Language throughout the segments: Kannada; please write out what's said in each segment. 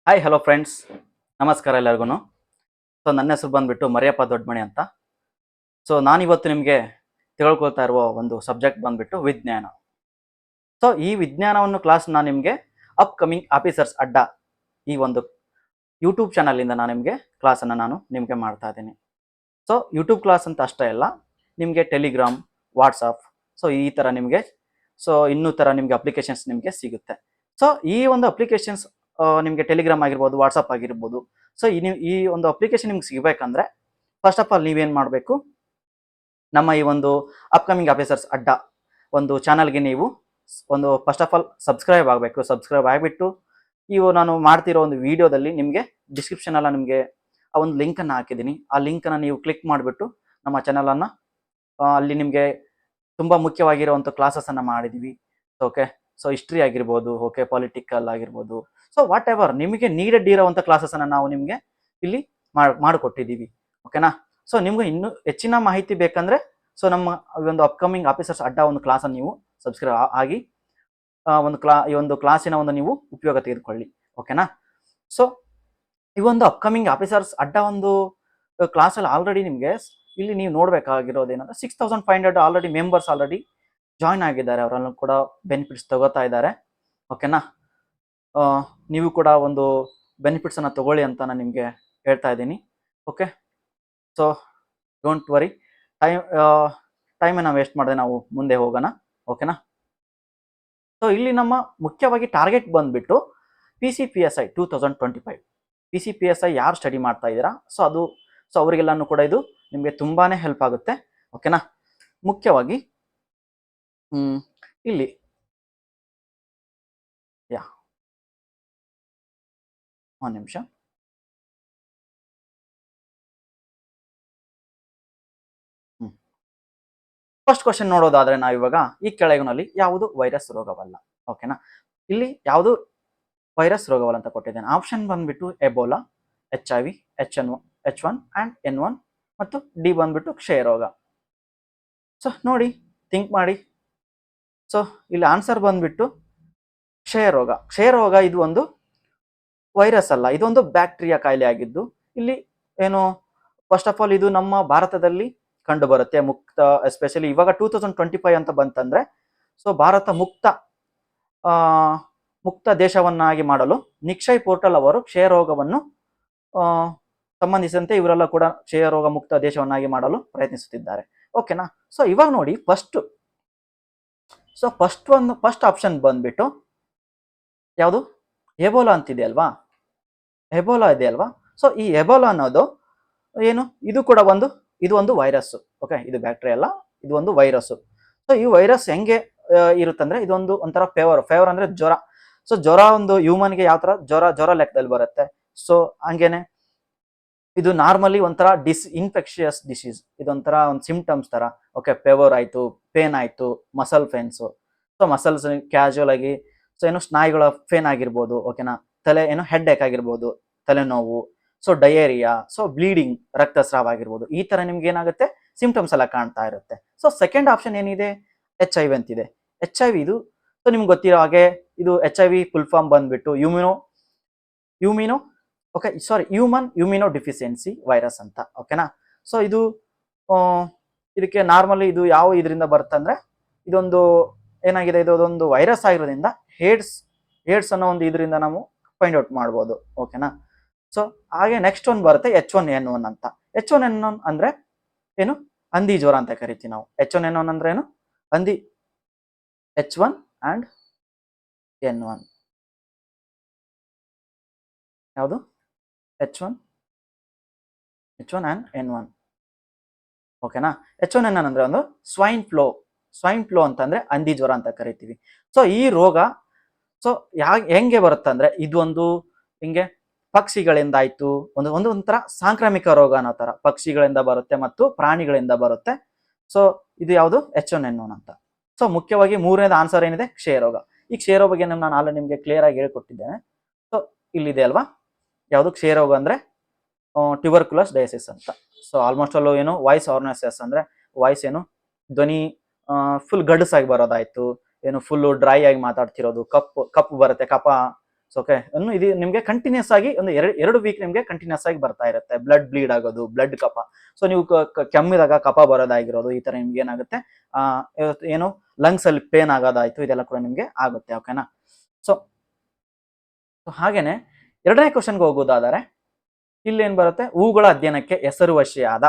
ಹಾಯ್ ಹಲೋ ಫ್ರೆಂಡ್ಸ್, ನಮಸ್ಕಾರ ಎಲ್ಲರಿಗೂ. ನನ್ನ ಹೆಸರು ಬಂದುಬಿಟ್ಟು ಮರಿಯಪ್ಪ ದೊಡ್ಡಮಣಿ ಅಂತ. ನಾನಿವತ್ತು ನಿಮಗೆ ತಿಳ್ಕೊಳ್ತಾ ಇರುವ ಒಂದು ಸಬ್ಜೆಕ್ಟ್ ಬಂದುಬಿಟ್ಟು ವಿಜ್ಞಾನ. ಈ ವಿಜ್ಞಾನವನ್ನು ಕ್ಲಾಸ್ ನಾನು ನಿಮಗೆ ಅಪ್ಕಮಿಂಗ್ ಆಫೀಸರ್ಸ್ ಅಡ್ಡ ಈ ಒಂದು ಯೂಟ್ಯೂಬ್ ಚಾನಲಿಂದ ನಾನು ನಿಮಗೆ ಕ್ಲಾಸನ್ನು ನಾನು ನಿಮಗೆ ಮಾಡ್ತಾ ಇದ್ದೀನಿ. ಯೂಟ್ಯೂಬ್ ಕ್ಲಾಸ್ ಅಂತ ಅಷ್ಟೇ ಅಲ್ಲ, ನಿಮಗೆ ಟೆಲಿಗ್ರಾಮ್, ವಾಟ್ಸಪ್, ಈ ಥರ ನಿಮಗೆ ಇನ್ನೂ ಥರ ನಿಮಗೆ ಅಪ್ಲಿಕೇಶನ್ಸ್ ನಿಮಗೆ ಸಿಗುತ್ತೆ. ಈ ಒಂದು ಅಪ್ಲಿಕೇಶನ್ಸ್ ನಿಮಗೆ ಟೆಲಿಗ್ರಾಮ್ ಆಗಿರ್ಬೋದು, ವಾಟ್ಸಪ್ ಆಗಿರ್ಬೋದು. ಈ ಒಂದು ಅಪ್ಲಿಕೇಶನ್ ನಿಮ್ಗೆ ಸಿಗಬೇಕಂದ್ರೆ ಫಸ್ಟ್ ಆಫ್ ಆಲ್ ನೀವೇನು ಮಾಡಬೇಕು, ನಮ್ಮ ಈ ಒಂದು ಅಪ್ಕಮಿಂಗ್ ಆಫೀಸರ್ಸ್ ಅಡ್ಡ ಒಂದು ಚಾನಲ್ಗೆ ನೀವು ಒಂದು ಫಸ್ಟ್ ಆಫ್ ಆಲ್ ಸಬ್ಸ್ಕ್ರೈಬ್ ಆಗಬೇಕು. ಸಬ್ಸ್ಕ್ರೈಬ್ ಆಗಿಬಿಟ್ಟು ನಾನು ಮಾಡ್ತಿರೋ ಒಂದು ವಿಡಿಯೋದಲ್ಲಿ ನಿಮಗೆ ಡಿಸ್ಕ್ರಿಪ್ಷನೆಲ್ಲ ನಿಮಗೆ ಆ ಒಂದು ಲಿಂಕನ್ನು ಹಾಕಿದ್ದೀನಿ. ಆ ಲಿಂಕನ್ನು ನೀವು ಕ್ಲಿಕ್ ಮಾಡಿಬಿಟ್ಟು ನಮ್ಮ ಚಾನಲನ್ನು ಅಲ್ಲಿ ನಿಮಗೆ ತುಂಬ ಮುಖ್ಯವಾಗಿರುವಂಥ ಕ್ಲಾಸಸನ್ನು ಮಾಡಿದ್ದೀವಿ. ಓಕೆ, ಹಿಸ್ಟ್ರಿ ಆಗಿರ್ಬೋದು, ಓಕೆ, ಪೊಲಿಟಿಕಲ್ ಆಗಿರ್ಬೋದು, ವಾಟ್ ಎವರ್ ನಿಮಗೆ ನೀಡೆಡ್ ಇರೋವಂಥ ಕ್ಲಾಸಸನ್ನು ನಾವು ನಿಮಗೆ ಇಲ್ಲಿ ಮಾಡಿಕೊಟ್ಟಿದ್ದೀವಿ. ಓಕೆನಾ? ನಿಮ್ಗೆ ಇನ್ನೂ ಹೆಚ್ಚಿನ ಮಾಹಿತಿ ಬೇಕಂದರೆ ನಮ್ಮ ಒಂದು ಅಪ್ಕಮಿಂಗ್ ಆಫೀಸರ್ಸ್ ಅಡ್ಡ ಒಂದು ಕ್ಲಾಸನ್ನು ನೀವು ಸಬ್ಸ್ಕ್ರೈಬ್ ಆಗಿ ಈ ಒಂದು ಕ್ಲಾಸಿನ ಒಂದು ನೀವು ಉಪಯೋಗ ತೆಗೆದುಕೊಳ್ಳಿ. ಓಕೆನಾ? ಈ ಒಂದು ಅಪ್ಕಮಿಂಗ್ ಆಫೀಸರ್ಸ್ ಅಡ್ಡ ಒಂದು ಕ್ಲಾಸಲ್ಲಿ ಆಲ್ರೆಡಿ ನಿಮಗೆ ಇಲ್ಲಿ ನೀವು ನೋಡಬೇಕಾಗಿರೋದೇನಂದ್ರೆ 6500 ಆಲ್ರೆಡಿ ಮೆಂಬರ್ಸ್ ಆಲ್ರೆಡಿ ಜಾಯ್ನ್ ಆಗಿದ್ದಾರೆ. ಅವರನ್ನು ಕೂಡ ಬೆನಿಫಿಟ್ಸ್ ತಗೋತಾ ಇದ್ದಾರೆ. ಓಕೆನಾ? ನೀವು ಕೂಡ ಒಂದು ಬೆನಿಫಿಟ್ಸನ್ನು ತಗೊಳ್ಳಿ ಅಂತ ನಾನು ನಿಮಗೆ ಹೇಳ್ತಾ ಇದ್ದೀನಿ. ಓಕೆ, ಡೋಂಟ್ ವರಿ, ಟೈಮನ್ನು ವೇಸ್ಟ್ ಮಾಡದೆ ನಾವು ಮುಂದೆ ಹೋಗೋಣ. ಓಕೆನಾ? ಇಲ್ಲಿ ನಮ್ಮ ಮುಖ್ಯವಾಗಿ ಟಾರ್ಗೆಟ್ ಬಂದುಬಿಟ್ಟು PCPSI 2025. PCPSI ಯಾರು ಸ್ಟಡಿ ಮಾಡ್ತಾ ಇದ್ದೀರಾ, ಅವರಿಗೆಲ್ಲನೂ ಕೂಡ ಇದು ನಿಮಗೆ ತುಂಬಾ ಹೆಲ್ಪ್ ಆಗುತ್ತೆ. ಓಕೆನಾ? ಮುಖ್ಯವಾಗಿ ಇಲ್ಲಿ ಒಂದು ನಿಮಿಷ. ಫಸ್ಟ್ ಕ್ವಶನ್ ನೋಡೋದಾದ್ರೆ ನಾವಿವಾಗ ಈ ಕೆಳಗಿನಲ್ಲಿ ಯಾವುದು ವೈರಸ್ ರೋಗವಲ್ಲ. ಓಕೆನಾ? ಇಲ್ಲಿ ಯಾವುದು ವೈರಸ್ ರೋಗವಲ್ಲ ಅಂತ ಕೊಟ್ಟಿದ್ದೇನೆ. ಆಪ್ಷನ್ ಬಂದ್ಬಿಟ್ಟು Ebola, HIV, H1 and N1 ಮತ್ತು ಡಿ ಬಂದ್ಬಿಟ್ಟು ಕ್ಷಯ ರೋಗ. ನೋಡಿ, ಥಿಂಕ್ ಮಾಡಿ. ಇಲ್ಲಿ ಆನ್ಸರ್ ಬಂದ್ಬಿಟ್ಟು ಕ್ಷಯ ರೋಗ. ಕ್ಷಯ ರೋಗ ಇದು ಒಂದು ವೈರಸ್ ಅಲ್ಲ, ಇದೊಂದು ಬ್ಯಾಕ್ಟೀರಿಯಾ ಕಾಯಿಲೆ ಆಗಿದ್ದು ಇಲ್ಲಿ ಏನು ಫಸ್ಟ್ ಆಫ್ ಆಲ್ ಇದು ನಮ್ಮ ಭಾರತದಲ್ಲಿ ಕಂಡು ಬರುತ್ತೆ. ಮುಕ್ತ ಎಸ್ಪೆಷಲಿ ಇವಾಗ 2025 ಅಂತ ಬಂತಂದ್ರೆ ಭಾರತ ಮುಕ್ತ ದೇಶವನ್ನಾಗಿ ಮಾಡಲು ನಿಕ್ಷಯ್ ಪೋರ್ಟಲ್ ಅವರು ಕ್ಷಯ ರೋಗವನ್ನು ಸಂಬಂಧಿಸಿದಂತೆ ಇವರೆಲ್ಲ ಕೂಡ ಕ್ಷಯ ರೋಗ ಮುಕ್ತ ದೇಶವನ್ನಾಗಿ ಮಾಡಲು ಪ್ರಯತ್ನಿಸುತ್ತಿದ್ದಾರೆ. ಓಕೆನಾ? ಇವಾಗ ನೋಡಿ, ಫಸ್ಟ್ ಆಪ್ಷನ್ ಬಂದ್ಬಿಟ್ಟು ಯಾವುದು ಎಬೋಲಾ ಅಂತಿದೆ ಅಲ್ವಾ, ಎಬೋಲಾ ಇದೆ ಅಲ್ವಾ. ಈ ಎಬೋಲಾ ಅನ್ನೋದು ಏನು, ಇದು ಕೂಡ ಇದು ಒಂದು ವೈರಸ್. ಓಕೆ, ಇದು ಬ್ಯಾಕ್ಟೀರಿಯಾ ಅಲ್ಲ, ಇದು ಒಂದು ವೈರಸ್. ಈ ವೈರಸ್ ಹೆಂಗೆ ಇರುತ್ತಂದ್ರೆ ಇದೊಂದು ಒಂಥರ ಫೇವರ್ ಅಂದ್ರೆ ಜ್ವರ. ಜ್ವರ ಒಂದು ಹ್ಯೂಮನ್ಗೆ ಯಾವ ತರ ಜ್ವರ ಲೆಕ್ಕದಲ್ಲಿ ಬರುತ್ತೆ. ಹಂಗೇನೆ ಇದು ನಾರ್ಮಲಿ ಒಂಥರ ಇನ್ಫೆಕ್ಷಿಯಸ್ ಡಿಸೀಸ್. ಇದೊಂಥರ ಒಂದು ಸಿಂಪ್ಟಮ್ಸ್ ತರ. ಓಕೆ, ಫೇವರ್ ಆಯ್ತು, ಪೇನ್ ಆಯ್ತು, ಮಸಲ್ ಪೇನ್ಸ್. ಮಸಲ್ಸ್ ಕ್ಯಾಶುವಲ್ ಆಗಿ ಏನು ಸ್ನಾಯುಗಳ ಪೇನ್ ಆಗಿರ್ಬೋದು. ಓಕೆನಾ? ಹೆಡ್ ಏಕ್ ಆಗಿರ್ಬೋದು, ತಲೆನೋವು, ಡಯೇರಿಯಾ, ಬ್ಲೀಡಿಂಗ್, ರಕ್ತಸ್ರಾವ ಆಗಿರ್ಬೋದು. ಈ ತರ ನಿಮ್ಗೆ ಏನಾಗುತ್ತೆ, ಸಿಂಪ್ಟಮ್ಸ್ ಎಲ್ಲ ಕಾಣ್ತಾ ಇರುತ್ತೆ. ಸೆಕೆಂಡ್ ಆಪ್ಷನ್ ಏನಿದೆ, HIV ಅಂತಿದೆ. HIV ಇದು ನಿಮ್ಗೆ ಗೊತ್ತಿರೋ ಹಾಗೆ ಇದು HIV ಫುಲ್ ಫಾರ್ಮ್ ಬಂದ್ಬಿಟ್ಟು ಹ್ಯೂಮನ್ ಇಮ್ಯುನೋ ಡಿಫಿಷಿಯನ್ಸಿ ವೈರಸ್ ಅಂತ. ಓಕೆನಾ? ಇದು ಇದಕ್ಕೆ ನಾರ್ಮಲಿ ಇದು ಯಾವ ಇದರಿಂದ ಬರುತ್ತಂದ್ರೆ ಇದೊಂದು ಏನಾಗಿದೆ, ಇದೊಂದು ವೈರಸ್ ಆಗಿರೋದ್ರಿಂದ ಏಡ್ಸ್ ಅನ್ನೋ ಒಂದು ಇದರಿಂದ ನಾವು ಫೈಂಡ್ ಔಟ್ ಮಾಡ್ಬೋದು. ಓಕೆನಾ? ಹಾಗೆ ನೆಕ್ಸ್ಟ್ ಒಂದು ಬರುತ್ತೆ H1N1 ಅಂತ. H1N1 ಅಂದ್ರೆ ಏನು, ಹಂದಿ ಜ್ವರ ಅಂತ ಕರಿತೀವಿ ನಾವು. H1N1 ಅಂದ್ರೆ ಏನು, ಹಂದಿ. H1 and N1 ಯಾವುದು, H1 and N1. ಓಕೆನಾ? H1N1 ಅಂದ್ರೆ ಒಂದು ಸ್ವೈನ್ ಫ್ಲೋ ಅಂತಂದ್ರೆ ಹಂದಿ ಜ್ವರ ಅಂತ ಕರಿತೀವಿ. ಈ ರೋಗ ಹೆಂಗೆ ಬರುತ್ತೆ ಅಂದ್ರೆ ಇದೊಂದು ಹಿಂಗೆ ಪಕ್ಷಿಗಳಿಂದ ಆಯ್ತು, ಒಂಥರ ಸಾಂಕ್ರಾಮಿಕ ರೋಗ ಅನ್ನೋ ತರ ಪಕ್ಷಿಗಳಿಂದ ಬರುತ್ತೆ ಮತ್ತು ಪ್ರಾಣಿಗಳಿಂದ ಬರುತ್ತೆ. ಇದು ಯಾವುದು, H1N1 ಅಂತ. ಮುಖ್ಯವಾಗಿ ಮೂರನೇದು ಆನ್ಸರ್ ಏನಿದೆ, ಕ್ಷಯ ರೋಗ. ಈ ಕ್ಷಯ ರೋಗ ಬಗ್ಗೆ ನಾನು ಆಲ್ರೆಡಿ ನಿಮ್ಗೆ ಕ್ಲಿಯರ್ ಆಗಿ ಹೇಳ್ಕೊಟ್ಟಿದ್ದೇನೆ. ಇಲ್ಲಿದೆ ಅಲ್ವಾ, ಯಾವುದು ಕ್ಷಯ ರೋಗ ಅಂದ್ರೆ ಟ್ಯೂಬರ್ಕುಲಸ್ ಡಯಾಸಿಸ್ ಅಂತ. ಆಲ್ಮೋಸ್ಟ್ ಅಲ್ಲೂ ಏನು ವಾಯ್ಸ್ ಆರ್ನೆಸಸ್ ಅಂದ್ರೆ ವಾಯ್ಸ್ ಏನು ಧ್ವನಿ ಫುಲ್ ಗಡ್ಸಾಗಿ ಬರೋದಾಯ್ತು, ಏನು ಫುಲ್ ಡ್ರೈ ಆಗಿ ಮಾತಾಡ್ತಿರೋದು, ಕಪ್ಪು ಬರುತ್ತೆ, ಕಫ ಓಕೆ ಇನ್ನು ಇದು ನಿಮಗೆ ಕಂಟಿನ್ಯೂಸ್ ಆಗಿ ಒಂದು ಎರಡು ವೀಕ್ ನಿಮಗೆ ಕಂಟಿನ್ಯೂಸ್ ಆಗಿ ಬರ್ತಾ ಇರುತ್ತೆ. ಬ್ಲಡ್ ಬ್ಲೀಡ್ ಆಗೋದು, ಬ್ಲಡ್ ಕಫ. ಸೊ ನೀವು ಕೆಮ್ಮಿದಾಗ ಕಫ ಬರೋದಾಗಿರೋದು, ಈ ತರ ನಿಮ್ಗೆ ಏನಾಗುತ್ತೆ ಏನು ಲಂಗ್ಸ್ ಅಲ್ಲಿ ಪೇನ್ ಆಗೋದಾಯ್ತು, ಇದೆಲ್ಲ ಕೂಡ ನಿಮ್ಗೆ ಆಗುತ್ತೆ. ಓಕೆನಾ. ಸೊ ಹಾಗೇನೆ ಎರಡನೇ ಕ್ವಶನ್ಗೆ ಹೋಗೋದಾದರೆ ಇಲ್ಲಿ ಏನ್ ಬರುತ್ತೆ, ಹೂಗಳ ಅಧ್ಯಯನಕ್ಕೆ ಹೆಸರುವಾಸಿಯಾದ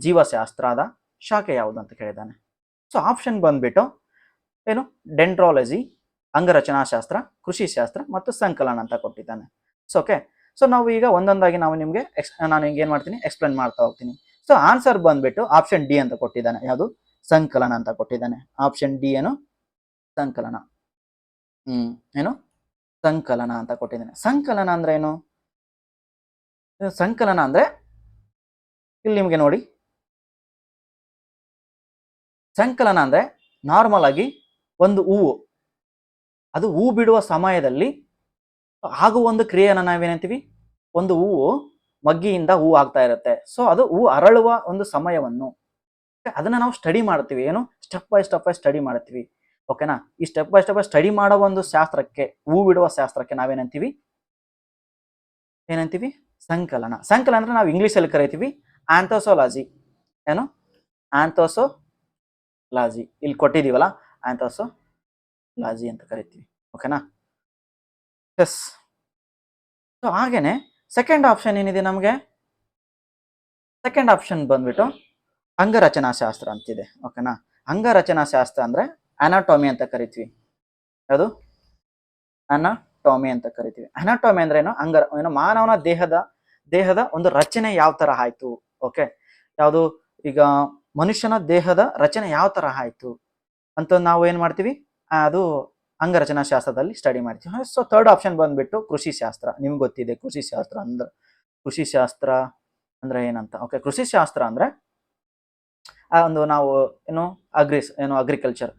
ಜೀವಶಾಸ್ತ್ರದ ಶಾಖೆ ಯಾವುದು ಅಂತ ಕೇಳಿದ್ದಾನೆ. ಸೊ ಆಪ್ಷನ್ ಬಂದ್ಬಿಟ್ಟು ಏನು ಡೆಂಡ್ರಾಲಜಿ, ಅಂಗರಚನಾಶಾಸ್ತ್ರ, ಕೃಷಿ ಶಾಸ್ತ್ರ ಮತ್ತು ಸಂಕಲನ ಅಂತ ಕೊಟ್ಟಿದ್ದಾನೆ. So okay. ಸೊ ನಾವು ಈಗ ಒಂದೊಂದಾಗಿ ನಿಮ್ಗೆ ನಾನು ಈಗ ಏನ್ ಮಾಡ್ತೀನಿ ಎಕ್ಸ್ಪ್ಲೇನ್ ಮಾಡ್ತಾ ಹೋಗ್ತೀನಿ. ಸೊ ಆನ್ಸರ್ ಬಂದ್ಬಿಟ್ಟು ಆಪ್ಷನ್ ಡಿ ಅಂತ ಕೊಟ್ಟಿದ್ದಾನೆ. ಯಾವುದು ಸಂಕಲನ ಅಂತ ಕೊಟ್ಟಿದ್ದಾನೆ. ಆಪ್ಷನ್ ಡಿ ಏನು ಸಂಕಲನ. ಏನು ಸಂಕಲನ ಅಂತ ಕೊಟ್ಟಿದ್ದಾನೆ. ಸಂಕಲನ ಅಂದ್ರೆ ಏನು? ಸಂಕಲನ ಅಂದ್ರೆ ಇಲ್ಲಿ ನಿಮ್ಗೆ ನೋಡಿ, ಸಂಕಲನ ಅಂದ್ರೆ ನಾರ್ಮಲ್ ಆಗಿ ಒಂದು ಹೂವು, ಅದು ಹೂ ಬಿಡುವ ಸಮಯದಲ್ಲಿ ಆಗುವ ಒಂದು ಕ್ರಿಯೆಯನ್ನ ನಾವೇನಂತೀವಿ, ಒಂದು ಹೂವು ಮಗ್ಗಿಯಿಂದ ಹೂ ಆಗ್ತಾ ಇರುತ್ತೆ. ಸೊ ಅದು ಹೂ ಅರಳುವ ಒಂದು ಸಮಯವನ್ನು ಅದನ್ನ ನಾವು ಸ್ಟಡಿ ಮಾಡ್ತೀವಿ. ಏನು ಸ್ಟೆಪ್ ಬೈ ಸ್ಟಡಿ ಮಾಡ್ತೀವಿ. ಓಕೆನಾ. ಈ ಸ್ಟೆಪ್ ಬೈ ಸ್ಟಡಿ ಮಾಡೋ ಒಂದು ಶಾಸ್ತ್ರಕ್ಕೆ, ಹೂ ಬಿಡುವ ಶಾಸ್ತ್ರಕ್ಕೆ ನಾವೇನಂತೀವಿ ಸಂಕಲನ. ಸಂಕಲನ ಅಂದ್ರೆ ನಾವು ಇಂಗ್ಲಿಷ್ ಅಲ್ಲಿ ಕರಿತೀವಿ ಆಂಥೋಸಾಲಜಿ. ಏನು ಆಂಥೋಸಾಲಜಿ ಇಲ್ಲಿ ಕೊಟ್ಟಿದೀವಲ್ಲ, ಆಂಥೋಸಾಲಜಿ ಅಂತ ಕರಿತೀವಿ. ಓಕೆನಾ. ಎಸ್. ಸೊ ಹಾಗೇನೆ ಸೆಕೆಂಡ್ ಆಪ್ಷನ್ ಏನಿದೆ ನಮಗೆ, ಸೆಕೆಂಡ್ ಆಪ್ಷನ್ ಬಂದ್ಬಿಟ್ಟು ಅಂಗರಚನಾಶಾಸ್ತ್ರ ಅಂತಿದೆ. ಓಕೆನಾ. ಅಂಗರಚನಾಶಾಸ್ತ್ರ ಅಂದ್ರೆ ಅನಾಟೋಮಿ ಅಂತ ಕರಿತೀವಿ. ಯಾವುದು ಅನಾಟೋಮಿ ಅಂತ ಕರಿತೀವಿ. ಅನಾಟೋಮಿ ಅಂದ್ರೆ ಏನು ಮಾನವನ ದೇಹದ ಒಂದು ರಚನೆ ಯಾವ ತರ ಆಯ್ತು. ಓಕೆ. ಯಾವುದು ಈಗ ಮನುಷ್ಯನ ದೇಹದ ರಚನೆ ಯಾವ ತರ ಆಯ್ತು ಅಂತ ನಾವು ಏನ್ ಮಾಡ್ತೀವಿ, ಅದು ಅಂಗರಚನಾಶಾಸ್ತ್ರದಲ್ಲಿ ಸ್ಟಡಿ ಮಾಡ್ತೀವಿ. ಸೊ ಥರ್ಡ್ ಆಪ್ಷನ್ ಬಂದ್ಬಿಟ್ಟು ಕೃಷಿ ಶಾಸ್ತ್ರ. ನಿಮ್ಗೆ ಗೊತ್ತಿದೆ ಕೃಷಿ ಶಾಸ್ತ್ರ ಅಂದ್ರೆ ಏನಂತ. ಓಕೆ. ಕೃಷಿ ಶಾಸ್ತ್ರ ಅಂದ್ರೆ ಒಂದು ನಾವು ಅಗ್ರಿಕಲ್ಚರ್.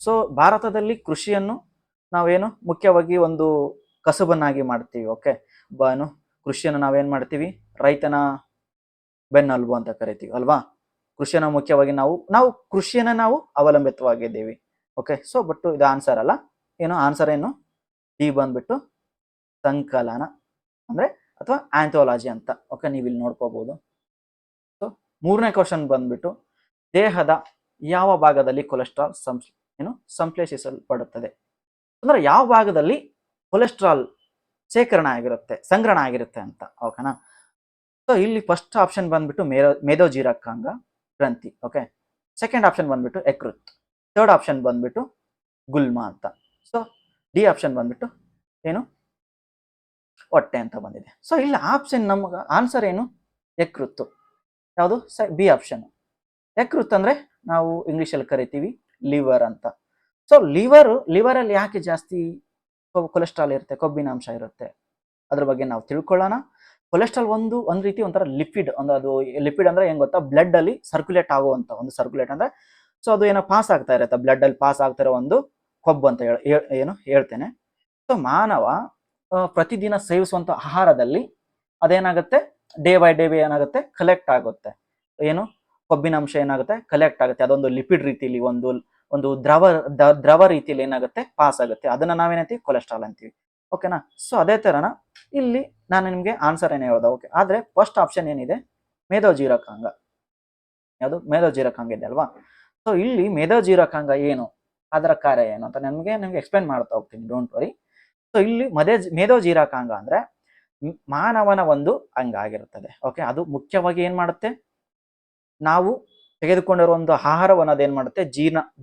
ಸೊ ಭಾರತದಲ್ಲಿ ಕೃಷಿಯನ್ನು ನಾವೇನು ಮುಖ್ಯವಾಗಿ ಒಂದು ಕಸುಬನ್ನಾಗಿ ಮಾಡ್ತೀವಿ. ಓಕೆ. ಕೃಷಿಯನ್ನು ನಾವೇನ್ ಮಾಡ್ತೀವಿ, ರೈತನ ಬೆನ್ನೆಲುಬು ಅಂತ ಕರಿತೀವಿ ಅಲ್ವಾ. ಕೃಷಿಯನ್ನು ಮುಖ್ಯವಾಗಿ ನಾವು ಕೃಷಿಯನ್ನ ನಾವು ಅವಲಂಬಿತವಾಗಿದ್ದೀವಿ. ಓಕೆ. ಸೊ ಬಟ್ ಇದು ಆನ್ಸರ್ ಅಲ್ಲ. ಆನ್ಸರ್ ಏನು ಡಿ ಬಂದ್ಬಿಟ್ಟು ಸಂಕಲನ ಅಂದ್ರೆ ಅಥವಾ ಆಂಥೋಲಾಜಿ ಅಂತ. ಓಕೆ. ನೀವು ಇಲ್ಲಿ ನೋಡ್ಕೋಬಹುದು. ಸೊ ಮೂರನೇ ಕ್ವಶನ್ ಬಂದ್ಬಿಟ್ಟು ದೇಹದ ಯಾವ ಭಾಗದಲ್ಲಿ ಕೊಲೆಸ್ಟ್ರಾಲ್ ಸಂಶ್ಲೇಷಿಸಲ್ಪಡುತ್ತದೆ ಅಂದ್ರೆ ಯಾವ ಭಾಗದಲ್ಲಿ ಕೊಲೆಸ್ಟ್ರಾಲ್ ಸಂಗ್ರಹಣ ಆಗಿರುತ್ತೆ ಅಂತ. ಓಕೆನಾ. ಸೊ ಇಲ್ಲಿ ಫಸ್ಟ್ ಆಪ್ಷನ್ ಬಂದ್ಬಿಟ್ಟು ಮೇದೋಜೀರಕಾಂಗ ಗ್ರಂಥಿ. ಓಕೆ. ಸೆಕೆಂಡ್ ಆಪ್ಷನ್ ಬಂದ್ಬಿಟ್ಟು ಯಕೃತ್. ಥರ್ಡ್ ಆಪ್ಷನ್ ಬಂದ್ಬಿಟ್ಟು ಗುಲ್ಮ ಅಂತ. ಸೊ ಡಿ ಆಪ್ಷನ್ ಬಂದ್ಬಿಟ್ಟು ಏನು ಹೊಟ್ಟೆ ಅಂತ ಬಂದಿದೆ. ಸೊ ಇಲ್ಲಿ ಆಪ್ಷನ್ ನಮ್ಗೆ ಆನ್ಸರ್ ಏನು ಯಕೃತ್ತು. ಯಾವುದು ಬಿ ಆಪ್ಷನ್. ಯಕೃತ್ ಅಂದ್ರೆ ನಾವು ಇಂಗ್ಲಿಷ್ ಅಲ್ಲಿ ಕರಿತೀವಿ ಲಿವರ್ ಅಂತ. ಸೊ ಲಿವರ್ ಅಲ್ಲಿ ಯಾಕೆ ಜಾಸ್ತಿ ಕೊಲೆಸ್ಟ್ರಾಲ್ ಇರುತ್ತೆ, ಕೊಬ್ಬಿನಾಂಶ ಇರುತ್ತೆ, ಅದ್ರ ಬಗ್ಗೆ ನಾವು ತಿಳ್ಕೊಳ್ಳೋಣ. ಕೊಲೆಸ್ಟ್ರಾಲ್ ಒಂದು ರೀತಿ ಒಂಥರ ಲಿಪಿಡ್. ಅದು ಲಿಪಿಡ್ ಅಂದ್ರೆ ಹೆಂಗ್ ಗೊತ್ತಾ, ಬ್ಲಡ್ ಅಲ್ಲಿ ಸರ್ಕ್ಯುಲೇಟ್ ಆಗುವಂತ ಒಂದು ಸರ್ಕ್ಯುಲೇಟ್ ಅಂದ್ರೆ ಸೊ ಅದು ಏನೋ ಪಾಸ್ ಆಗ್ತಾ ಇರುತ್ತೆ, ಬ್ಲಡ್ ಅಲ್ಲಿ ಪಾಸ್ ಆಗ್ತಿರೋ ಒಂದು ಕೊಬ್ಬು ಅಂತ ಹೇಳ್ತೇನೆ. ಸೊ ಮಾನವ ಪ್ರತಿದಿನ ಸೇವಿಸುವಂತ ಆಹಾರದಲ್ಲಿ ಅದೇನಾಗುತ್ತೆ, ಡೇ ಬೈ ಡೇ ಏನಾಗುತ್ತೆ ಕಲೆಕ್ಟ್ ಆಗುತ್ತೆ. ಕೊಬ್ಬಿನಾಂಶ ಏನಾಗುತ್ತೆ ಕಲೆಕ್ಟ್ ಆಗುತ್ತೆ. ಅದೊಂದು ಲಿಪಿಡ್ ರೀತಿಯಲ್ಲಿ ಒಂದು ದ್ರವ ರೀತಿಯಲ್ಲಿ ಏನಾಗುತ್ತೆ ಪಾಸ್ ಆಗುತ್ತೆ. ಅದನ್ನ ನಾವೇನಂತೀವಿ ಕೊಲೆಸ್ಟ್ರಾಲ್ ಅಂತೀವಿ. ಓಕೆನಾ. ಸೊ ಅದೇ ತರನ ಇಲ್ಲಿ ನಾನು ನಿಮ್ಗೆ ಆನ್ಸರ್ ಏನೇ ಹೇಳ್ದ. ಓಕೆ. ಆದ್ರೆ ಫಸ್ಟ್ ಆಪ್ಷನ್ ಏನಿದೆ ಮೇದೋಜೀರಕಾಂಗ. ಯಾವುದು ಮೇದೋಜೀರಕಾಂಗ ಇದೆ ಅಲ್ವಾ. ಸೊ ಇಲ್ಲಿ ಮೇದೋಜೀರಕಾಂಗ ಏನು, ಅದರ ಕಾರ್ಯ ಏನು ಅಂತ ನಿಮ್ಗೆ ಎಕ್ಸ್ಪ್ಲೇನ್ ಮಾಡ್ತಾ ಹೋಗ್ತೀನಿ, ಡೋಂಟ್ ವರಿ. ಸೊ ಇಲ್ಲಿ ಮೇದೋಜೀರಕಾಂಗ ಅಂದ್ರೆ ಮಾನವನ ಒಂದು ಅಂಗ ಆಗಿರುತ್ತದೆ. ಓಕೆ. ಅದು ಮುಖ್ಯವಾಗಿ ಏನ್ ಮಾಡುತ್ತೆ, ನಾವು ತೆಗೆದುಕೊಂಡಿರುವ ಒಂದು ಆಹಾರವನ್ನು ಅದೇನ್ ಮಾಡುತ್ತೆ,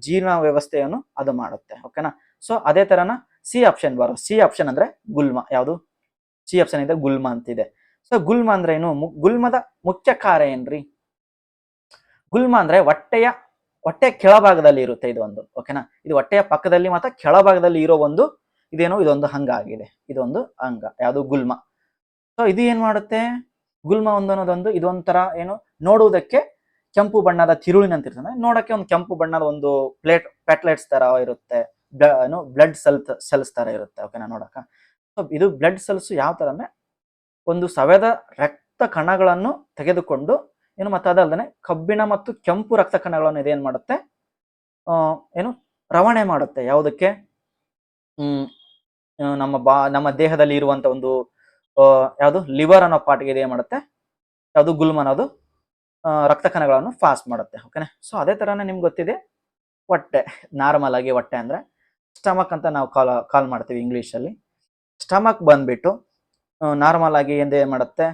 ಜೀರ್ಣ ವ್ಯವಸ್ಥೆಯನ್ನು ಅದು ಮಾಡುತ್ತೆ. ಓಕೆನಾ. ಸೊ ಅದೇ ತರನ ಸಿ ಆಪ್ಷನ್ ಸಿ ಆಪ್ಷನ್ ಅಂದ್ರೆ ಗುಲ್ಮ. ಯಾವುದು ಸಿ ಆಪ್ಷನ್ ಇದೆ ಗುಲ್ಮ ಅಂತಿದೆ. ಸೊ ಗುಲ್ಮ ಅಂದ್ರೆ ಏನು, ಗುಲ್ಮದ ಮುಖ್ಯ ಕಾರ್ಯ ಏನ್ರಿ, ಗುಲ್ಮ ಅಂದ್ರೆ ಹೊಟ್ಟೆಯ ಕೆಳಭಾಗದಲ್ಲಿ ಇರುತ್ತೆ ಇದೊಂದು. ಓಕೆನಾ. ಇದು ಹೊಟ್ಟೆಯ ಪಕ್ಕದಲ್ಲಿ ಮತ್ತೆ ಕೆಳಭಾಗದಲ್ಲಿ ಇರೋ ಇದೊಂದು ಅಂಗ ಆಗಿದೆ. ಇದೊಂದು ಅಂಗ ಯಾವುದು ಗುಲ್ಮ. ಸೊ ಇದು ಏನ್ ಮಾಡುತ್ತೆ, ಗುಲ್ಮ ಅನ್ನೋದೊಂದು ಇದೊಂಥರ ನೋಡುವುದಕ್ಕೆ ಕೆಂಪು ಬಣ್ಣದ ತಿರುಳಿನಂತಿರ್ತದೆ. ನೋಡಕ್ಕೆ ಒಂದು ಕೆಂಪು ಬಣ್ಣದ ಒಂದು ಪ್ಯಾಟ್ಲೆಟ್ಸ್ ತರ ಇರುತ್ತೆ, ಬ್ಲಡ್ ಸೆಲ್ಸ್ ತರ ಇರುತ್ತೆ. ಓಕೆನಾ ನೋಡಕ. ಸೊ ಇದು ಬ್ಲಡ್ ಸೆಲ್ಸ್ ಯಾವ ತರ ಅಂದ್ರೆ ಒಂದು ಸವೆದ ರಕ್ತ ಕಣಗಳನ್ನು ತೆಗೆದುಕೊಂಡು ಮತ್ತೆ ಅದಲ್ಲದೆ ಕಬ್ಬಿಣ ಮತ್ತು ಕೆಂಪು ರಕ್ತ ಕಣಗಳನ್ನು ಇದೇನ್ ಮಾಡುತ್ತೆ, ರವಾನೆ ಮಾಡುತ್ತೆ. ಯಾವುದಕ್ಕೆ, ನಮ್ಮ ದೇಹದಲ್ಲಿ ಇರುವಂತ ಒಂದು ಯಾವುದು ಲಿವರ್ ಅನ್ನೋ ಪಾರ್ಟ್ಗೆ ಇದು ಏನ್ ಮಾಡುತ್ತೆ, ಯಾವುದು ಗುಲ್ಮ್ ಅನ್ನೋದು ರಕ್ತ ಕಣಗಳನ್ನು ಫಾಸ್ಟ್ ಮಾಡುತ್ತೆ. ಓಕೆನಾ. ಸೊ ಅದೇ ತರನೇ ನಿಮ್ಗೆ ಗೊತ್ತಿದೆ ಹೊಟ್ಟೆ. ನಾರ್ಮಲ್ ಆಗಿ ಹೊಟ್ಟೆ ಅಂದ್ರೆ ಸ್ಟಮಕ್ ಅಂತ ನಾವು ಕಾಲ್ ಮಾಡ್ತೀವಿ ಇಂಗ್ಲಿಷಲ್ಲಿ. ಸ್ಟಮಕ್ ಬಂದ್ಬಿಟ್ಟು ನಾರ್ಮಲ್ ಆಗಿ ಏನ್ ಮಾಡುತ್ತೆ,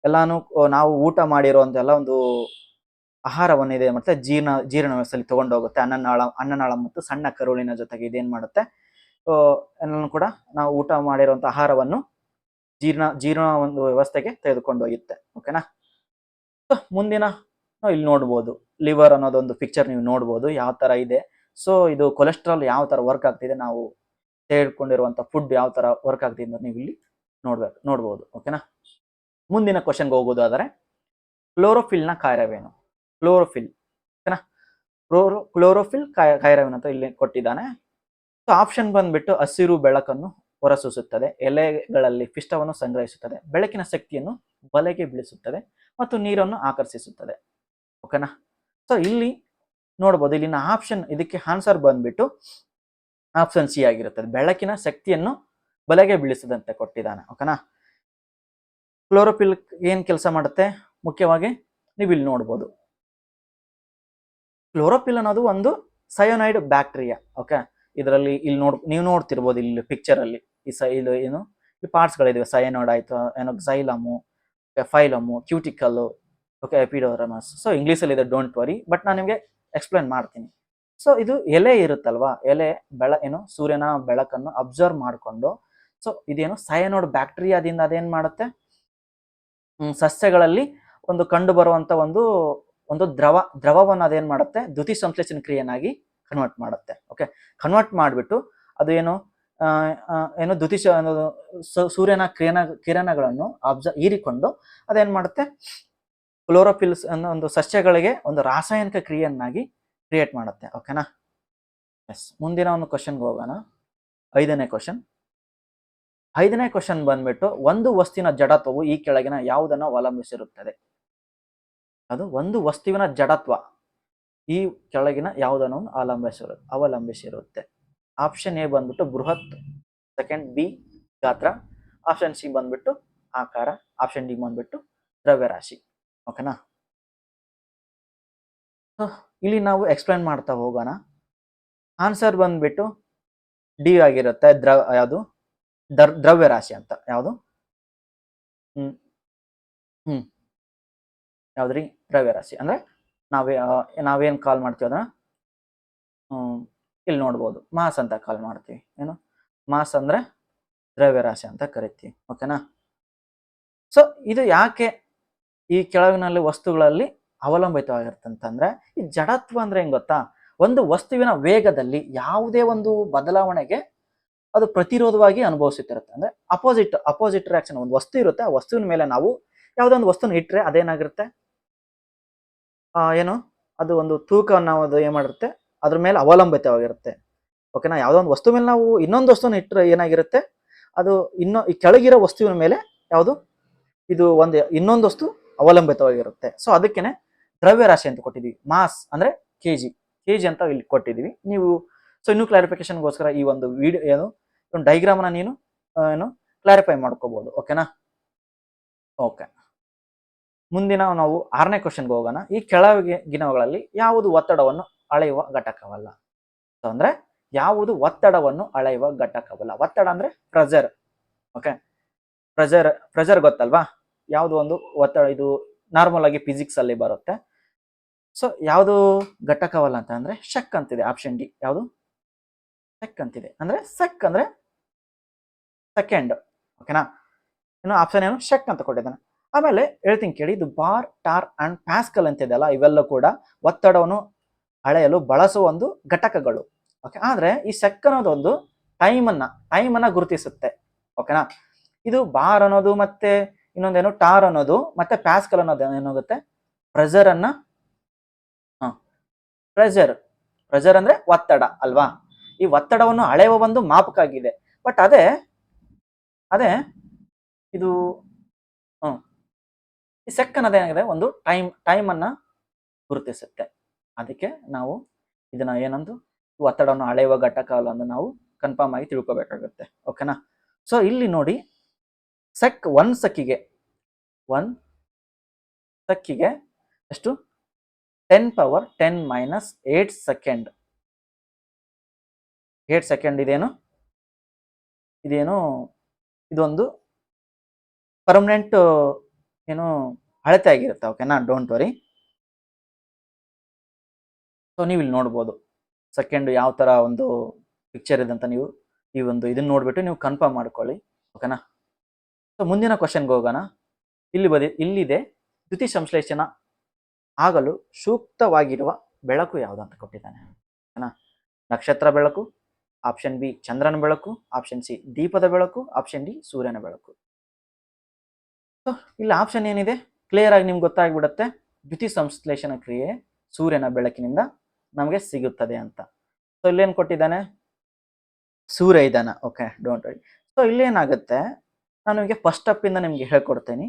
ಎಲ್ಲಾನು ನಾವು ಊಟ ಮಾಡಿರುವಂತೆಲ್ಲ ಒಂದು ಆಹಾರವನ್ನು ಇದೆ ಮತ್ತೆ ಜೀರ್ಣ ವ್ಯವಸ್ಥೆಯಲ್ಲಿ ತಗೊಂಡೋಗುತ್ತೆ. ಅನ್ನನಾಳ ಮತ್ತು ಸಣ್ಣ ಕರುಳಿನ ಜೊತೆಗೆ ಇದೇನ್ ಮಾಡುತ್ತೆ, ಎಲ್ಲಾನು ಕೂಡ ನಾವು ಊಟ ಮಾಡಿರುವಂತ ಆಹಾರವನ್ನು ಜೀರ್ಣ ಒಂದು ವ್ಯವಸ್ಥೆಗೆ ತೆಗೆದುಕೊಂಡು ಹೋಗುತ್ತೆ. ಓಕೆನಾ. ಮುಂದಿನ ಇಲ್ಲಿ ನೋಡ್ಬೋದು, ಲಿವರ್ ಅನ್ನೋದೊಂದು ಪಿಕ್ಚರ್ ನೀವು ನೋಡ್ಬೋದು ಯಾವ ತರ ಇದೆ. ಸೊ ಇದು ಕೊಲೆಸ್ಟ್ರಾಲ್ ಯಾವ ತರ ವರ್ಕ್ ಆಗ್ತಿದೆ, ನಾವು ತೆಗೆದುಕೊಂಡಿರುವಂತ ಫುಡ್ ಯಾವ ತರ ವರ್ಕ್ ಆಗ್ತಿದೆ ಅಂತ ನೀವು ಇಲ್ಲಿ ನೋಡ್ಬೋದು. ಓಕೆನಾ. ಮುಂದಿನ ಕ್ವಶನ್ಗೆ ಹೋಗೋದಾದರೆ ಕ್ಲೋರೋಫಿಲ್ನ ಕಾರ್ಯವೇನು? ಕ್ಲೋರೋಫಿಲ್. ಓಕೆನಾ. ಕ್ಲೋರೋಫಿಲ್ ಕಾರ್ಯವೇನು ಅಂತ ಇಲ್ಲಿ ಕೊಟ್ಟಿದ್ದಾನೆ. ಸೊ ಆಪ್ಷನ್ ಬಂದ್ಬಿಟ್ಟು ಹಸಿರು ಬೆಳಕನ್ನು ಹೊರಸೂಸುತ್ತದೆ, ಎಲೆಗಳಲ್ಲಿ ಪಿಷ್ಟವನ್ನು ಸಂಗ್ರಹಿಸುತ್ತದೆ, ಬೆಳಕಿನ ಶಕ್ತಿಯನ್ನು ಬಲೆಗೆ ಬೀಳಿಸುತ್ತದೆ ಮತ್ತು ನೀರನ್ನು ಆಕರ್ಷಿಸುತ್ತದೆ. ಓಕೆನಾ. ಸೊ ಇಲ್ಲಿ ನೋಡ್ಬೋದು, ಇಲ್ಲಿನ ಆಪ್ಷನ್ ಇದಕ್ಕೆ ಆನ್ಸರ್ ಬಂದ್ಬಿಟ್ಟು ಆಪ್ಷನ್ ಸಿ ಆಗಿರುತ್ತದೆ. ಬೆಳಕಿನ ಶಕ್ತಿಯನ್ನು ಬಲೆಗೆ ಬೀಳಿಸದಂತೆ ಕೊಟ್ಟಿದ್ದಾನೆ. ಓಕೆನಾ. ಕ್ಲೋರೋಫಿಲ್ ಏನ್ ಕೆಲಸ ಮಾಡುತ್ತೆ ಮುಖ್ಯವಾಗಿ ನೀವು ಇಲ್ಲಿ ನೋಡ್ಬೋದು. ಕ್ಲೋರೋಫಿಲ್ ಅನ್ನೋದು ಒಂದು ಸಯೋನೈಡ್ ಬ್ಯಾಕ್ಟೀರಿಯಾ. ಓಕೆ. ಇದರಲ್ಲಿ ಇಲ್ಲಿ ನೀವು ನೋಡ್ತಿರ್ಬೋದು ಇಲ್ಲಿ ಪಿಕ್ಚರ್ ಅಲ್ಲಿ ಇದು ಏನು ಈ ಪಾರ್ಟ್ಸ್ ಗಳಿವೆ. ಸಯನೈಡ್ ಆಯ್ತು, ಏನೋ xylem, phylum, cuticle, okay, epidermis. So English ಅಲ್ಲಿ ಇದೆ, ಡೋಂಟ್ ವರಿ, ಬಟ್ ನಾನು ನಿಮಗೆ ಎಕ್ಸ್ಪ್ಲೇನ್ ಮಾಡ್ತೀನಿ. ಸೊ ಇದು ಎಲೆ ಇರುತ್ತಲ್ವಾ, ಎಲೆ ಸೂರ್ಯನ ಬೆಳಕನ್ನು ಅಬ್ಸರ್ವ್ ಮಾಡಿಕೊಂಡು, ಸೊ ಇದೇನು ಸಯನೈಡ್ ಬ್ಯಾಕ್ಟೀರಿಯಾದಿಂದ ಅದೇನ್ ಮಾಡುತ್ತೆ, ಸಸ್ಯಗಳಲ್ಲಿ ಒಂದು ಕಂಡು ಬರುವಂತ ಒಂದು ದ್ರವವನ್ನು ಅದೇನ್ ಮಾಡುತ್ತೆ, ದ್ಯುತಿ ಸಂಶ್ಲೇಷಣ ಕ್ರಿಯೆಯನ್ನಾಗಿ ಕನ್ವರ್ಟ್ ಮಾಡುತ್ತೆ. ಓಕೆ. ಕನ್ವರ್ಟ್ ಮಾಡಿಬಿಟ್ಟು ಅದು ಏನು ಸೂರ್ಯನ ಕಿರಣಗಳನ್ನು ಹೀರಿಕೊಂಡು ಅದೇನ್ ಮಾಡುತ್ತೆ, ಕ್ಲೋರೋಫಿಲ್ಸ್ ಅನ್ನೋ ಒಂದು ಸಸ್ಯಗಳಿಗೆ ಒಂದು ರಾಸಾಯನಿಕ ಕ್ರಿಯೆಯನ್ನಾಗಿ ಕ್ರಿಯೇಟ್ ಮಾಡುತ್ತೆ. ಓಕೆನಾ. ಎಸ್. ಮುಂದಿನ ಒಂದು ಕ್ವಶನ್ಗೆ ಹೋಗೋಣ. ಐದನೇ ಕ್ವಶನ್ ಬಂದ್ಬಿಟ್ಟು ಒಂದು ವಸ್ತುವಿನ ಜಡತ್ವವು ಈ ಕೆಳಗಿನ ಯಾವುದನ್ನು ಅವಲಂಬಿಸಿರುತ್ತದೆ? ಅದು ಒಂದು ವಸ್ತುವಿನ ಜಡತ್ವ ಈ ಕೆಳಗಿನ ಯಾವುದನ್ನು ಅವಲಂಬಿಸಿರುತ್ತೆ. ಆಪ್ಷನ್ ಎ ಬಂದ್ಬಿಟ್ಟು ಬೃಹತ್, ಸೆಕೆಂಡ್ ಬಿ ಗಾತ್ರ, ಆಪ್ಷನ್ ಸಿ ಬಂದ್ಬಿಟ್ಟು ಆಕಾರ, ಆಪ್ಷನ್ ಡಿ ಬಂದ್ಬಿಟ್ಟು ದ್ರವ್ಯರಾಶಿ. ಓಕೆನಾ. ಇಲ್ಲಿ ನಾವು ಎಕ್ಸ್ಪ್ಲೈನ್ ಮಾಡ್ತಾ ಹೋಗೋಣ. ಆನ್ಸರ್ ಬಂದ್ಬಿಟ್ಟು ಡಿ ಆಗಿರುತ್ತೆ. ಯಾವುದು ದ್ರವ್ಯರಾಶಿ ಅಂತ. ಯಾವುದು ಯಾವ್ದ್ರಿ? ದ್ರವ್ಯರಾಶಿ ಅಂದ್ರೆ ನಾವೇನ್ ಕಾಲ್ ಮಾಡ್ತೀವಿ ಅದನ್ನ ಇಲ್ಲಿ ನೋಡ್ಬೋದು, ಮಾಸ್ ಅಂತ ಕಾಲ್ ಮಾಡ್ತೀವಿ. ಏನು ಮಾಸ್ ಅಂದ್ರೆ ದ್ರವ್ಯರಾಶಿ ಅಂತ ಕರಿತೀವಿ. ಓಕೆನಾ. ಸೊ ಇದು ಯಾಕೆ ಈ ಕೆಳಗಿನಲ್ಲಿ ವಸ್ತುಗಳಲ್ಲಿ ಅವಲಂಬಿತವಾಗಿರುತ್ತಂತಂದ್ರೆ, ಈ ಜಡತ್ವ ಅಂದ್ರೆ ಹೆಂಗ್ ಗೊತ್ತಾ, ಒಂದು ವಸ್ತುವಿನ ವೇಗದಲ್ಲಿ ಯಾವುದೇ ಒಂದು ಬದಲಾವಣೆಗೆ ಅದು ಪ್ರತಿರೋಧವಾಗಿ ಅನುಭವಿಸುತ್ತಿರುತ್ತೆ. ಅಂದ್ರೆ ಅಪೋಸಿಟ್ ರಿಯಾಕ್ಷನ್. ಒಂದು ವಸ್ತು ಇರುತ್ತೆ, ಆ ವಸ್ತುವಿನ ಮೇಲೆ ನಾವು ಯಾವುದೋ ಒಂದು ವಸ್ತುನ ಇಟ್ಟರೆ ಅದೇನಾಗಿರುತ್ತೆ, ಅದು ಒಂದು ತೂಕವನ್ನು ಅದು ಏನ್ ಮಾಡಿರುತ್ತೆ, ಅದ್ರ ಮೇಲೆ ಅವಲಂಬಿತವಾಗಿರುತ್ತೆ. ಓಕೆನಾ. ಯಾವುದೋ ಒಂದು ವಸ್ತು ಮೇಲೆ ನಾವು ಇನ್ನೊಂದು ವಸ್ತುನ ಇಟ್ಟರೆ ಏನಾಗಿರುತ್ತೆ, ಅದು ಈ ಕೆಳಗಿರೋ ವಸ್ತುವಿನ ಮೇಲೆ ಯಾವುದು ಇದು ಇನ್ನೊಂದು ವಸ್ತು ಅವಲಂಬಿತವಾಗಿರುತ್ತೆ. ಸೊ ಅದಕ್ಕೇನೆ ದ್ರವ್ಯರಾಶಿ ಅಂತ ಕೊಟ್ಟಿದೀವಿ. ಮಾಸ್ ಅಂದ್ರೆ ಕೆಜಿ ಅಂತ ಇಲ್ಲಿ ಕೊಟ್ಟಿದೀವಿ. ನೀವು ಸೊ ಇನ್ನೂ ಕ್ಲಾರಿಫಿಕೇಶನ್ಗೋಸ್ಕರ ಈ ಒಂದು ವಿಡಿಯೋ ಡೈಗ್ರಾಮ್ನ ನೀನು ಕ್ಲಾರಿಫೈ ಮಾಡ್ಕೋಬಹುದು. ಓಕೆನಾ. ಓಕೆ. ಮುಂದಿನ ನಾವು 6ನೇ ಕ್ವಶನ್ಗೆ ಹೋಗೋಣ. ಈ ಕೆಳಗಿನವುಗಳಲ್ಲಿ ಯಾವುದು ಒತ್ತಡವನ್ನು ಅಳೆಯುವ ಘಟಕವಲ್ಲ? ಅಂದ್ರೆ ಯಾವುದು ಒತ್ತಡವನ್ನು ಅಳೆಯುವ ಘಟಕವಲ್ಲ? ಒತ್ತಡ ಅಂದ್ರೆ ಪ್ರೆಷರ್. ಓಕೆ. ಪ್ರೆಷರ್ ಗೊತ್ತಲ್ವಾ, ಯಾವುದು ಒಂದು ಒತ್ತಡ, ಇದು ನಾರ್ಮಲ್ ಆಗಿ ಫಿಸಿಕ್ಸ್ ಅಲ್ಲಿ ಬರುತ್ತೆ. ಸೊ ಯಾವುದು ಘಟಕವಲ್ಲ ಅಂತ ಅಂದ್ರೆ ಶಕ್ ಅಂತಿದೆ. Option D. ಯಾವುದು? ಸೆಕ್ ಅಂತಿದೆ. ಅಂದ್ರೆ ಸೆಕ್ ಅಂದ್ರೆ ಸೆಕೆಂಡ್. ಓಕೆನಾ. ಇನ್ನು ಆಪ್ಷನ್ ಏನು? ಶಕ್ ಅಂತ ಕೊಟ್ಟಿದ್ದಾನೆ. ಆಮೇಲೆ ಹೇಳ್ತೀನಿ ಕೇಳಿ, ಇದು ಬಾರ್, ಟಾರ್ ಅಂಡ್ ಪ್ಯಾಸ್ಕಲ್ ಅಂತಿದೆಯಲ್ಲ, ಇವೆಲ್ಲ ಕೂಡ ಒತ್ತಡವನ್ನು ಅಳೆಯಲು ಬಳಸುವ ಒಂದು ಘಟಕಗಳು. ಓಕೆ. ಆದ್ರೆ ಈ ಸೆಕ್ ಅನ್ನೋದೊಂದು ಟೈಮನ್ನ ಗುರುತಿಸುತ್ತೆ. ಓಕೆನಾ. ಇದು ಬಾರ್ ಅನ್ನೋದು ಮತ್ತೆ ಇನ್ನೊಂದೇನು ಟಾರ್ ಅನ್ನೋದು ಮತ್ತೆ ಪ್ಯಾಸ್ಕಲ್ ಅನ್ನೋದು ಏನಾಗುತ್ತೆ, ಪ್ರೆಷರ್ ಅಂದ್ರೆ ಒತ್ತಡ ಅಲ್ವಾ. ಈ ಒತ್ತಡವನ್ನು ಅಳೆಯುವ ಒಂದು ಮಾಪಕ ಆಗಿದೆ. ಬಟ್ ಅದೇ ಇದು ಈ ಸೆಕ್ ಅನ್ನೋದೇನಾಗಿದೆ, ಒಂದು ಟೈಮ್ ಅನ್ನ ಗುರುತಿಸುತ್ತೆ. ಅದಕ್ಕೆ ನಾವು ಇದನ್ನ ಏನಂದು ಒತ್ತಡವನ್ನು ಅಳೆಯುವ ಘಟಕ ಅಲ್ಲ ಎಂದು ನಾವು ಕನ್ಫರ್ಮ್ ಆಗಿ ತಿಳ್ಕೊಬೇಕಾಗುತ್ತೆ. ಓಕೆನಾ? ಸೊ ಇಲ್ಲಿ ನೋಡಿ, ಒನ್ ಸಕ್ಕಿಗೆ ಎಷ್ಟು 10⁻10⁻8 ಸೆಕೆಂಡ್. 8 ಸೆಕೆಂಡ್ ಇದೇನು ಇದೊಂದು ಪರ್ಮನೆಂಟ್ ಏನು ಅಳತೆ ಆಗಿರುತ್ತೆ. ಓಕೆನಾ? Don't worry. ಸೊ ನೀವು ಇಲ್ಲಿ ನೋಡ್ಬೋದು ಸೆಕೆಂಡ್ ಯಾವ ತರ ಒಂದು ಪಿಕ್ಚರ್ ಇದೆ ಅಂತ ನೀವು ಈ ಒಂದು ಇದನ್ನ ನೋಡ್ಬಿಟ್ಟು ನೀವು ಕನ್ಫರ್ಮ್ ಮಾಡ್ಕೊಳ್ಳಿ. ಓಕೆನಾ? ಸೊ ಮುಂದಿನ ಕ್ವಶನ್ಗೆ ಹೋಗೋಣ. ಇಲ್ಲಿದೆ ದ್ಯುತಿ ಸಂಶ್ಲೇಷಣ ಆಗಲು ಸೂಕ್ತವಾಗಿರುವ ಬೆಳಕು ಯಾವುದು ಅಂತ ಕೊಟ್ಟಿದ್ದಾನೆ. ಓಕೆನಾ? ನಕ್ಷತ್ರ ಬೆಳಕು, ಆಪ್ಷನ್ ಬಿ ಚಂದ್ರನ ಬೆಳಕು, ಆಪ್ಷನ್ ಸಿ ದೀಪದ ಬೆಳಕು, ಆಪ್ಷನ್ ಡಿ ಸೂರ್ಯನ ಬೆಳಕು. ಸೊ ಇಲ್ಲಿ ಆಪ್ಷನ್ ಏನಿದೆ ಕ್ಲಿಯರ್ ಆಗಿ ನಿಮ್ಗೆ ಗೊತ್ತಾಗ್ಬಿಡುತ್ತೆ. ದ್ಯುತಿ ಸಂಶ್ಲೇಷಣ ಕ್ರಿಯೆ ಸೂರ್ಯನ ಬೆಳಕಿನಿಂದ ನಮಗೆ ಸಿಗುತ್ತದೆ ಅಂತ. ಸೊ ಇಲ್ಲೇನು ಕೊಟ್ಟಿದ್ದಾನೆ? ಸೂರ್ಯ ಇದ್ದಾನೆ. Okay, don't worry. ಸೊ ಇಲ್ಲೇನಾಗುತ್ತೆ, ನಾನು ನಿಮಗೆ ಫಸ್ಟ್ ಸ್ಟೆಪ್ ಇಂದ ನಿಮ್ಗೆ ಹೇಳ್ಕೊಡ್ತೇನೆ.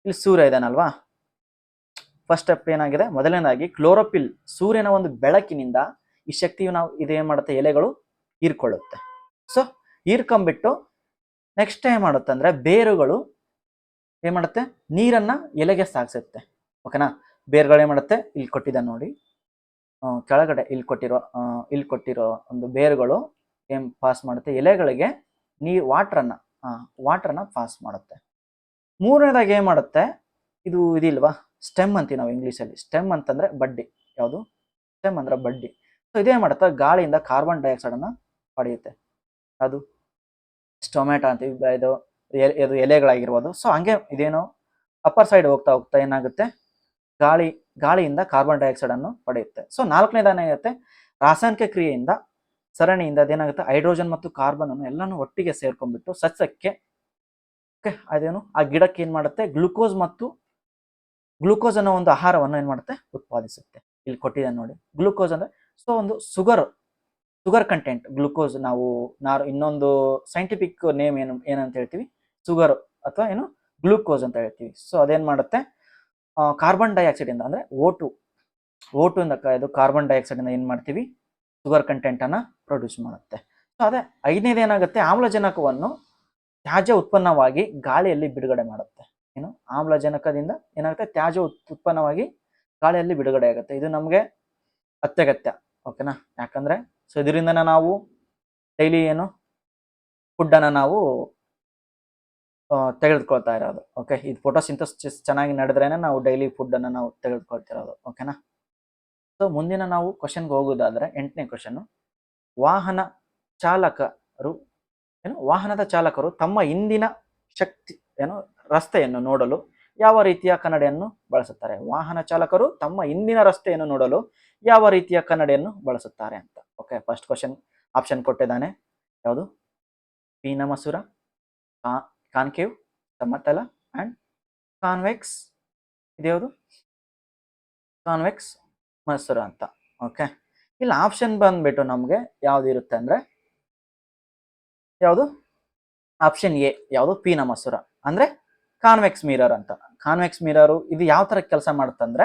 ಇಲ್ಲಿ ಸೂರ್ಯ ಇದ್ದಾನಲ್ವಾ, ಫಸ್ಟ್ ಸ್ಟೆಪ್ ಏನಾಗಿದೆ, ಮೊದಲನೇದಾಗಿ ಕ್ಲೋರೋಫಿಲ್ ಸೂರ್ಯನ ಒಂದು ಬೆಳಕಿನಿಂದ ಈ ಶಕ್ತಿಯು ನಾವು ಇದೇನ್ ಮಾಡುತ್ತೆ, ಎಲೆಗಳು ಹೀರ್ಕೊಳ್ಳುತ್ತೆ. ಸೊ ಹೀರ್ಕೊಂಡ್ಬಿಟ್ಟು ನೆಕ್ಸ್ಟ್ ಏನ್ ಮಾಡುತ್ತೆ ಅಂದ್ರೆ ಬೇರುಗಳು ಏನ್ ಮಾಡುತ್ತೆ, ನೀರನ್ನ ಎಲೆಗೆ ಸಾಗಿಸುತ್ತೆ. ಓಕೆನಾ? ಬೇರುಗಳು ಏನ್ ಮಾಡುತ್ತೆ, ಇಲ್ಲಿ ಕೊಟ್ಟಿದ್ದ ನೋಡಿ, ಕೆಳಗಡೆ ಇಲ್ಲಿ ಕೊಟ್ಟಿರೋ ಒಂದು ಬೇರುಗಳು ಏನ್ ಪಾಸ್ ಮಾಡುತ್ತೆ, ಎಲೆಗಳಿಗೆ ವಾಟರ್ನ ಪಾಸ್ ಮಾಡುತ್ತೆ. ಮೂರನೇದಾಗಿ ಏನ್ ಮಾಡುತ್ತೆ, ಇದಿಲ್ವಾ ಸ್ಟೆಮ್ ಅಂತೀವಿ ನಾವು ಇಂಗ್ಲೀಷಲ್ಲಿ. ಸ್ಟೆಮ್ ಅಂತಂದ್ರೆ ಬಡ್ಡಿ. ಯಾವುದು? ಸ್ಟೆಮ್ ಅಂದ್ರೆ ಬಡ್ಡಿ. ಸೊ ಇದೇನ್ ಮಾಡುತ್ತೆ, ಗಾಳಿಯಿಂದ ಕಾರ್ಬನ್ ಡೈಆಕ್ಸೈಡ್ ಅನ್ನ ಪಡೆಯುತ್ತೆ. ಅದು ಸ್ಟೊಮ್ಯಾಟೊ ಅಂತೀವಿ, ಇದು ಎಲೆಗಳಾಗಿರ್ಬೋದು. ಸೊ ಹಂಗೆ ಇದೇನು ಅಪ್ಪರ್ ಸೈಡ್ ಹೋಗ್ತಾ ಹೋಗ್ತಾ ಏನಾಗುತ್ತೆ, ಗಾಳಿಯಿಂದ ಕಾರ್ಬನ್ ಡೈಆಕ್ಸೈಡ್ ಅನ್ನು ಪಡೆಯುತ್ತೆ. ಸೊ ನಾಲ್ಕನೇದಾನ ಏನಾಗುತ್ತೆ, ರಾಸಾಯನಿಕ ಕ್ರಿಯೆಯಿಂದ ಸರಣಿಯಿಂದ ಅದೇನಾಗುತ್ತೆ, ಹೈಡ್ರೋಜನ್ ಮತ್ತು ಕಾರ್ಬನ್ ಅನ್ನು ಎಲ್ಲಾನು ಒಟ್ಟಿಗೆ ಸೇರ್ಕೊಂಡ್ಬಿಟ್ಟು ಸಸ್ಯಕ್ಕೆ ಅದೇನು ಆ ಗಿಡಕ್ಕೆ ಏನ್ ಮಾಡುತ್ತೆ, ಗ್ಲೂಕೋಸ್ ಅನ್ನೋ ಒಂದು ಆಹಾರವನ್ನು ಏನ್ ಮಾಡುತ್ತೆ, ಉತ್ಪಾದಿಸುತ್ತೆ. ಇಲ್ಲಿ ಕೊಟ್ಟಿದೆ ನೋಡಿ, ಗ್ಲೂಕೋಸ್ ಅಂದ್ರೆ ಸೊ ಒಂದು ಶುಗರ್ ಕಂಟೆಂಟ್. ಗ್ಲೂಕೋಸ್ ನಾವು ಇನ್ನೊಂದು ಸೈಂಟಿಫಿಕ್ ನೇಮ್ ಏನಂತ ಹೇಳ್ತೀವಿ, ಶುಗರ್ ಅಥವಾ ಏನು ಗ್ಲೂಕೋಸ್ ಅಂತ ಹೇಳ್ತೀವಿ. ಸೊ ಅದೇನ್ ಮಾಡುತ್ತೆ, ಕಾರ್ಬನ್ ಡೈಆಕ್ಸೈಡ್ ಇಂದ ಅಂದ್ರೆ O2 ಇಂದ ಇದು ಕಾರ್ಬನ್ ಡೈಆಕ್ಸೈಡ್ ಇಂದ ಏನ್ ಮಾಡ್ತೀವಿ, ಶುಗರ್ ಕಂಟೆಂಟ್ ಅನ್ನ ಪ್ರೊಡ್ಯೂಸ್ ಮಾಡುತ್ತೆ. ಸೊ ಅದೇ ಐದನೇದು ಏನಾಗುತ್ತೆ, ಆಮ್ಲಜನಕವನ್ನು ತ್ಯಾಜ್ಯ ಉತ್ಪನ್ನವಾಗಿ ಗಾಳಿಯಲ್ಲಿ ಬಿಡುಗಡೆ ಮಾಡುತ್ತೆ. ಏನು ಆಮ್ಲಜನಕದಿಂದ ಏನಾಗುತ್ತೆ, ತ್ಯಾಜ್ಯ ಉತ್ಪನ್ನವಾಗಿ ಗಾಳಿಯಲ್ಲಿ ಬಿಡುಗಡೆ ಆಗುತ್ತೆ. ಇದು ನಮಗೆ ಅತ್ಯಗತ್ಯ. ಓಕೆನಾ? ಯಾಕಂದ್ರೆ ಸೊ ಇದರಿಂದ ನಾವು ಡೈಲಿ ಫುಡ್ ಅನ್ನ ನಾವು ತೆಗೆದುಕೊಳ್ತಾ ಇರೋದು. ಓಕೆ, ಇದು ಫೋಟೋಸಿಂಥಸಿಸ್ ಚೆನ್ನಾಗಿ ನಡೆದ್ರೇನೆ ನಾವು ಡೈಲಿ ಫುಡ್ ಅನ್ನ ನಾವು ತೆಗೆದುಕೊಳ್ತಿರೋದು. ಓಕೆನಾ? ಸೊ ಮುಂದಿನ ನಾವು ಕ್ವಶನ್ಗೆ ಹೋಗೋದಾದ್ರೆ 8ನೇ ಕ್ವಶನ್, ವಾಹನದ ಚಾಲಕರು ತಮ್ಮ ಹಿಂದಿನ ರಸ್ತೆಯನ್ನು ನೋಡಲು ಯಾವ ರೀತಿಯ ಕನ್ನಡಿಯನ್ನು ಬಳಸುತ್ತಾರೆ? ವಾಹನ ಚಾಲಕರು ತಮ್ಮ ಹಿಂದಿನ ರಸ್ತೆಯನ್ನು ನೋಡಲು ಯಾವ ರೀತಿಯ ಕನ್ನಡಿಯನ್ನು ಬಳಸುತ್ತಾರೆ ಅಂತ. ಓಕೆ, ಫಸ್ಟ್ ಕ್ವಶನ್ ಆಪ್ಷನ್ ಕೊಟ್ಟಿದ್ದಾನೆ. ಯಾವುದು? ಪೀನಮಸೂರ, ಕಾನ್ಕೇವ್, ಸಮತಲ ಅಂಡ್ ಕಾನ್ವೆಕ್ಸ್. ಇದ್ಯಾವುದು? ಕಾನ್ವೆಕ್ಸ್ ಮಸೂರ ಅಂತ. ಓಕೆ, ಇಲ್ಲಿ ಆಪ್ಷನ್ ಬಂದ್ಬಿಟ್ಟು ನಮ್ಗೆ ಯಾವ್ದು ಇರುತ್ತೆ ಅಂದ್ರೆ ಯಾವುದು? Option A. ಯಾವುದು? ಪೀನಮಸೂರ ಅಂದ್ರೆ ಕಾನ್ವೆಕ್ಸ್ ಮಿರರ್ ಅಂತ. ಕಾನ್ವೆಕ್ಸ್ ಮಿರರ್ ಇದು ಯಾವ ತರ ಕೆಲಸ ಮಾಡುತ್ತಂದ್ರೆ,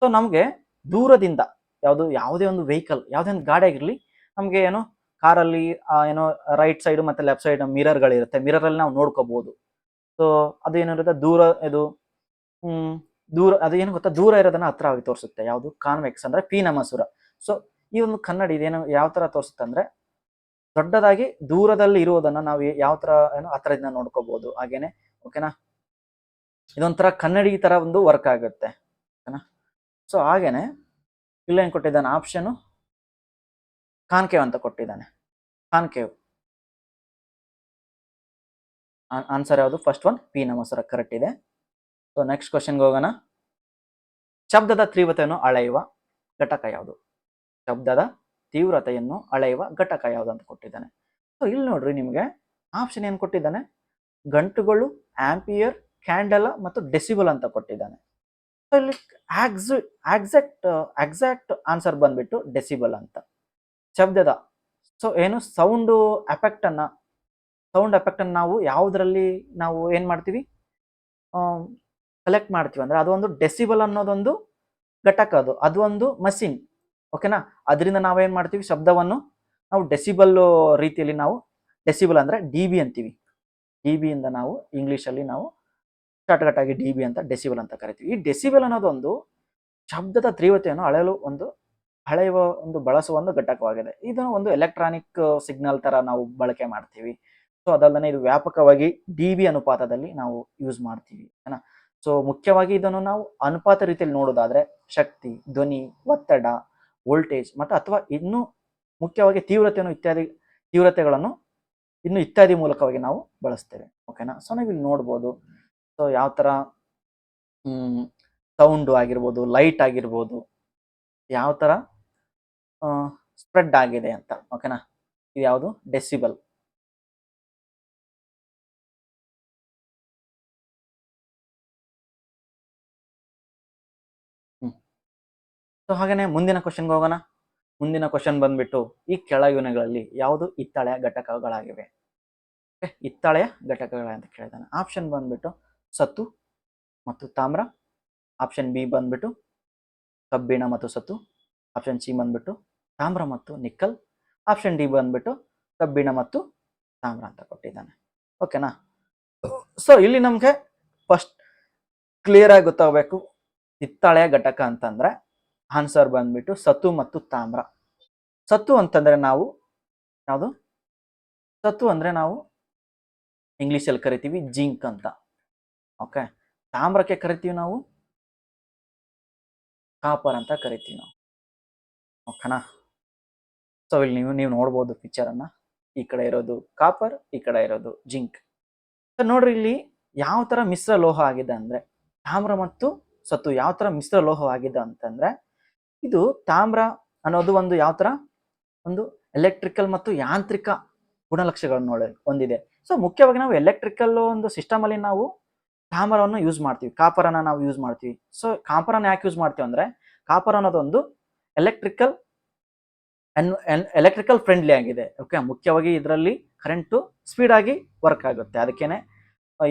ಸೊ ನಮ್ಗೆ ದೂರದಿಂದ ಯಾವುದೇ ಒಂದು ವೆಹಿಕಲ್, ಯಾವುದೇ ಒಂದು ಗಾಡಿ ಆಗಿರ್ಲಿ, ನಮ್ಗೆ ಕಾರಲ್ಲಿ ರೈಟ್ ಸೈಡ್ ಮತ್ತೆ ಲೆಫ್ಟ್ ಸೈಡ್ ಮಿರರ್ಗಳಿರುತ್ತೆ. ಮಿರರ್ ಅಲ್ಲಿ ನಾವು ನೋಡ್ಕೋಬಹುದು. ಸೊ ಅದು ಏನಿರುತ್ತೆ, ದೂರ ಅದು ಏನು ಗೊತ್ತಾ, ದೂರ ಇರೋದನ್ನ ಹತ್ರ ಆಗಿ ತೋರಿಸುತ್ತೆ. ಯಾವುದು? ಕಾನ್ವೆಕ್ಸ್ ಅಂದ್ರೆ ಪೀನಮಸೂರ. ಸೊ ಈ ಒಂದು ಕನ್ನಡಿ ಇದೇನು ಯಾವ ತರ ತೋರಿಸುತ್ತೆ ಅಂದ್ರೆ, ದೊಡ್ಡದಾಗಿ ದೂರದಲ್ಲಿ ಇರುವುದನ್ನ ನಾವು ಯಾವ ತರ ಹತ್ರದಿಂದ ನೋಡ್ಕೋಬಹುದು. ಹಾಗೇನೆ ಓಕೆನಾ, ಇದೊಂಥರ ಕನ್ನಡಿ ತರ ಒಂದು ವರ್ಕ್ ಆಗುತ್ತೆ. ಓಕೆನಾ? ಸೊ ಹಾಗೇನೆ ಇಲ್ಲೇನ್ ಕೊಟ್ಟಿದ್ದಾನೆ, ಆಪ್ಷನ್ ಕಾನ್ಕೇವ್ ಅಂತ ಕೊಟ್ಟಿದ್ದಾನೆ. ಕಾನ್ಕೇವ್ ಆನ್ಸರ್ ಯಾವುದು? ಫಸ್ಟ್ ಒನ್ ಪೀನಮಸೂರ ಕರೆಕ್ಟ್ ಇದೆ. ಸೊ ನೆಕ್ಸ್ಟ್ ಕ್ವಶನ್ಗೆ ಹೋಗೋಣ. ಶಬ್ದದ ತೀವ್ರತೆಯನ್ನು ಅಳೆಯುವ ಘಟಕ ಯಾವುದು? ಶಬ್ದದ ತೀವ್ರತೆಯನ್ನು ಅಳೆಯುವ ಘಟಕ ಯಾವುದು ಅಂತ ಕೊಟ್ಟಿದ್ದಾನೆ. ಸೊ ಇಲ್ಲಿ ನೋಡ್ರಿ, ನಿಮಗೆ ಆಪ್ಷನ್ ಏನು ಕೊಟ್ಟಿದ್ದಾನೆ, ಗಂಟುಗಳು, ಆಂಪಿಯರ್, ಕ್ಯಾಂಡಲ ಮತ್ತು ಡೆಸಿಬಲ್ ಅಂತ ಕೊಟ್ಟಿದ್ದಾನೆ. ಸೊ ಇಲ್ಲಿ ಎಕ್ಸಾಕ್ಟ್ ಆನ್ಸರ್ ಬಂದ್ಬಿಟ್ಟು ಡೆಸಿಬಲ್ ಅಂತ. ಶಬ್ದದ ಸೌಂಡ್ ಎಫೆಕ್ಟ್ ಅನ್ನ ನಾವು ಯಾವುದರಲ್ಲಿ ನಾವು ಏನ್ ಮಾಡ್ತೀವಿ, ಕಲೆಕ್ಟ್ ಮಾಡ್ತೀವಿ ಅಂದ್ರೆ ಅದೊಂದು ಡೆಸಿಬಲ್ ಅನ್ನೋದೊಂದು ಘಟಕ. ಅದು ಒಂದು ಮಷಿನ್. ಓಕೆನಾ? ಅದರಿಂದ ನಾವೇನ್ ಮಾಡ್ತೀವಿ, ಶಬ್ದವನ್ನು ನಾವು ಡೆಸಿಬಲ್ ರೀತಿಯಲ್ಲಿ ನಾವು ಡೆಸಿಬಲ್ ಅಂದ್ರೆ ಡಿ.ಬಿ ಅಂತೀವಿ. ಡಿ.ಬಿ ಇಂದ ನಾವು ಇಂಗ್ಲಿಷಲ್ಲಿ ನಾವು ಶಾರ್ಟ್ಕಟ್ ಆಗಿ ಡಿ.ಬಿ ಅಂತ ಡೆಸಿಬಲ್ ಅಂತ ಕರಿತೀವಿ. ಈ ಡೆಸಿಬಲ್ ಅನ್ನೋದೊಂದು ಶಬ್ದದ ತೀವ್ರತೆಯನ್ನು ಅಳೆಯಲು ಅಳೆಯುವ ಒಂದು ಬಳಸುವ ಒಂದು ಘಟಕವಾಗಿದೆ. ಇದನ್ನು ಒಂದು ಎಲೆಕ್ಟ್ರಾನಿಕ್ ಸಿಗ್ನಲ್ ತರ ನಾವು ಬಳಕೆ ಮಾಡ್ತೀವಿ. ಸೊ ಅದಲ್ಲದೆ ಇದು ವ್ಯಾಪಕವಾಗಿ ಡಿ.ಬಿ ಅನುಪಾತದಲ್ಲಿ ನಾವು ಯೂಸ್ ಮಾಡ್ತೀವಿ. ಸೊ ಮುಖ್ಯವಾಗಿ ಇದನ್ನು ನಾವು ಅನುಪಾತ ರೀತಿಯಲ್ಲಿ ನೋಡೋದಾದ್ರೆ ಶಕ್ತಿ, ಧ್ವನಿ, ಒತ್ತಡ, ವೋಲ್ಟೇಜ್ ಮತ್ತು ಅಥವಾ ಇನ್ನೂ ಮುಖ್ಯವಾಗಿ ತೀವ್ರತೆಗಳನ್ನು ಇನ್ನು ಇತ್ಯಾದಿ ಮೂಲಕವಾಗಿ ನಾವು ಬಳಸ್ತೇವೆ. ಓಕೆನಾ. ಸೊ ನೀವು ಇಲ್ಲಿ ನೋಡ್ಬೋದು. ಸೊ ಯಾವ ತರ ಸೌಂಡ್ ಆಗಿರ್ಬೋದು, ಲೈಟ್ ಆಗಿರ್ಬೋದು, ಯಾವ ತರ ಸ್ಪ್ರೆಡ್ ಆಗಿದೆ ಅಂತ. ಓಕೆನಾ. ಇದು ಯಾವುದು ಡೆಸಿಬಲ್. ಸೊ ಹಾಗೇನೆ ಮುಂದಿನ ಕ್ವಶನ್ಗೆ ಹೋಗೋಣ. ಮುಂದಿನ ಕ್ವಶನ್ ಬಂದ್ಬಿಟ್ಟು ಈ ಕೆಳಗಿನಗಳಲ್ಲಿ ಯಾವುದು ಹಿತ್ತಾಳೆಯ ಘಟಕಗಳಾಗಿವೆ? ಹಿತ್ತಾಳೆಯ ಘಟಕಗಳ ಅಂತ ಕೇಳಿದಾನೆ. ಆಪ್ಷನ್ ಬಂದ್ಬಿಟ್ಟು ಸತು ಮತ್ತು ತಾಮ್ರ. ಆಪ್ಷನ್ ಬಿ ಬಂದ್ಬಿಟ್ಟು ಕಬ್ಬಿಣ ಮತ್ತು ಸತು. ಆಪ್ಷನ್ ಸಿ ಬಂದ್ಬಿಟ್ಟು ತಾಮ್ರ ಮತ್ತು ನಿಕ್ಕಲ್. ಆಪ್ಷನ್ ಡಿ ಬಂದ್ಬಿಟ್ಟು ಕಬ್ಬಿಣ ಮತ್ತು ತಾಮ್ರ ಅಂತ ಕೊಟ್ಟಿದ್ದಾನೆ. ಓಕೆನಾ. ಸೊ ಇಲ್ಲಿ ನಮ್ಗೆ ಫಸ್ಟ್ ಕ್ಲಿಯರ್ ಆಗಿ ಗೊತ್ತಾಗಬೇಕು, ಹಿತ್ತಾಳೆಯ ಘಟಕ ಅಂತಂದ್ರೆ ಆನ್ಸರ್ ಬಂದ್ಬಿಟ್ಟು ಸತು ಮತ್ತು ತಾಮ್ರ. ಸತು ಅಂತಂದ್ರೆ ನಾವು ಯಾವುದು? ಸತು ಅಂದ್ರೆ ನಾವು ಇಂಗ್ಲಿಷಲ್ಲಿ ಕರಿತೀವಿ ಜಿಂಕ್ ಅಂತ. ಓಕೆ. ತಾಮ್ರಕ್ಕೆ ಕರಿತೀವಿ ನಾವು ಕಾಪರ್ ಅಂತ ಕರಿತೀವಿ ನಾವು. ಓಕೆನಾ. ಸೊ ಇಲ್ಲಿ ನೀವು ನೋಡ್ಬೋದು ಪಿಕ್ಚರ್ ಅನ್ನ. ಈ ಕಡೆ ಇರೋದು ಕಾಪರ್, ಈ ಕಡೆ ಇರೋದು ಜಿಂಕ್. ಸೊ ನೋಡ್ರಿ ಇಲ್ಲಿ ಯಾವ ತರ ಮಿಶ್ರ ಲೋಹ ಆಗಿದೆ ಅಂದ್ರೆ ತಾಮ್ರ ಮತ್ತು ಸತು ಯಾವ ತರ ಮಿಶ್ರ ಲೋಹವಾಗಿದೆ ಅಂತಂದ್ರೆ ಇದು ತಾಮ್ರ ಅನ್ನೋದು ಒಂದು ಯಾವ ತರ ಒಂದು ಎಲೆಕ್ಟ್ರಿಕಲ್ ಮತ್ತು ಯಾಂತ್ರಿಕ ಗುಣಲಕ್ಷಣಗಳನ್ನು ಹೊಂದಿದೆ. ಸೊ ಮುಖ್ಯವಾಗಿ ನಾವು ಎಲೆಕ್ಟ್ರಿಕಲ್ ಒಂದು ಸಿಸ್ಟಮ್ ಅಲ್ಲಿ ನಾವು ತಾಮ್ರವನ್ನು ಯೂಸ್ ಮಾಡ್ತೀವಿ, ಕಾಪರ್ ಅನ್ನ ನಾವು ಯೂಸ್ ಮಾಡ್ತೀವಿ. ಸೊ ಕಾಪರ್ ಅನ್ನ ಯಾಕೆ ಯೂಸ್ ಮಾಡ್ತೀವಿ ಅಂದ್ರೆ ಕಾಪರ್ ಅನ್ನೋದೊಂದು ಎಲೆಕ್ಟ್ರಿಕಲ್ ಫ್ರೆಂಡ್ಲಿ ಆಗಿದೆ. ಓಕೆ. ಮುಖ್ಯವಾಗಿ ಇದರಲ್ಲಿ ಕರೆಂಟು ಸ್ಪೀಡ್ ಆಗಿ ವರ್ಕ್ ಆಗುತ್ತೆ. ಅದಕ್ಕೇನೆ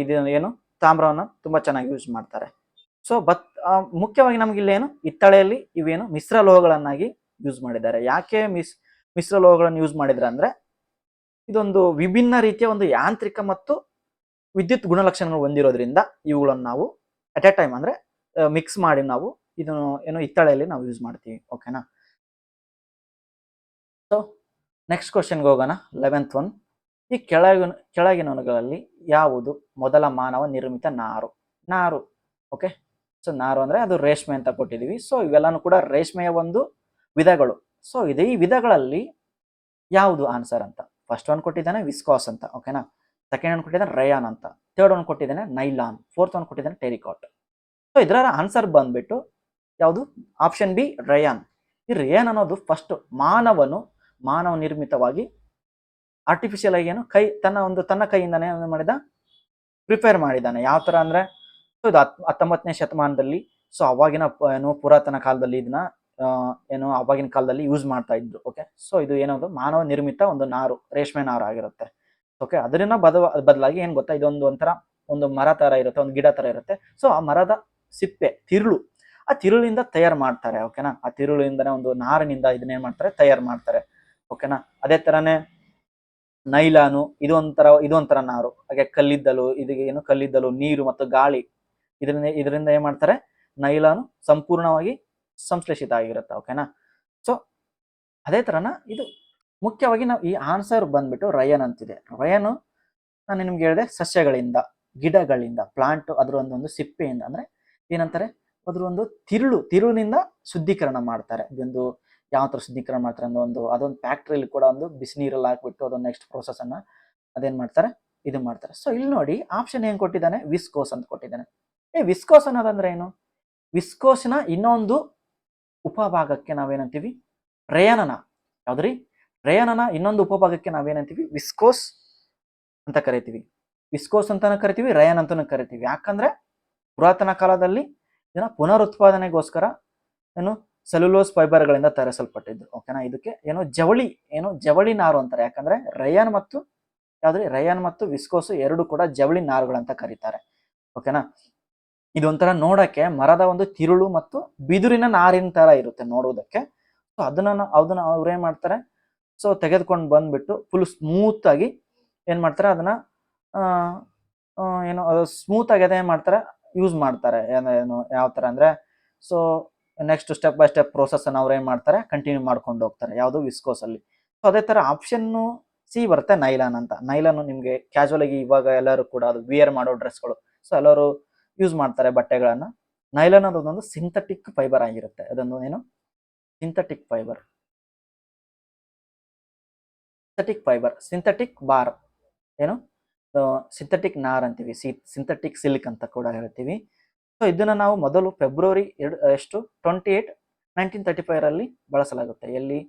ಇದು ಏನು ತಾಮ್ರವನ್ನು ತುಂಬಾ ಚೆನ್ನಾಗಿ ಯೂಸ್ ಮಾಡ್ತಾರೆ. ಸೊ ಮುಖ್ಯವಾಗಿ ನಮ್ಗೆ ಇಲ್ಲೇನು ಹಿತ್ತಾಳೆಯಲ್ಲಿ ಇವೇನು ಮಿಶ್ರ ಲೋಹಗಳನ್ನಾಗಿ ಯೂಸ್ ಮಾಡಿದ್ದಾರೆ. ಯಾಕೆ ಮಿಶ್ರ ಲೋಹಗಳನ್ನು ಯೂಸ್ ಮಾಡಿದ್ರೆ ಅಂದ್ರೆ ಇದೊಂದು ವಿಭಿನ್ನ ರೀತಿಯ ಒಂದು ಯಾಂತ್ರಿಕ ಮತ್ತು ವಿದ್ಯುತ್ ಗುಣಲಕ್ಷಣಗಳು ಹೊಂದಿರೋದ್ರಿಂದ ಇವುಗಳನ್ನು ನಾವು ಅಟ್ ಎ ಟೈಮ್ ಅಂದ್ರೆ ಮಿಕ್ಸ್ ಮಾಡಿ ನಾವು ಇದನ್ನು ಏನು ಹಿತ್ತಾಳೆಯಲ್ಲಿ ನಾವು ಯೂಸ್ ಮಾಡ್ತೀವಿ. ಓಕೆನಾ. ಸೊ ನೆಕ್ಸ್ಟ್ ಕ್ವಶನ್ಗೆ ಹೋಗೋಣ. 11th one. ಈ ಕೆಳಗಿನವುಗಳಲ್ಲಿ ಯಾವುದು ಮೊದಲ ಮಾನವ ನಿರ್ಮಿತ ನಾರು? ಓಕೆ. ಸೊ ನಾರು ಅಂದ್ರೆ ಅದು ರೇಷ್ಮೆ ಅಂತ ಕೊಟ್ಟಿದೀವಿ. ಸೊ ಇವೆಲ್ಲಾನು ಕೂಡ ರೇಷ್ಮೆಯ ಒಂದು ವಿಧಗಳು. ಸೊ ಈ ವಿಧಗಳಲ್ಲಿ ಯಾವುದು ಆನ್ಸರ್ ಅಂತ ಫಸ್ಟ್ ಒನ್ ಕೊಟ್ಟಿದ್ದಾನೆ ವಿಸ್ಕಾಸ್ ಅಂತ. ಓಕೆನಾ. ಸೆಕೆಂಡ್ ಒನ್ ಕೊಟ್ಟಿದ್ದಾನೆ ರಯಾನ್ ಅಂತ. ಥರ್ಡ್ ಒನ್ ಕೊಟ್ಟಿದ್ದಾನೆ ನೈಲಾನ್. ಫೋರ್ತ್ ಒನ್ ಕೊಟ್ಟಿದ್ದಾನೆ ಟೆರಿಕಾಟ್. ಸೊ ಇದರ ಆನ್ಸರ್ ಬಂದ್ಬಿಟ್ಟು ಯಾವುದು? Option B Riyan. ಈ ರಯಾನ್ ಅನ್ನೋದು ಫಸ್ಟ್ ಮಾನವ ನಿರ್ಮಿತವಾಗಿ ಆರ್ಟಿಫಿಷಿಯಲ್ ಆಗಿ ಏನು ತನ್ನ ಕೈಯಿಂದಾನೆ ಮಾಡಿದ ಪ್ರಿಪೇರ್ ಮಾಡಿದ್ದಾನೆ. ಯಾವ ತರ ಅಂದ್ರೆ ಇದು 19ನೇ ಶತಮಾನದಲ್ಲಿ. ಸೊ ಅವಾಗಿನ ಪುರಾತನ ಕಾಲದಲ್ಲಿ ಇದನ್ನ ಅವಾಗಿನ ಕಾಲದಲ್ಲಿ ಯೂಸ್ ಮಾಡ್ತಾ ಇದ್ರು. ಓಕೆ. ಸೊ ಇದು ಏನದು ಮಾನವ ನಿರ್ಮಿತ ಒಂದು ನಾರು, ರೇಷ್ಮೆ ನಾರು ಆಗಿರುತ್ತೆ. ಓಕೆ. ಅದರಿಂದ ಬದಲಾಗಿ ಏನ್ ಗೊತ್ತಾ, ಇದೊಂದು ಒಂಥರ ಒಂದು ಮರ ತರ ಇರುತ್ತೆ, ಒಂದು ಗಿಡ ತರ ಇರುತ್ತೆ. ಸೊ ಆ ಮರದ ಸಿಪ್ಪೆ ತಿರುಳು, ಆ ತಿರುಳಿಂದ ತಯಾರು ಮಾಡ್ತಾರೆ. ಓಕೆನಾ. ಆ ತಿರುಳಿಂದನೇ ಒಂದು ನಾರಿನಿಂದ ಇದನ್ನೇನ್ ಮಾಡ್ತಾರೆ, ತಯಾರು ಮಾಡ್ತಾರೆ. ಓಕೆನಾ. ಅದೇ ತರನೇ ನೈಲಾನು ಇದೊಂಥರ ನಾರು. ಹಾಗೆ ಕಲ್ಲಿದ್ದಲು, ನೀರು ಮತ್ತು ಗಾಳಿ ಇದರಿಂದ ಏನ್ ಮಾಡ್ತಾರೆ, ನೈಲಾನು ಸಂಪೂರ್ಣವಾಗಿ ಸಂಶ್ಲೇಷಿತ ಆಗಿರುತ್ತೆ. ಓಕೆನಾ. ಸೊ ಅದೇ ತರನ ಇದು ಮುಖ್ಯವಾಗಿ ನಾವು ಈ ಆನ್ಸರ್ ಬಂದ್ಬಿಟ್ಟು ರಯನ್ ಅಂತಿದೆ. ರಯನು ನಾನು ನಿಮ್ಗೆ ಹೇಳಿದೆ ಸಸ್ಯಗಳಿಂದ, ಗಿಡಗಳಿಂದ, ಪ್ಲಾಂಟ್ ಅದರ ಒಂದು ಸಿಪ್ಪೆಯಿಂದ ಅಂದ್ರೆ ಏನಂತಾರೆ, ಅದ್ರ ಒಂದು ತಿರುಳಿನಿಂದ ಶುದ್ಧೀಕರಣ ಮಾಡ್ತಾರೆ. ಇದೊಂದು ಯಾವ ತರ ಶುದ್ಧೀಕರಣ ಮಾಡ್ತಾರೆ ಅಂದ್ರೆ ಅದೊಂದು ಫ್ಯಾಕ್ಟ್ರಿಯಲ್ಲಿ ಕೂಡ ಒಂದು ಬಿಸಿ ನೀರಲ್ಲಿ ಹಾಕ್ಬಿಟ್ಟು ಅದೊಂದು ನೆಕ್ಸ್ಟ್ ಪ್ರೋಸೆಸ್ ಅನ್ನ ಅದೇನ್ ಮಾಡ್ತಾರೆ, ಇದು ಮಾಡ್ತಾರೆ. ಸೊ ಇಲ್ಲಿ ನೋಡಿ ಆಪ್ಷನ್ ಏನ್ ಕೊಟ್ಟಿದ್ದಾನೆ, ವಿಸ್ಕೋಸ್ ಅಂತ ಕೊಟ್ಟಿದ್ದಾನೆ. ವಿಸ್ಕೋಸ್ ಅನ್ನೋದಂದ್ರೆ ಏನು? ವಿಸ್ಕೋಸ್ನ ಇನ್ನೊಂದು ಉಪಭಾಗಕ್ಕೆ ನಾವೇನಂತೀವಿ, ರೇಯನನ. ಯಾವ್ದ್ರಿ? ರೇಯನನ ಇನ್ನೊಂದು ಉಪಭಾಗಕ್ಕೆ ನಾವೇನಂತೀವಿ, ವಿಸ್ಕೋಸ್ ಅಂತ ಕರಿತೀವಿ. ವಿಸ್ಕೋಸ್ ಅಂತಾನು ಕರಿತೀವಿ, ರಯನ್ ಅಂತಾನು ಕರಿತೀವಿ. ಯಾಕಂದ್ರೆ ಪುರಾತನ ಕಾಲದಲ್ಲಿ ಇದನ್ನ ಪುನರುತ್ಪಾದನೆಗೋಸ್ಕರ ಸೆಲ್ಯುಲೋಸ್ ಫೈಬರ್ಗಳಿಂದ ತಯಾರಿಸಲ್ಪಟ್ಟಿದ್ದು. ಓಕೆನಾ. ಇದಕ್ಕೆ ಜವಳಿ ನಾರು ಅಂತಾರೆ. ಯಾಕಂದ್ರೆ ರಯಾನ್ ಮತ್ತು ವಿಸ್ಕೋಸ್ ಎರಡು ಕೂಡ ಜವಳಿ ನಾರುಗಳಂತ ಕರೀತಾರೆ. ಓಕೆನಾ. ಇದೊಂಥರ ನೋಡಕ್ಕೆ ಮರದ ಒಂದು ತಿರುಳು ಮತ್ತು ಬಿದುರಿನ ನಾರಿನ ತರ ಇರುತ್ತೆ ನೋಡುವುದಕ್ಕೆ. ಸೊ ಅದನ್ನ ಅವ್ರೇನ್ ಮಾಡ್ತಾರೆ, ಸೊ ತೆಗೆದುಕೊಂಡು ಬಂದ್ಬಿಟ್ಟು ಫುಲ್ ಸ್ಮೂತ್ ಆಗಿ ಏನ್ ಮಾಡ್ತಾರೆ ಅದನ್ನ ಏನು ಅದು ಸ್ಮೂತ್ ಆಗಿ ಅದೇನ್ ಮಾಡ್ತಾರೆ ಯೂಸ್ ಮಾಡ್ತಾರೆ. ಏನು ಯಾವ ತರ ಅಂದ್ರೆ, so next step by step process ಅನ್ನು ಅವ್ರು ಏನ್ ಮಾಡ್ತಾರೆ ಕಂಟಿನ್ಯೂ ಮಾಡ್ಕೊಂಡು ಹೋಗ್ತಾರೆ ಯಾವುದು ವಿಸ್ಕೋಸ್ ಅಲ್ಲಿ. ಸೊ ಅದೇ ತರ ಆಪ್ಷನ್ ಸಿ ಬರುತ್ತೆ ನೈಲಾನ್ ಅಂತ. ನೈಲಾನ್ ನಿಮ್ಗೆ ಕ್ಯಾಶುವಲ್ ಆಗಿ ಇವಾಗ ಎಲ್ಲರೂ ಕೂಡ ಅದು ವಿಯರ್ ಮಾಡೋ ಡ್ರೆಸ್ಗಳು, ಸೊ ಎಲ್ಲರೂ ಯೂಸ್ ಮಾಡ್ತಾರೆ ಬಟ್ಟೆಗಳನ್ನ. ನೈಲಾನ್ ಅದೊಂದು ಸಿಂಥೆಟಿಕ್ ಫೈಬರ್ ಆಗಿರುತ್ತೆ. ಅದೊಂದು ಏನು ಸಿಂಥೆಟಿಕ್ ಫೈಬರ್, ಸಿಂಥೆಟಿಕ್ ಬಾರ್, ಏನು ಸಿಂಥೆಟಿಕ್ ನಾರ್ ಅಂತೀವಿ, ಸಿಂಥೆಟಿಕ್ ಸಿಲ್ಕ್ ಅಂತ ಕೂಡ ಹೇಳ್ತೀವಿ. ಸೊ ಇದನ್ನ ನಾವು ಮೊದಲು ಫೆಬ್ರವರಿ 28, 1935 ಅಲ್ಲಿ ಬಳಸಲಾಗುತ್ತೆ. ಎಲ್ಲಿ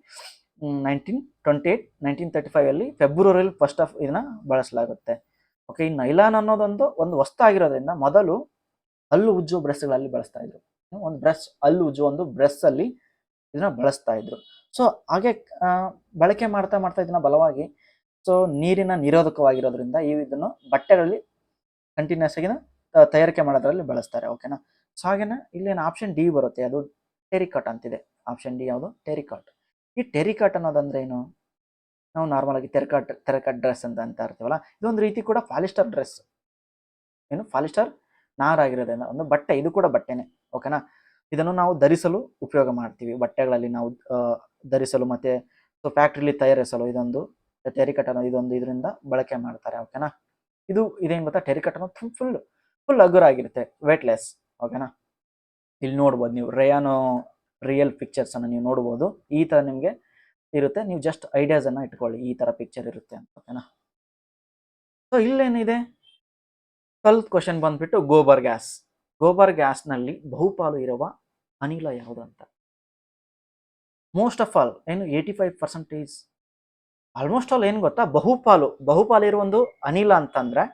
1935 ಅಲ್ಲಿ ಫೆಬ್ರವರಿಯಲ್ಲಿ ಫಸ್ಟ್ ಆಫ್ ಇದನ್ನ ಬಳಸಲಾಗುತ್ತೆ. ಓಕೆ, ಈ ನೈಲಾನ್ ಒಂದು ವಸ್ತು ಆಗಿರೋದ್ರಿಂದ ಮೊದಲು ಹಲ್ಲು ಉಜ್ಜುವ ಬ್ರಷ್ಗಳಲ್ಲಿ ಬಳಸ್ತಾ ಇದ್ರು. ಒಂದು ಬ್ರಷ್, ಹಲ್ಲು ಉಜ್ಜುವ ಒಂದು ಬ್ರಷ್ ಅಲ್ಲಿ ಇದನ್ನ ಬಳಸ್ತಾ ಇದ್ರು. ಸೊ ಹಾಗೆ ಬಳಕೆ ಮಾಡ್ತಾ ಇದನ್ನ ಬಲವಾಗಿ, ಸೊ ನೀರಿನ ನಿರೋಧಕವಾಗಿರೋದ್ರಿಂದ ಇದನ್ನು ಬಟ್ಟೆಗಳಲ್ಲಿ ಕಂಟಿನ್ಯೂಸ್ ಆಗಿ ತಯಾರಿಕೆ ಮಾಡೋದ್ರಲ್ಲಿ ಬಳಸ್ತಾರೆ. ಓಕೆನಾ. ಸೊ ಹಾಗೇನ ಇಲ್ಲೇನು ಆಪ್ಷನ್ ಡಿ ಬರುತ್ತೆ, ಅದು ಟೆರಿಕಾಟ್ ಅಂತಿದೆ. ಆಪ್ಷನ್ ಡಿ ಯಾವುದು? ಟೆರಿಕಾಟ್. ಈ ಟೆರಿಕಾಟ್ ಅನ್ನೋದಂದ್ರೆ ಏನು? ನಾವು ನಾರ್ಮಲ್ ಆಗಿ ಟೆರಿಕಾಟ್ ಡ್ರೆಸ್ ಅಂತ ಇರ್ತೀವಲ್ಲ, ಇದೊಂದು ರೀತಿ ಕೂಡ ಪಾಲಿಸ್ಟರ್ ಡ್ರೆಸ್, ಏನು ಪಾಲಿಸ್ಟರ್ ನಾರಾಗಿರೋದ್ರಿಂದ ಒಂದು ಬಟ್ಟೆ, ಇದು ಕೂಡ ಬಟ್ಟೆನೆ. ಓಕೆನಾ. ಇದನ್ನು ನಾವು ಧರಿಸಲು ಉಪಯೋಗ ಮಾಡ್ತೀವಿ, ಬಟ್ಟೆಗಳಲ್ಲಿ ನಾವು ಧರಿಸಲು ಮತ್ತೆ ಸೊ ಫ್ಯಾಕ್ಟ್ರಿಲಿ ತಯಾರಿಸಲು ಇದೊಂದು ಟೆರಿಕಾಟ್ ಅನ್ನೋ ಇದರಿಂದ ಬಳಕೆ ಮಾಡ್ತಾರೆ. ಓಕೆನಾ. ಇದೇನು ಗೊತ್ತಾ, ಟೆರಿಕಾಟ್ ಅನ್ನೋದು ಫುಲ್ ಹಗುರ ಆಗಿರುತ್ತೆ, ವೇಟ್ಲೆಸ್. ಓಕೆನಾ. ಇಲ್ಲಿ ನೋಡ್ಬೋದು ನೀವು ರೇಯಾನೋ ರಿಯಲ್ ಪಿಕ್ಚರ್ಸ್ ಅನ್ನು ನೀವು ನೋಡ್ಬೋದು. ಈ ತರ ನಿಮ್ಗೆ ಇರುತ್ತೆ, ನೀವು ಜಸ್ಟ್ ಐಡಿಯಾಸ್ ಅನ್ನ ಇಟ್ಕೊಳ್ಳಿ, ಈ ತರ ಪಿಕ್ಚರ್ ಇರುತ್ತೆ ಅಂತ. ಓಕೆನಾ. ಸೊ ಇಲ್ಲೇನಿದೆ, 12th ಕ್ವಶನ್ ಬಂದ್ಬಿಟ್ಟು ಗೋಬರ್ ಗ್ಯಾಸ್. ಗೋಬರ್ ಗ್ಯಾಸ್ ನಲ್ಲಿ ಬಹುಪಾಲು ಇರುವ ಅನಿಲ ಯಾವುದು ಅಂತ. ಮೋಸ್ಟ್ ಆಫ್ ಆಲ್ ಏನು 85%, ಆಲ್ಮೋಸ್ಟ್ ಆಲ್ ಏನು ಗೊತ್ತಾ, ಬಹುಪಾಲು ಇರುವ ಒಂದು ಅನಿಲ ಅಂತಂದ್ರೆ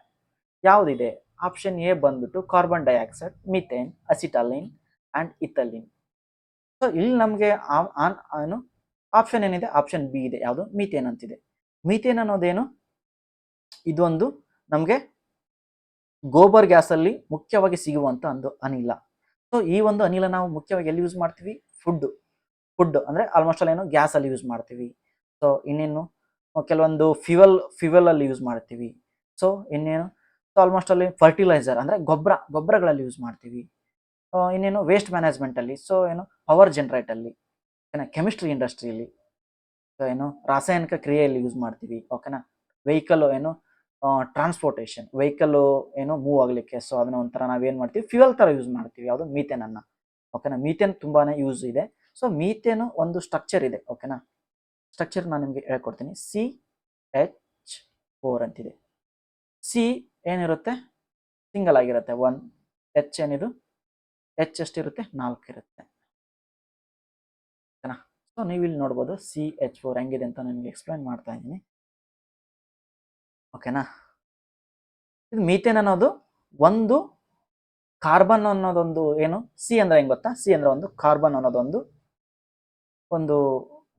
ಯಾವ್ದಿದೆ? ಆಪ್ಷನ್ ಎ ಬಂದ್ಬಿಟ್ಟು carbon dioxide, methane, acetylene and ethylene. So ಇಲ್ಲಿ ನಮ್ಗೆ ಏನು ಆಪ್ಷನ್ ಏನಿದೆ? ಆಪ್ಷನ್ ಬಿ ಇದೆ. ಯಾವುದು? ಮೀಥೇನ್ ಅಂತಿದೆ. ಮೀಥೇನ್ ಅನ್ನೋದೇನು? ಇದೊಂದು ನಮ್ಗೆ ಗೋಬರ್ ಗ್ಯಾಸ್ ಅಲ್ಲಿ ಮುಖ್ಯವಾಗಿ ಸಿಗುವಂತ ಒಂದು ಅನಿಲ. ಸೊ ಈ ಒಂದು ಅನಿಲ ನಾವು ಮುಖ್ಯವಾಗಿ ಎಲ್ಲಿ ಯೂಸ್ ಮಾಡ್ತೀವಿ? ಫುಡ್ ಅಂದ್ರೆ ಆಲ್ಮೋಸ್ಟ್ ಆಲ್ ಏನು ಗ್ಯಾಸ್ ಅಲ್ಲಿ ಯೂಸ್ ಮಾಡ್ತೀವಿ. ಸೊ ಇನ್ನೇನು ಕೆಲವೊಂದು ಫ್ಯೂಯಲ್ ಅಲ್ಲಿ ಯೂಸ್ ಮಾಡ್ತೀವಿ. ಸೊ ಇನ್ನೇನು ಆಲ್ಮೋಸ್ಟ್ ಅಲ್ಲಿ ಫರ್ಟಿಲೈಸರ್ ಅಂದ್ರೆ ಗೊಬ್ಬರಗಳಲ್ಲಿ ಯೂಸ್ ಮಾಡ್ತೀವಿ. ಇನ್ನೇನು ವೇಸ್ಟ್ ಮ್ಯಾನೇಜ್ಮೆಂಟ್ ಅಲ್ಲಿ, ಸೊ ಏನು ಪವರ್ ಜನರೇಟ್ ಅಲ್ಲಿ, ಕೆಮಿಸ್ಟ್ರಿ ಇಂಡಸ್ಟ್ರಿಯಲ್ಲಿ, ಏನು ರಾಸಾಯನಿಕ ಕ್ರಿಯೆಯಲ್ಲಿ ಯೂಸ್ ಮಾಡ್ತೀವಿ. ಓಕೆನಾ. ವೆಹಿಕಲ್ ಏನು ಟ್ರಾನ್ಸ್ಪೋರ್ಟೇಷನ್, ವೆಹಿಕಲ್ ಏನು ಮೂವ್ ಆಗ್ಲಿಕ್ಕೆ, ಸೊ ಅದನ್ನ ಒಂಥರ ನಾವೇನ್ ಮಾಡ್ತೀವಿ ಫ್ಯೂಯಲ್ ತರ ಯೂಸ್ ಮಾಡ್ತೀವಿ. ಯಾವುದು? ಮೀಥೇನ್ ಅನ್ನ. ಓಕೆನಾ. ಮೀಥೇನ್ ತುಂಬಾನೇ ಯೂಸ್ ಇದೆ. ಸೊ ಮೀಥೇನ್ ಒಂದು ಸ್ಟ್ರಕ್ಚರ್ ಇದೆ. ಓಕೆನಾ. ಸ್ಟ್ರಕ್ಚರ್ ನಾನು ನಿಮ್ಗೆ ಹೇಳ್ಕೊಡ್ತೀನಿ. CH4 ಅಂತಿದೆ. ಸಿ ಏನಿರುತ್ತೆ? ಸಿಂಗಲ್ ಆಗಿರುತ್ತೆ 1. ಎಚ್ ಏನಿದು? ಎಚ್ ಎಷ್ಟಿರುತ್ತೆ? 4 ಇರುತ್ತೆ. ಓಕೆನಾ. ಸೊ ನೀವು ಇಲ್ಲಿ ನೋಡ್ಬೋದು CH4 ಹೆಂಗಿದೆ ಅಂತ ನಿಮ್ಗೆ ಎಕ್ಸ್ಪ್ಲೈನ್ ಮಾಡ್ತಾ ಇದ್ದೀನಿ. ಓಕೆನಾ. ಇದು ಮೀಥೇನ್ ಅನ್ನೋದು ಒಂದು ಕಾರ್ಬನ್ ಅನ್ನೋದೊಂದು ಏನು, ಸಿ ಅಂದ್ರೆ ಹೆಂಗ್ ಗೊತ್ತಾ, ಸಿ ಅಂದ್ರೆ ಒಂದು ಕಾರ್ಬನ್ ಅನ್ನೋದೊಂದು ಒಂದು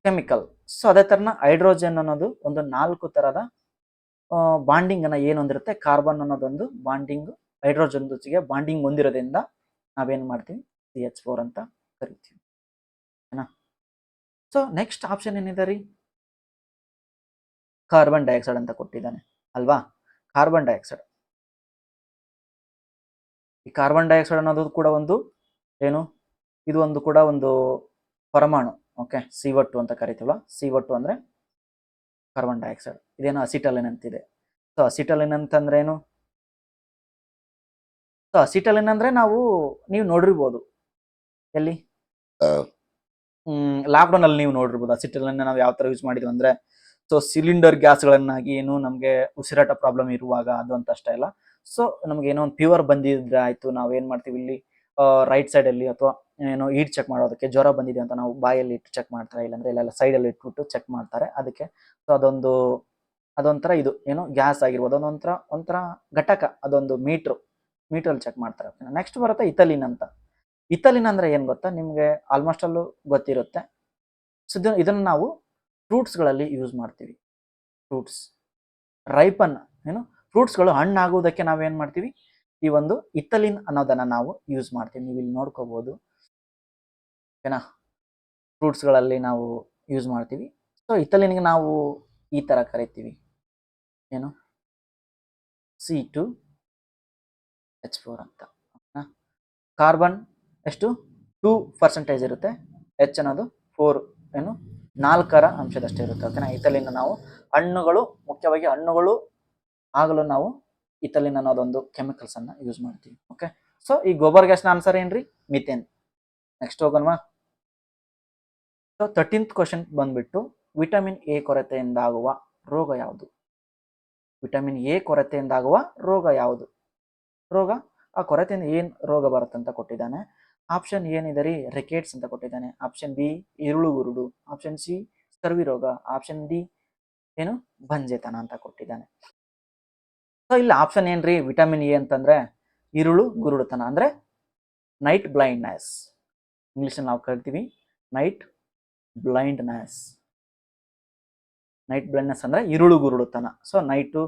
ಕೆಮಿಕಲ್. ಸೊ ಅದೇ ತರನ ಹೈಡ್ರೋಜನ್ ಅನ್ನೋದು ಒಂದು 4 ತರದ ಬಾಂಡಿಂಗ್ ಅನ್ನ ಏನು ಹೊಂದಿರುತ್ತೆ, ಕಾರ್ಬನ್ ಅನ್ನೋದೊಂದು ಬಾಂಡಿಂಗ್ ಹೈಡ್ರೋಜನ್ ಜೊತೆಗೆ ಬಾಂಡಿಂಗ್ ಹೊಂದಿರೋದ್ರಿಂದ ನಾವೇನ್ ಮಾಡ್ತೀವಿ? CH4 ಅಂತ ಕರಿತೀವಿ. ಓಕೆನಾ. ಸೊ ನೆಕ್ಸ್ಟ್ ಆಪ್ಷನ್ ಏನಿದೆ ರೀ? ಕಾರ್ಬನ್ ಡೈಆಕ್ಸೈಡ್ ಅಂತ ಕೊಟ್ಟಿದ್ದಾನೆ ಅಲ್ವಾ? ಕಾರ್ಬನ್ ಡೈಆಕ್ಸೈಡ್, ಈ ಕಾರ್ಬನ್ ಡೈಆಕ್ಸೈಡ್ ಅನ್ನೋದು ಕೂಡ ಒಂದು ಏನು, ಇದು ಒಂದು ಕೂಡ ಒಂದು ಪರಮಾಣು. ಓಕೆ, CO2 ಅಂತ ಕರಿತೀವಲ್ಲ, CO2 ಅಂದ್ರೆ ಕಾರ್ಬನ್ ಡೈಆಕ್ಸೈಡ್. ಇದೇನು ಅಸಿಟಲಿನ್ ಅಂತಿದೆ. ಸೊ ಅಸಿಟಲಿನ್ ಅಂತಂದ್ರೆ ಏನು? ಸೊ ಅಸಿಟಲಿನ್ ಅಂದ್ರೆ ನೀವು ನೋಡಿರ್ಬೋದು ಎಲ್ಲಿ, ಲಾಕ್ಡೌನ್ ಅಲ್ಲಿ ನೀವು ನೋಡಿರ್ಬೋದು ಅಸಿಟಲಿನ್ ನಾವು ಯಾವ ತರ ಯೂಸ್ ಮಾಡಿದ್ವಿ ಅಂದ್ರೆ, ಸೊ ಸಿಲಿಂಡರ್ ಗ್ಯಾಸ್ಗಳನ್ನಾಗಿ ಏನು ನಮಗೆ ಉಸಿರಾಟ ಪ್ರಾಬ್ಲಮ್ ಇರುವಾಗ ಅದು ಅಂತ ಅಷ್ಟೇ ಅಲ್ಲ. ಸೊ ನಮ್ಗೆ ಏನೋ ಒಂದು ಫೀವರ್ ಬಂದಿದ್ರೆ ಆಯ್ತು, ನಾವೇನ್ ಮಾಡ್ತೀವಿ ಇಲ್ಲಿ ರೈಟ್ ಸೈಡ್ ಅಲ್ಲಿ ಅಥವಾ ಏನೋ ಈಟ್ ಚೆಕ್ ಮಾಡೋದಕ್ಕೆ ಜ್ವರ ಬಂದಿದೆ ಅಂತ ನಾವು ಬಾಯಲ್ಲಿ ಇಟ್ಟು ಚೆಕ್ ಮಾಡ್ತಾರೆ, ಇಲ್ಲಾಂದ್ರೆ ಇಲ್ಲೆಲ್ಲ ಸೈಡ್ ಅಲ್ಲಿ ಇಟ್ಬಿಟ್ಟು ಚೆಕ್ ಮಾಡ್ತಾರೆ ಅದಕ್ಕೆ. ಸೊ ಅದೊಂಥರ ಇದು ಏನು ಗ್ಯಾಸ್ ಆಗಿರ್ಬೋದು, ಒಂಥರ ಘಟಕ, ಅದೊಂದು ಮೀಟ್ರಲ್ಲಿ ಚೆಕ್ ಮಾಡ್ತಾರೆ. ನೆಕ್ಸ್ಟ್ ಬರುತ್ತೆ ಇಥಲಿನ್ ಅಂತ. ಇಥಲಿನ್ ಅಂದ್ರೆ ಏನ್ ಗೊತ್ತಾ ನಿಮ್ಗೆ? ಆಲ್ಮೋಸ್ಟ್ ಅಲ್ಲೂ ಗೊತ್ತಿರುತ್ತೆ. ಸೊ ಇದನ್ನ ನಾವು ಫ್ರೂಟ್ಸ್ಗಳಲ್ಲಿ ಯೂಸ್ ಮಾಡ್ತೀವಿ. ಫ್ರೂಟ್ಸ್ ರೈಪನ್ ಏನು ಫ್ರೂಟ್ಸ್ಗಳು ಹಣ್ಣಾಗುವುದಕ್ಕೆ ನಾವೇನ್ ಮಾಡ್ತೀವಿ? ಈ ಒಂದು ಇಥಲಿನ್ ಅನ್ನೋದನ್ನ ನಾವು ಯೂಸ್ ಮಾಡ್ತೀವಿ. ನೀವು ಇಲ್ಲಿ ನೋಡ್ಕೋಬಹುದು. ಓಕೆನಾ. ಫ್ರೂಟ್ಸ್ಗಳಲ್ಲಿ ನಾವು ಯೂಸ್ ಮಾಡ್ತೀವಿ. ಸೊ ಇಥಲಿನ್ಗೆ ನಾವು ಈ ತರ ಕರಿತೀವಿ, ಏನು C2H4 ಅಂತ. ಕಾರ್ಬನ್ ಎಷ್ಟು 2% ಇರುತ್ತೆ, H ಅನ್ನೋದು 4 ಏನು 4ರ ಅಂಶದಷ್ಟೇ ಇರುತ್ತೆ. ಓಕೆನಾ. ಇಥಲಿನ್ ನಾವು ಹಣ್ಣುಗಳು, ಮುಖ್ಯವಾಗಿ ಹಣ್ಣುಗಳು ಆಗಲು ನಾವು ಇಥಲಿನ್ ಅನ್ನೋದೊಂದು ಕೆಮಿಕಲ್ಸ್ ಅನ್ನ ಯೂಸ್ ಮಾಡ್ತೀವಿ. ಓಕೆ. ಸೊ ಈ ಗೋಬರ್ ಗ್ಯಾಸ್ನ ಆನ್ಸರ್ ಏನ್ರಿ? ಮಿಥೇನ್. ನೆಕ್ಸ್ಟ್ ಹೋಗೋಣವಾ. ಸೊ 13th ಕ್ವಶನ್ ಬಂದ್ಬಿಟ್ಟು ವಿಟಮಿನ್ ಎ ಕೊರತೆಯಿಂದಾಗುವ ರೋಗ ಯಾವುದು? ವಿಟಮಿನ್ ಎ ಕೊರತೆಯಿಂದಾಗುವ ರೋಗ ಯಾವುದು? ರೋಗ, ಆ ಕೊರತೆಯಿಂದ ಏನ್ ರೋಗ ಬರುತ್ತೆ ಅಂತ ಕೊಟ್ಟಿದ್ದಾನೆ. ಆಪ್ಷನ್ ಏನಿದೆ ರೀ? ರಿಕೇಟ್ಸ್ ಅಂತ ಕೊಟ್ಟಿದ್ದಾನೆ. ಆಪ್ಷನ್ ಬಿ ಇರುಳುಗುರುಡು, ಆಪ್ಷನ್ ಸಿ ಸ್ಕರ್ವಿ ರೋಗ, ಆಪ್ಷನ್ ಡಿ ಏನು ಬಂಜೆತನ ಅಂತ ಕೊಟ್ಟಿದ್ದಾನೆ. ಸೊ ಇಲ್ಲಿ ಆಪ್ಷನ್ ಏನ್ರಿ? ವಿಟಮಿನ್ ಎ ಅಂತಂದ್ರೆ ಇರುಳು ಗುರುಡುತನ, ಅಂದ್ರೆ ನೈಟ್ ಬ್ಲೈಂಡ್ನೆಸ್. ಇಂಗ್ಲಿಷ್ ನಾವು ಕರಿತೀವಿ ನೈಟ್ ಬ್ಲೈಂಡ್ನೆಸ್. ನೈಟ್ ಬ್ಲೈಂಡ್ನೆಸ್ ಅಂದ್ರೆ ಇರುಳು ಗುರುಡುತನ. ಸೊ ನೈಟು,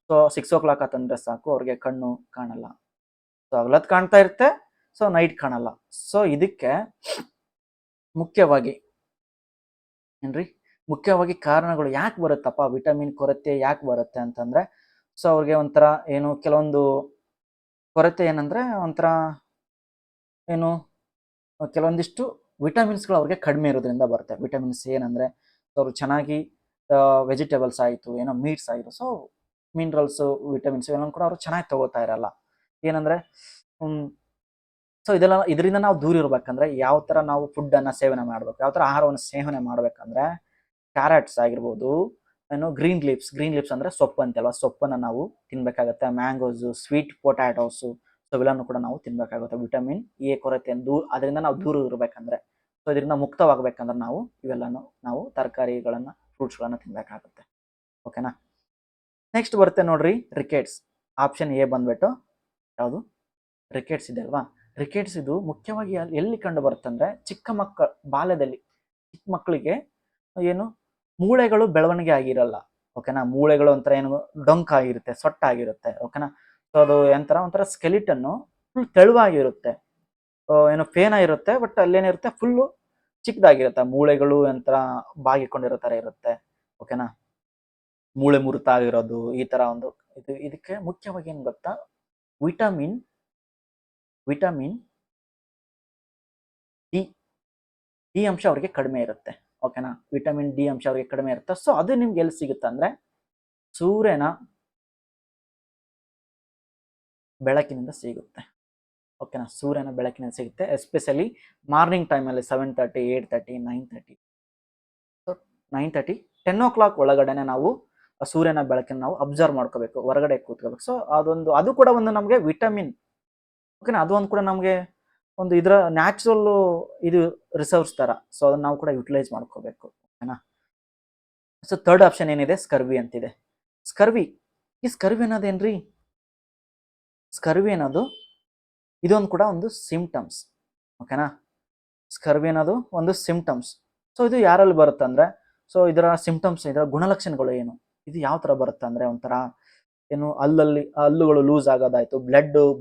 ಸೊ 6 o'clock ಆತಂದ್ರೆ ಸಾಕು, ಅವ್ರಿಗೆ ಕಣ್ಣು ಕಾಣಲ್ಲ. ಸೊ ಹಗಲತ್ ಕಾಣ್ತಾ ಇರುತ್ತೆ, ಸೊ ನೈಟ್ ಕಾಣಲ್ಲ. ಸೊ ಇದಕ್ಕೆ ಮುಖ್ಯವಾಗಿ ಏನ್ರಿ, ಮುಖ್ಯವಾಗಿ ಕಾರಣಗಳು ಯಾಕೆ ಬರುತ್ತಪ್ಪ, ವಿಟಮಿನ್ ಕೊರತೆ ಯಾಕೆ ಬರುತ್ತೆ ಅಂತಂದ್ರೆ, ಸೊ ಅವ್ರಿಗೆ ಒಂಥರ ಏನು ಕೆಲವೊಂದು ಕೊರತೆ ಏನಂದ್ರೆ ಒಂಥರ ಏನು ಕೆಲವೊಂದಿಷ್ಟು ವಿಟಮಿನ್ಸ್ಗಳು ಅವ್ರಿಗೆ ಕಡಿಮೆ ಇರೋದ್ರಿಂದ ಬರುತ್ತೆ. ವಿಟಮಿನ್ಸ್ ಏನಂದ್ರೆ ಅವರು ಚೆನ್ನಾಗಿ ವೆಜಿಟೇಬಲ್ಸ್ ಆಯಿತು, ಏನೋ ಮೀಟ್ಸ್ ಆಯಿತು, ಸೊ ಮಿನರಲ್ಸ್ ವಿಟಮಿನ್ಸ್ ಇವೆಲ್ಲ ಕೂಡ ಅವರು ಚೆನ್ನಾಗಿ ತಗೋತಾ ಇರಲ್ಲ. ಏನಂದ್ರೆ ಸೊ ಇದರಿಂದ ನಾವು ದೂರ ಇರ್ಬೇಕಂದ್ರೆ ಯಾವ ತರ ನಾವು ಫುಡ್ ಅನ್ನ ಸೇವನೆ ಮಾಡ್ಬೇಕು, ಯಾವ ತರ ಆಹಾರವನ್ನು ಸೇವನೆ ಮಾಡ್ಬೇಕಂದ್ರೆ ಕ್ಯಾರೆಟ್ಸ್ ಆಗಿರ್ಬೋದು, ಏನು ಗ್ರೀನ್ ಲೀವ್ಸ್ ಅಂದ್ರೆ ಸೊಪ್ಪು ಅಂತಲ್ವಾ, ಸೊಪ್ಪನ್ನ ನಾವು ತಿನ್ಬೇಕಾಗತ್ತೆ. ಮ್ಯಾಂಗೋಸ್, ಸ್ವೀಟ್ ಪೊಟ್ಯಾಟೋಸು, ಸೊ ಇವೆಲ್ಲನೂ ಕೂಡ ನಾವು ತಿನ್ಬೇಕಾಗುತ್ತೆ. ವಿಟಮಿನ್ ಎ ಕೊರತೆಯನ್ನು ಅದರಿಂದ ನಾವು ದೂರ ಇರಬೇಕಂದ್ರೆ, ಸೊ ಇದರಿಂದ ಮುಕ್ತವಾಗಬೇಕಂದ್ರೆ ನಾವು ಇವೆಲ್ಲನೂ ನಾವು ತರಕಾರಿಗಳನ್ನ, ಫ್ರೂಟ್ಸ್ಗಳನ್ನ ತಿನ್ಬೇಕಾಗುತ್ತೆ. ಓಕೆನಾ. ನೆಕ್ಸ್ಟ್ ಬರುತ್ತೆ ನೋಡ್ರಿ ರಿಕೆಟ್ಸ್. ಆಪ್ಷನ್ ಎ ಬಂದ್ಬಿಟ್ಟು ಯಾವುದು? ರಿಕೆಟ್ಸ್ ಇದೆ ಅಲ್ವಾ. ರಿಕೆಟ್ಸ್ ಇದು ಮುಖ್ಯವಾಗಿ ಎಲ್ಲಿ ಕಂಡು ಬರುತ್ತೆ ಅಂದ್ರೆ ಚಿಕ್ಕ ಮಕ್ಕಳ ಬಾಲ್ಯದಲ್ಲಿ, ಚಿಕ್ಕ ಮಕ್ಕಳಿಗೆ ಏನು ಮೂಳೆಗಳು ಬೆಳವಣಿಗೆ ಆಗಿರಲ್ಲ. ಓಕೆನಾ. ಮೂಳೆಗಳು ಒಂಥರ ಏನು ಡೊಂಕ್ ಆಗಿರುತ್ತೆ, ಸೊಟ್ಟಾಗಿರುತ್ತೆ. ಓಕೆನಾ. ಸೊ ಅದು ಒಂಥರ ಸ್ಕೆಲಿಟನ್ನು ಫುಲ್ ತೆಳುವಾಗಿರುತ್ತೆ, ಏನು ಫೇನ ಇರುತ್ತೆ, ಬಟ್ ಅಲ್ಲೇನಿರುತ್ತೆ ಫುಲ್ಲು ಚಿಕ್ಕದಾಗಿರುತ್ತೆ. ಮೂಳೆಗಳು ಒಂಥರ ಬಾಗಿಕೊಂಡಿರೋ ತರ ಇರುತ್ತೆ. ಓಕೆನಾ. ಮೂಳೆ ಮುರಿತಾಗಿರೋದು, ಈ ತರ ಒಂದು ಇದಕ್ಕೆ ಮುಖ್ಯವಾಗಿ ಏನ್ ಗೊತ್ತಾ, ವಿಟಮಿನ್ ಡಿ ಅಂಶ ಅವ್ರಿಗೆ ಕಡಿಮೆ ಇರುತ್ತೆ. ಓಕೆನಾ. ವಿಟಮಿನ್ ಡಿ ಅಂಶ ಅವ್ರಿಗೆ ಕಡಿಮೆ ಇರುತ್ತೆ. ಸೊ ಅದು ನಿಮ್ಗೆ ಎಲ್ಲಿ ಸಿಗುತ್ತೆ ಅಂದ್ರೆ ಸೂರ್ಯನ ಬೆಳಕಿನಿಂದ ಸಿಗುತ್ತೆ. ಓಕೆನಾ. ಸೂರ್ಯನ ಬೆಳಕಿನಿಂದ ಸಿಗುತ್ತೆ, ಎಸ್ಪೆಷಲಿ ಮಾರ್ನಿಂಗ್ ಟೈಮಲ್ಲಿ 7:30, 8:30, 9:30. ಸೊ 9:30, 10 o'clock ಒಳಗಡೆನೆ ನಾವು ಸೂರ್ಯನ ಬೆಳಕನ್ನು ನಾವು ಅಬ್ಸರ್ವ್ ಮಾಡ್ಕೋಬೇಕು, ಹೊರಗಡೆ ಕೂತ್ಕೋಬೇಕು. ಸೊ ಅದು ಕೂಡ ಒಂದು ನಮಗೆ ವಿಟಮಿನ್. ಓಕೆನಾ. ಅದು ಒಂದು ಕೂಡ ನಮಗೆ ಒಂದು ಇದರ ನ್ಯಾಚುರಲ್ ಇದು ರಿಸರ್ವ್ಸ್ ತರ. ಸೊ ಅದನ್ನ ನಾವು ಕೂಡ ಯುಟಿಲೈಸ್ ಮಾಡ್ಕೋಬೇಕು. ಓಕೆನಾ. ಸೊ ಥರ್ಡ್ ಆಪ್ಷನ್ ಏನಿದೆ? ಸ್ಕರ್ವಿ ಅಂತಿದೆ. ಈ ಸ್ಕರ್ವಿ ಅನ್ನೋದೇನ್ರಿ? ಸ್ಕರ್ವಿ ಅನ್ನೋದು ಇದೊಂದು ಕೂಡ ಒಂದು ಸಿಂಪ್ಟಮ್ಸ್. ಓಕೆನಾ. ಸ್ಕರ್ವಿ ಅನ್ನೋದು ಒಂದು ಸಿಂಪ್ಟಮ್ಸ್. ಸೊ ಇದು ಯಾರಲ್ಲಿ ಬರುತ್ತೆ ಅಂದ್ರೆ, ಸೊ ಇದರ ಸಿಂಪ್ಟಮ್ಸ್, ಇದರ ಗುಣಲಕ್ಷಣಗಳು ಏನು, ಇದು ಯಾವ ತರ ಬರುತ್ತೆ ಅಂದ್ರೆ ಒಂಥರ ಏನು ಹಲ್ಲುಗಳು ಲೂಸ್ ಆಗೋದಾಯ್ತು,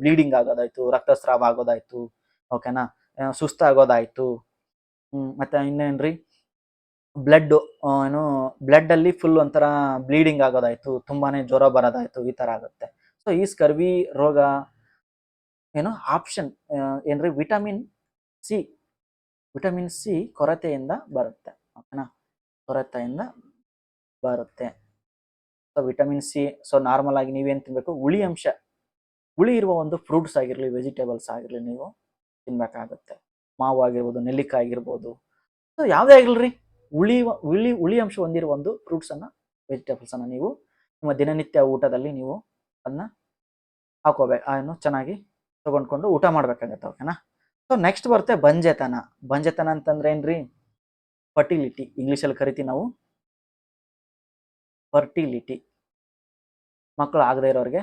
ಬ್ಲೀಡಿಂಗ್ ಆಗೋದಾಯ್ತು, ರಕ್ತಸ್ರಾವ ಆಗೋದಾಯ್ತು. ಓಕೆನಾ. ಸುಸ್ತಾಗೋದಾಯ್ತು. ಮತ್ತೆ ಇನ್ನೇನ್ರಿ, ಬ್ಲಡ್ ಅಲ್ಲಿ ಫುಲ್ ಒಂಥರ ಬ್ಲೀಡಿಂಗ್ ಆಗೋದಾಯ್ತು, ತುಂಬಾನೇ ಜ್ವರ ಬರೋದಾಯ್ತು, ಈ ತರ ಆಗುತ್ತೆ. ಸೊ ಈ ಸ್ಕರ್ವಿ ರೋಗ ಏನು ಆಪ್ಷನ್ ಏನ್ರಿ? ವಿಟಮಿನ್ ಸಿ ಕೊರತೆಯಿಂದ ಬರುತ್ತೆ. ಓಕೆನಾ. ಕೊರತೆಯಿಂದ ಬರುತ್ತೆ. So vitamin C, so normal ಆಗಿ ನೀವೇನ್ ತಿನ್ಬೇಕು? ಹುಳಿ ಇರುವ ಒಂದು ಫ್ರೂಟ್ಸ್ ಆಗಿರ್ಲಿ, ವೆಜಿಟೇಬಲ್ಸ್ ಆಗಿರ್ಲಿ, ನೀವು ತಿನ್ಬೇಕಾಗುತ್ತೆ. ಮಾವು ಆಗಿರ್ಬೋದು, ನೆಲ್ಲಿಕಾಯಿ ಆಗಿರ್ಬೋದು, ಸೊ ಯಾವುದೇ ಆಗಿಲ್ರಿ, ಹುಳಿ ಅಂಶ ಹೊಂದಿರುವ ಒಂದು ಫ್ರೂಟ್ಸ್ ಅನ್ನ, ವೆಜಿಟೇಬಲ್ಸ್ ಅನ್ನ ನೀವು ನಿಮ್ಮ ದಿನನಿತ್ಯ ಊಟದಲ್ಲಿ ನೀವು ಅದನ್ನ ಹಾಕೋಬೇಕು, ಚೆನ್ನಾಗಿ ತಗೊಂಡ್ಕೊಂಡು ಊಟ ಮಾಡ್ಬೇಕಾಗತ್ತೆ. ಓಕೆನಾ. ಸೊ ನೆಕ್ಸ್ಟ್ ಬರುತ್ತೆ ಬಂಜೆತನ ಅಂತಂದ್ರೆ ಏನ್ರಿ? ಫರ್ಟಿಲಿಟಿ, ಇಂಗ್ಲಿಷಲ್ಲಿ ಕರಿತೀವಿ ನಾವು ಫರ್ಟಿಲಿಟಿ. ಮಕ್ಕಳು ಆಗದೆ ಇರೋರಿಗೆ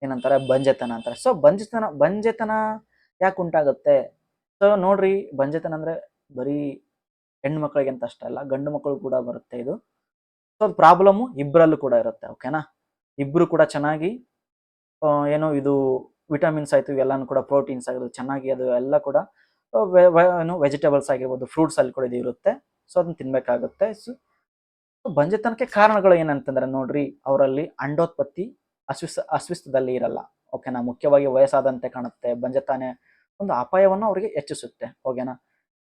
ಏನಂತಾರೆ? ಬಂಜೆತನ ಅಂತಾರೆ. ಸೊ ಬಂಜೆತನ ಯಾಕೆ ಉಂಟಾಗುತ್ತೆ? ಸೊ ನೋಡ್ರಿ, ಬಂಜೆತನ ಅಂದ್ರೆ ಬರೀ ಹೆಣ್ಣು ಮಕ್ಕಳಿಗೆ ಅಂತ ಅಷ್ಟೇ ಅಲ್ಲ, ಗಂಡು ಮಕ್ಕಳು ಕೂಡ ಬರುತ್ತೆ ಇದು. ಸೊ ಪ್ರಾಬ್ಲಮ್ ಇಬ್ಬರಲ್ಲೂ ಕೂಡ ಇರುತ್ತೆ. ಓಕೆನಾ. ಇಬ್ರು ಕೂಡ ಚೆನ್ನಾಗಿ ಏನು ಇದು ವಿಟಮಿನ್ಸ್ ಆಯ್ತು, ಇವೆಲ್ಲಾನು ಕೂಡ ಪ್ರೋಟೀನ್ಸ್ ಆಗಿರೋದು ಚೆನ್ನಾಗಿ, ಅದು ಎಲ್ಲ ಕೂಡ ಏನು ವೆಜಿಟೇಬಲ್ಸ್ ಆಗಿರ್ಬೋದು, ಫ್ರೂಟ್ಸ್ ಅಲ್ಲಿ ಕೂಡ ಇದು ಇರುತ್ತೆ. ಸೊ ಅದನ್ನ ತಿನ್ಬೇಕಾಗುತ್ತೆ. ಬಂಜೆತನಕ್ಕೆ ಕಾರಣಗಳು ಏನಂತಂದ್ರೆ ನೋಡ್ರಿ, ಅವರಲ್ಲಿ ಅಂಡೋತ್ಪತ್ತಿ ಅಸ್ವಿಸ್ತದಲ್ಲಿ ಇರಲ್ಲ. ಓಕೆನಾ, ಮುಖ್ಯವಾಗಿ ವಯಸ್ಸಾದಂತೆ ಕಾಣುತ್ತೆ. ಬಂಜೆತನ ಒಂದು ಅಪಾಯವನ್ನು ಅವರಿಗೆ ಹೆಚ್ಚಿಸುತ್ತೆ. ಓಕೆನಾ,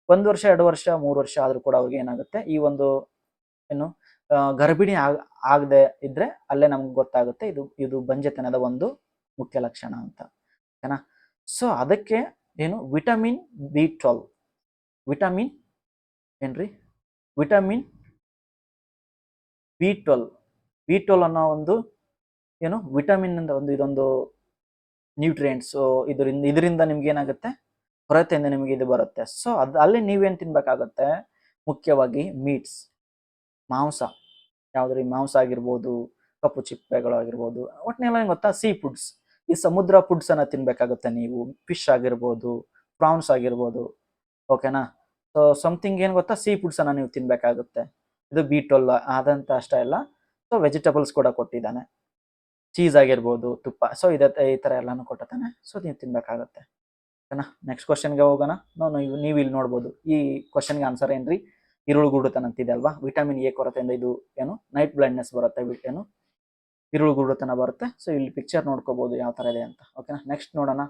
1 ವರ್ಷ 2 ವರ್ಷ 3 ವರ್ಷ ಆದ್ರೂ ಕೂಡ ಅವ್ರಿಗೆ ಏನಾಗುತ್ತೆ, ಈ ಒಂದು ಏನು ಗರ್ಭಿಣಿ ಆಗದೆ ಇದ್ರೆ ಅಲ್ಲೇ ನಮ್ಗೆ ಗೊತ್ತಾಗುತ್ತೆ ಇದು ಇದು ಬಂಜೆತನದ ಒಂದು ಮುಖ್ಯ ಲಕ್ಷಣ ಅಂತ. ಓಕೆನಾ, ಸೊ ಅದಕ್ಕೆ ಏನು ವಿಟಮಿನ್ B12, ವಿಟಮಿನ್ ಏನ್ರಿ ವಿಟಮಿನ್ ಬಿ ಟ್ವೆಲ್ ಅನ್ನೋ ಒಂದು ಏನು ವಿಟಮಿನ್ ಇಂದ ಒಂದು ಇದೊಂದು ನ್ಯೂಟ್ರಿಯೆಂಟ್ಸ್. ಇದರಿಂದ ನಿಮ್ಗೆ ಏನಾಗುತ್ತೆ, ಕೊರತೆಯಿಂದ ನಿಮಗೆ ಇದು ಬರುತ್ತೆ. ಸೊ ಅಲ್ಲಿ ನೀವೇನ್ ತಿನ್ಬೇಕಾಗತ್ತೆ, ಮುಖ್ಯವಾಗಿ ಮೀಟ್ಸ್, ಮಾಂಸ, ಯಾವ್ದ್ರಿ ಮಾಂಸ ಆಗಿರ್ಬೋದು, ಕಪ್ಪು ಚಿಪ್ಪೆಗಳು ಆಗಿರ್ಬೋದು, ಒಟ್ಟಿನೆಲ್ಲ ಗೊತ್ತಾ, ಸೀ ಫುಡ್ಸ್, ಈ ಸಮುದ್ರ ಫುಡ್ಸ್ ಅನ್ನ ತಿನ್ಬೇಕಾಗುತ್ತೆ ನೀವು. ಫಿಶ್ ಆಗಿರ್ಬೋದು, ಪ್ರಾನ್ಸ್ ಆಗಿರ್ಬೋದು. ಓಕೆನಾ, ಸೊ ಸಮಥಿಂಗ್ ಏನ್ ಗೊತ್ತಾ, ಸೀ ಫುಡ್ಸ್ ಅನ್ನ ನೀವು ತಿನ್ಬೇಕಾಗುತ್ತೆ. ಇದು B12 ಆದಂತ ಅಷ್ಟೇ ಅಲ್ಲ, ಸೊ ವೆಜಿಟಬಲ್ಸ್ ಕೂಡ ಕೊಟ್ಟಿದ್ದಾನೆ, ಚೀಸ್ ಆಗಿರ್ಬೋದು, ತುಪ್ಪ, ಸೊ ಈ ತರ ಎಲ್ಲಾನು ಕೊಟ್ಟಿದ್ದಾನೆ. ಸೊ ನೀವು ತಿನ್ಬೇಕಾಗತ್ತೆ. ಓಕೆನಾ, ನೆಕ್ಸ್ಟ್ ಕ್ವಶನ್ಗೆ ಹೋಗೋಣ. ನೀವು ಇಲ್ಲಿ ನೋಡ್ಬೋದು, ಈ ಕ್ವಶನ್ಗೆ ಆನ್ಸರ್ ಏನ್ರಿ, ಇರುಳುಗೂಡುತನ ಅಂತಿದೆ ಅಲ್ವಾ. ವಿಟಮಿನ್ ಎ ಕೊರತೆಯಿಂದ ಇದು ಏನು ನೈಟ್ ಬ್ಲೈಂಡ್ನೆಸ್ ಬರುತ್ತೆ, ಏನು ಇರುಳುಗೂಡುತನ ಬರುತ್ತೆ. ಸೊ ಇಲ್ಲಿ ಪಿಕ್ಚರ್ ನೋಡ್ಕೋಬಹುದು ಯಾವ ತರ ಇದೆ ಅಂತ. ಓಕೆನಾ, ನೆಕ್ಸ್ಟ್ ನೋಡೋಣ.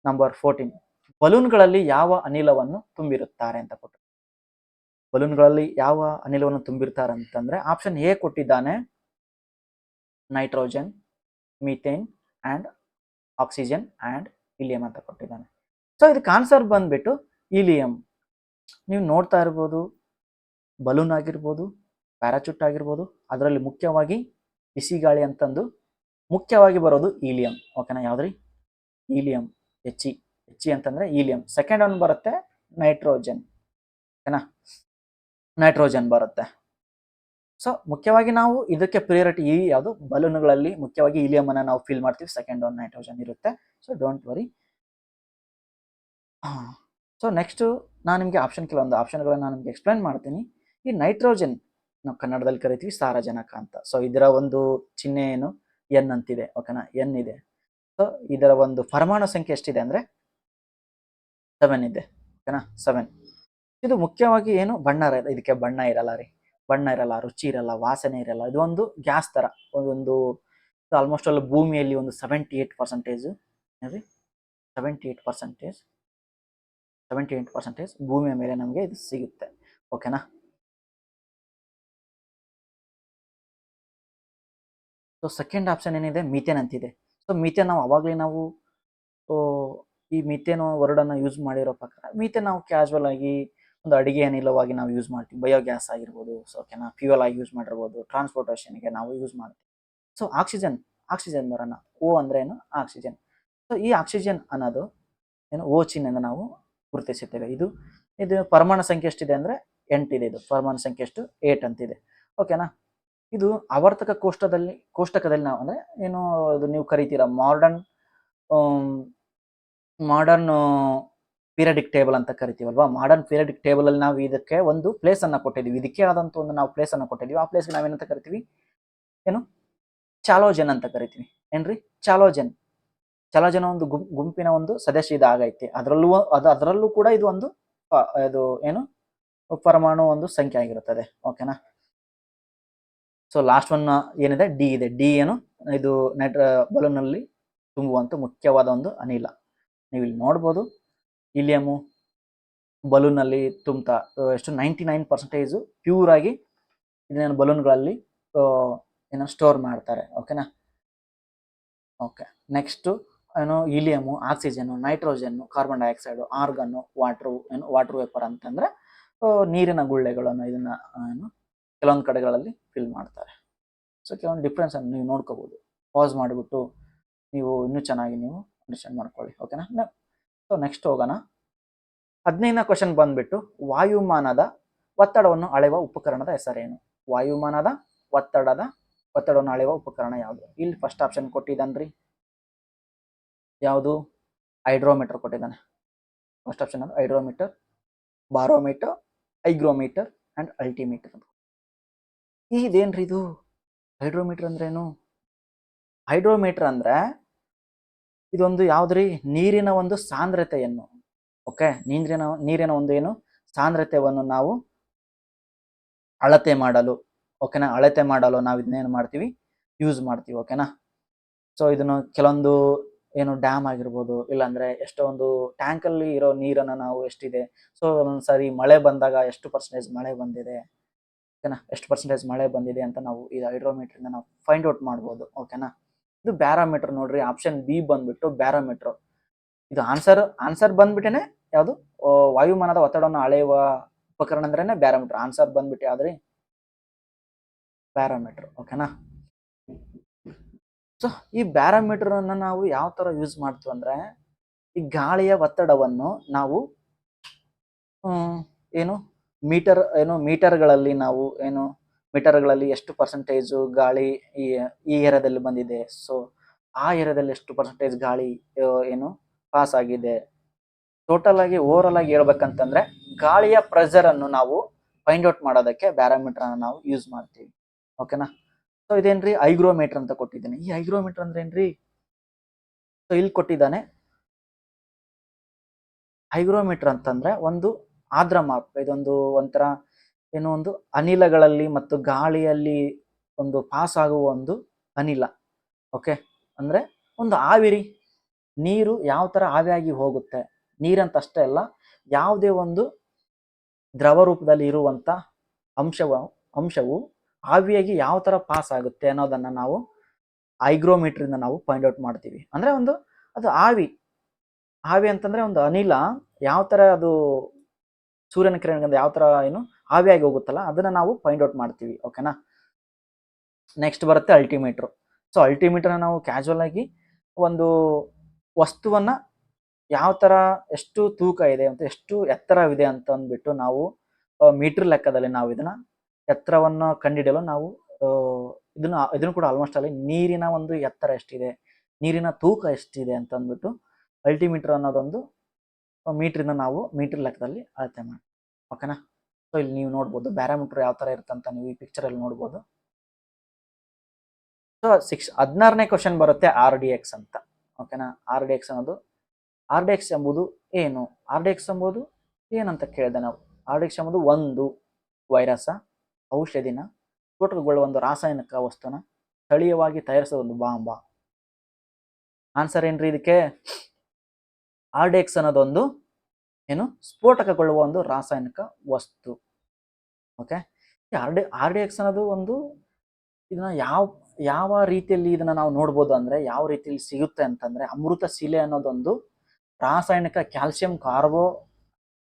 ನಂಬರ್ 14, ಬಲೂನ್ಗಳಲ್ಲಿ ಯಾವ ಅನಿಲವನ್ನು ತುಂಬಿರುತ್ತಾರೆ ಅಂತ ಕೊಟ್ಟು. ಬಲೂನ್ಗಳಲ್ಲಿ ಯಾವ ಅನಿಲವನ್ನು ತುಂಬಿರ್ತಾರೆ ಅಂತಂದ್ರೆ ಆಪ್ಷನ್ ಎ ಕೊಟ್ಟಿದ್ದಾನೆ, nitrogen, methane and oxygen and helium ಅಂತ ಕೊಟ್ಟಿದ್ದಾನೆ. ಸೊ ಇದಕ್ಕೆ ಆನ್ಸರ್ ಬಂದ್ಬಿಟ್ಟು ಹೀಲಿಯಂ. ನೀವು ನೋಡ್ತಾ ಇರ್ಬೋದು, ಬಲೂನ್ ಆಗಿರ್ಬೋದು, ಪ್ಯಾರಾಚೂಟ್ ಆಗಿರ್ಬೋದು, ಅದರಲ್ಲಿ ಮುಖ್ಯವಾಗಿ ಬಿಸಿ ಗಾಳಿ ಅಂತಂದು ಮುಖ್ಯವಾಗಿ ಬರೋದು ಹೀಲಿಯಂ. ಓಕೆನಾ, ಯಾವ್ದ್ರಿ, ಹೀಲಿಯಂ, ಹೆಚ್ಚಿ ಅಂತಂದ್ರೆ ಹೀಲಿಯಂ. ಸೆಕೆಂಡ್ ಒನ್ ಬರುತ್ತೆ ನೈಟ್ರೋಜನ್. ಓಕೆನಾ, ನೈಟ್ರೋಜನ್ ಬರುತ್ತೆ. ಸೊ ಮುಖ್ಯವಾಗಿ ನಾವು ಇದಕ್ಕೆ ಪ್ರಿಯಾರಿಟಿ ಯಾವುದು, ಬಲೂನ್ಗಳಲ್ಲಿ ಮುಖ್ಯವಾಗಿ ಹೀಲಿಯಂ ಅನ್ನ ನಾವು ಫಿಲ್ ಮಾಡ್ತೀವಿ. ಸೆಕೆಂಡ್ ಒನ್ ನೈಟ್ರೋಜನ್ ಇರುತ್ತೆ. So don't worry. So next ನಾನು ನಿಮಗೆ ಕೆಲವೊಂದು ಆಪ್ಷನ್ಗಳನ್ನ ನಾನು ನಿಮಗೆ ಎಕ್ಸ್ಪ್ಲೈನ್ ಮಾಡ್ತೀನಿ. ಈ ನೈಟ್ರೋಜನ್ ನಾವು ಕನ್ನಡದಲ್ಲಿ ಕರಿತೀವಿ ಸಾರಜನಕ ಅಂತ. ಸೊ ಇದರ ಒಂದು ಚಿಹ್ನೆ ಏನು, ಎನ್ ಅಂತಿದೆ. ಓಕೆನಾ, ಎನ್ ಇದೆ. ಸೊ ಇದರ ಒಂದು ಪರಮಾಣು ಸಂಖ್ಯೆ ಎಷ್ಟಿದೆ ಅಂದ್ರೆ 7 ಇದೆ. ಓಕೆನಾ, 7. ಇದು ಮುಖ್ಯವಾಗಿ ಏನು, ಇದಕ್ಕೆ ಬಣ್ಣ ಇರಲ್ಲ ರೀ, ಬಣ್ಣ ಇರಲ್ಲ, ರುಚಿ ಇರಲ್ಲ, ವಾಸನೆ ಇರಲ್ಲ. ಇದು ಒಂದು ಗ್ಯಾಸ್ ತರ ಒಂದು ಆಲ್ಮೋಸ್ಟ್ ಅಲ್ಲಿ ಭೂಮಿಯಲ್ಲಿ ಒಂದು 78% 78% ಭೂಮಿಯ ಮೇಲೆ ನಮಗೆ ಇದು ಸಿಗುತ್ತೆ. ಓಕೆನಾ, ಸೊ ಸೆಕೆಂಡ್ ಆಪ್ಷನ್ ಏನಿದೆ, ಮೀಥೇನ್ ಅಂತಿದೆ. ಸೊ ಮೀಥೇನ್ ನಾವು ಅವಾಗಲೇ ನಾವು ಈ ಮೀಥೇನ್ ವರ್ಡ್ ಅನ್ನ ಯೂಸ್ ಮಾಡಿರೋ ಪ್ರಕಾರ, ಮೀಥೇನ್ ನಾವು ಕ್ಯಾಶುವಲ್ ಆಗಿ ಒಂದು ಅಡಿಗೆ ಅನಿಲವಾಗಿ ನಾವು ಯೂಸ್ ಮಾಡ್ತೀವಿ. ಬಯೋಗ್ಯಾಸ್ ಆಗಿರ್ಬೋದು, ಸೊ ಓಕೆನಾ, ಫ್ಯೂಯಲ್ ಆಗಿ ಯೂಸ್ ಮಾಡಿರ್ಬೋದು, ಟ್ರಾನ್ಸ್ಪೋರ್ಟೇಷನ್ಗೆ ನಾವು ಯೂಸ್ ಮಾಡ್ತೀವಿ. ಸೊ ಆಕ್ಸಿಜನ್ ಬರೋಣ. ಓ ಅಂದ್ರೆ ಏನು, ಆಕ್ಸಿಜನ್. ಸೊ ಈ ಆಕ್ಸಿಜನ್ ಅನ್ನೋದು ಏನು, ಓ ಚಿಹ್ನೆಯಿಂದ ನಾವು ಗುರುತಿಸುತ್ತೇವೆ. ಇದು ಪರಮಾಣು ಸಂಖ್ಯೆ ಎಷ್ಟಿದೆ ಅಂದ್ರೆ 8 ಇದೆ. ಇದು ಪರಮಾಣು ಸಂಖ್ಯೆ ಎಷ್ಟು, 8 ಅಂತಿದೆ. ಓಕೆನಾ, ಇದು ಆವರ್ತಕ ಕೋಷ್ಟಕದಲ್ಲಿ ನಾವು ಅಂದ್ರೆ ಏನು ಇದು ನೀವು ಕರಿತೀರಾ ಮಾಡರ್ನ್ ಪೀರಿಯಡಿಕ್ ಟೇಬಲ್ ಅಂತ ಕರಿತೀವಲ್ವಾ. ಮಾಡರ್ನ್ ಪೀರಿಯಡಿಕ್ ಟೇಬಲ್ ಅಲ್ಲಿ ನಾವು ಇದಕ್ಕೆ ಒಂದು ಪ್ಲೇಸ್ ಅನ್ನ ಕೊಟ್ಟಿದ್ದೀವಿ. ಇದಕ್ಕೆ ಆದಂತ ಒಂದು ನಾವು ಪ್ಲೇಸ್ ಅನ್ನ ಕೊಟ್ಟಿದ್ದೀವಿ. ಆ ಪ್ಲೇಸ್ ನಾವೇನಂತ ಕರಿತೀವಿ, ಏನು, ಚಾಲೋಜನ್ ಅಂತ ಕರಿತೀವಿ. ಏನ್ರಿ, ಚಾಲೋಜನ್ ಒಂದು ಗುಂಪಿನ ಒಂದು ಸದಸ್ಯ ಇದಾಗೈತಿ. ಅದರಲ್ಲೂ ಕೂಡ ಇದು ಒಂದು ಇದು ಏನು ಪರಮಾಣು ಒಂದು ಸಂಖ್ಯೆ ಆಗಿರುತ್ತದೆ. ಓಕೆನಾ, ಸೊ ಲಾಸ್ಟ್ ಒನ್ ಏನಿದೆ, ಡಿ ಇದೆ. ಡಿ ಏನು, ಇದು ಬಲೂನ್ ನಲ್ಲಿ ತುಂಬುವಂತ ಮುಖ್ಯವಾದ ಒಂದು ಅನಿಲ. ನೀವು ಇಲ್ಲಿ ನೋಡ್ಬೋದು, ಹೀಲಿಯಮು ಬಲೂನ್ ನಲ್ಲಿ ತುಂಬುತ್ತಾ ಎಷ್ಟು 99% ಪ್ಯೂರ್ ಆಗಿ ಇದನ್ನ ಬಲೂನ್ಗಳಲ್ಲಿ ಏನೋ ಸ್ಟೋರ್ ಮಾಡ್ತಾರೆ. ಓಕೆನಾ, ಓಕೆ. ನೆಕ್ಸ್ಟ್ ಏನು, helium, oxygen, nitrogen, carbon dioxide, argon, water vapour ಅಂತಂದ್ರೆ ನೀರಿನ ಗುಳ್ಳೆಗಳನ್ನು ಇದನ್ನ ಏನು ಕೆಲವೊಂದು ಕಡೆಗಳಲ್ಲಿ ಫಿಲ್ ಮಾಡ್ತಾರೆ. ಸೊ ಕೆಲವೊಂದು ಡಿಫ್ರೆನ್ಸ್ ಅನ್ನು ನೀವು ನೋಡ್ಕೋಬಹುದು. ಪಾಸ್ ಮಾಡಿಬಿಟ್ಟು ನೀವು ಇನ್ನೂ ಚೆನ್ನಾಗಿ ನೀವು ಅಂಡರ್ಸ್ಟ್ಯಾಂಡ್ ಮಾಡ್ಕೊಳ್ಳಿ. ಓಕೆನಾ. ಸೊ ನೆಕ್ಸ್ಟ್ ಹೋಗೋಣ. 15ನೇ ಕ್ವಶನ್ ಬಂದ್ಬಿಟ್ಟು, ವಾಯುಮಾನದ ಒತ್ತಡವನ್ನು ಅಳೆಯುವ ಉಪಕರಣದ ಹೆಸರೇನು? ವಾಯುಮಾನದ ಒತ್ತಡವನ್ನು ಅಳೆಯುವ ಉಪಕರಣ ಯಾವುದು? ಇಲ್ಲಿ ಫಸ್ಟ್ ಆಪ್ಷನ್ ಕೊಟ್ಟಿದ್ದಾನ್ರಿ, ಯಾವುದು, ಹೈಡ್ರೋಮೀಟರ್ ಕೊಟ್ಟಿದ್ದಾನೆ. ಫಸ್ಟ್ ಆಪ್ಷನ್ ಅದು hydrometer, barometer, hygrometer and altimeter. ಇದೇನ್ರಿ ಇದು ಹೈಡ್ರೋಮೀಟರ್ ಅಂದ್ರೇನು? ಹೈಡ್ರೋಮೀಟರ್ ಅಂದ್ರೆ ಇದೊಂದು ಯಾವ್ದ್ರಿ, ನೀರಿನ ಒಂದು ಸಾಂದ್ರತೆಯನ್ನು, ಓಕೆ, ನೀರಿನ ಒಂದು ಏನು ಸಾಂದ್ರತೆಯನ್ನು ನಾವು ಅಳತೆ ಮಾಡಲು, ಓಕೆನಾ. ಅಳತೆ ಮಾಡಲು ನಾವು ಇದನ್ನೇನು ಮಾಡ್ತೀವಿ, ಯೂಸ್ ಮಾಡ್ತೀವಿ. ಓಕೆನಾ. ಸೊ ಇದನ್ನು ಕೆಲವೊಂದು ಏನು ಡ್ಯಾಮ್ ಆಗಿರ್ಬೋದು, ಇಲ್ಲಾಂದ್ರೆ ಎಷ್ಟೋ ಒಂದು ಟ್ಯಾಂಕ್ ಅಲ್ಲಿ ಇರೋ ನೀರನ್ನ ನಾವು ಎಷ್ಟಿದೆ, ಸೊ ಒಂದ್ಸರಿ ಮಳೆ ಬಂದಾಗ ಎಷ್ಟು ಪರ್ಸೆಂಟೇಜ್ ಮಳೆ ಬಂದಿದೆ, ಓಕೆನಾ, ಎಷ್ಟು ಪರ್ಸೆಂಟೇಜ್ ಮಳೆ ಬಂದಿದೆ ಅಂತ ನಾವು ಈ ಹೈಡ್ರೋಮೀಟರ್ ಇಂದ ನಾವು ಫೈಂಡ್ ಔಟ್ ಮಾಡ್ಬೋದು. ಓಕೆನಾ. ಇದು ಬ್ಯಾರೋಮೀಟರ್ ನೋಡ್ರಿ, ಆಪ್ಷನ್ ಬಿ ಬಂದ್ಬಿಟ್ಟು ಬ್ಯಾರೋಮೀಟರ್. ಇದು ಆನ್ಸರ್ ಬಂದ್ಬಿಟ್ಟೇನೆ ಯಾವುದು, ವಾಯುಮಾನದ ಒತ್ತಡವನ್ನು ಅಳೆಯುವ ಉಪಕರಣ ಅಂದ್ರೇನೆ ಬ್ಯಾರೋಮೀಟರ್. ಆನ್ಸರ್ ಬಂದ್ಬಿಟ್ಟು ಯಾವ್ದ್ರಿ, ಬ್ಯಾರೋಮೀಟರ್. ಓಕೆನಾ. ಸೊ ಈ ಬ್ಯಾರೋಮೀಟರ್ ಅನ್ನ ನಾವು ಯಾವ ತರ ಯೂಸ್ ಮಾಡ್ತೀವಿ ಅಂದ್ರೆ, ಈ ಗಾಳಿಯ ಒತ್ತಡವನ್ನು ನಾವು ಏನು ಮೀಟರ್ಗಳಲ್ಲಿ ನಾವು ಮೀಟರ್ಗಳಲ್ಲಿ ಎಷ್ಟು ಪರ್ಸೆಂಟೇಜು ಗಾಳಿ ಈ ಏರಿಯಾದಲ್ಲಿ ಬಂದಿದೆ, ಸೊ ಆ ಏರಿಯಾದಲ್ಲಿ ಎಷ್ಟು ಪರ್ಸೆಂಟೇಜ್ ಗಾಳಿ ಪಾಸ್ ಆಗಿದೆ, ಟೋಟಲ್ ಆಗಿ ಓವರ್ ಆಲ್ ಆಗಿ ಹೇಳ್ಬೇಕಂತಂದ್ರೆ ಗಾಳಿಯ ಪ್ರೆಷರ್ ಅನ್ನು ನಾವು ಫೈಂಡ್ ಔಟ್ ಮಾಡೋದಕ್ಕೆ ಬ್ಯಾರೋಮೀಟರ್ ಅನ್ನು ನಾವು ಯೂಸ್ ಮಾಡ್ತೀವಿ. ಓಕೆನಾ. ಸೊ ಇದೇನ್ರಿ, ಹೈಗ್ರೋಮೀಟರ್ ಅಂತ ಕೊಟ್ಟಿದ್ದೀನಿ. ಈ ಹೈಗ್ರೋಮೀಟರ್ ಅಂದ್ರೆ ಏನ್ರಿ, ಸೊ ಇಲ್ಲಿ ಕೊಟ್ಟಿದ್ದಾನೆ. ಹೈಗ್ರೋಮೀಟರ್ ಅಂತಂದ್ರೆ ಒಂದು ಆರ್ದ್ರ ಮಾಪ್. ಇದೊಂದು ಒಂಥರ ಒಂದು ಅನಿಲಗಳಲ್ಲಿ ಮತ್ತು ಗಾಳಿಯಲ್ಲಿ ಒಂದು ಪಾಸ್ ಆಗುವ ಒಂದು ಅನಿಲ. ಓಕೆ. ಅಂದ್ರೆ ಒಂದು ಆವಿರಿ, ನೀರು ಯಾವ ತರ ಆವಿಯಾಗಿ ಹೋಗುತ್ತೆ, ನೀರಂತ ಅಷ್ಟೇ ಅಲ್ಲ, ಯಾವುದೇ ಒಂದು ದ್ರವ ರೂಪದಲ್ಲಿ ಇರುವಂತ ಅಂಶವು ಆವಿಯಾಗಿ ಯಾವ ತರ ಪಾಸ್ ಆಗುತ್ತೆ ಅನ್ನೋದನ್ನ ನಾವು ಹೈಗ್ರೋಮೀಟರ್ ಇಂದ ನಾವು ಫೈಂಡ್ ಔಟ್ ಮಾಡ್ತೀವಿ. ಅಂದ್ರೆ ಅದು ಆವಿ ಅಂತಂದ್ರೆ ಒಂದು ಅನಿಲ ಯಾವ ತರ ಅದು ಸೂರ್ಯನ ಕಿರಣಗಳಿಂದ ಯಾವ ತರ ಆವಿಯಾಗಿ ಹೋಗುತ್ತಲ್ಲ, ಅದನ್ನ ನಾವು ಫೈಂಡ್ ಔಟ್ ಮಾಡ್ತೀವಿ. ಓಕೆನಾ. ನೆಕ್ಸ್ಟ್ ಬರುತ್ತೆ ಅಲ್ಟಿಮೀಟರ್. ಸೊ ಅಲ್ಟಿಮೀಟರ್ ನಾವು ಕ್ಯಾಶುವಲ್ ಆಗಿ ಒಂದು ವಸ್ತುವನ್ನ ಯಾವ ತರ ಎಷ್ಟು ತೂಕ ಇದೆ ಅಂತ, ಎಷ್ಟು ಎತ್ತರವಿದೆ ಅಂತ ಅಂದ್ಬಿಟ್ಟು ನಾವು ಮೀಟರ್ ಲೆಕ್ಕದಲ್ಲಿ ನಾವು ಇದನ್ನ ಎತ್ತರವನ್ನು ಕಂಡುಹಿಡಿಯಲು ನಾವು ಇದನ್ನು ಕೂಡ ಆಲ್ಮೋಸ್ಟ್ ಅಲ್ಲಿ ನೀರಿನ ಒಂದು ಎತ್ತರ ಎಷ್ಟಿದೆ, ನೀರಿನ ತೂಕ ಎಷ್ಟಿದೆ ಅಂತ ಅಂದ್ಬಿಟ್ಟು ಅಲ್ಟಿಮೀಟರ್ ಅನ್ನೋದೊಂದು ಮೀಟರ್ನ ನಾವು ಮೀಟರ್ ಲೆಕ್ಕದಲ್ಲಿ ಅಳತೆ ಮಾಡಿ. ಓಕೆನಾ. ಸೊ ಇಲ್ಲಿ ನೀವು ನೋಡ್ಬೋದು ಬ್ಯಾರೋಮೀಟರ್ ಯಾವ ತರ ಇರುತ್ತಂತ ನೀವು ಈ ಪಿಕ್ಚರ್ ಅಲ್ಲಿ ನೋಡ್ಬೋದು. ಸೊ 16ನೇ ಕ್ವಶನ್ ಬರುತ್ತೆ RDX ಅಂತ. ಓಕೆನಾ. RDX ಅನ್ನೋದು, RDX ಎಂಬುದು ಏನು, RDX ಎಂಬುದು ಏನಂತ ಕೇಳಿದೆ ನಾವು. RDX ಎಂಬುದು ಒಂದು ವೈರಸ್, ಔಷಧಿನ, ಸ್ಫೋಟಕಗೊಳ್ಳುವ ಒಂದು ರಾಸಾಯನಿಕ ವಸ್ತುನ ಸ್ಥಳೀಯವಾಗಿ ತಯಾರಿಸುವ ಒಂದು ಬಾಂಬ. ಆನ್ಸರ್ ಏನ್ರಿ ಇದಕ್ಕೆ, RDX ಅನ್ನೋದೊಂದು ಸ್ಫೋಟಕಗೊಳ್ಳುವ ಒಂದು ರಾಸಾಯನಿಕ ವಸ್ತು. ಓಕೆ. RDX ಅನ್ನೋದು ಒಂದು ಇದನ್ನ ಯಾವ ರೀತಿಯಲ್ಲಿ ಇದನ್ನ ನಾವು ನೋಡ್ಬೋದು ಅಂದ್ರೆ, ಯಾವ ರೀತಿಯಲ್ಲಿ ಸಿಗುತ್ತೆ ಅಂತಂದ್ರೆ, ಅಮೃತ ಶಿಲೆ ಅನ್ನೋದೊಂದು ರಾಸಾಯನಿಕ ಕ್ಯಾಲ್ಸಿಯಂ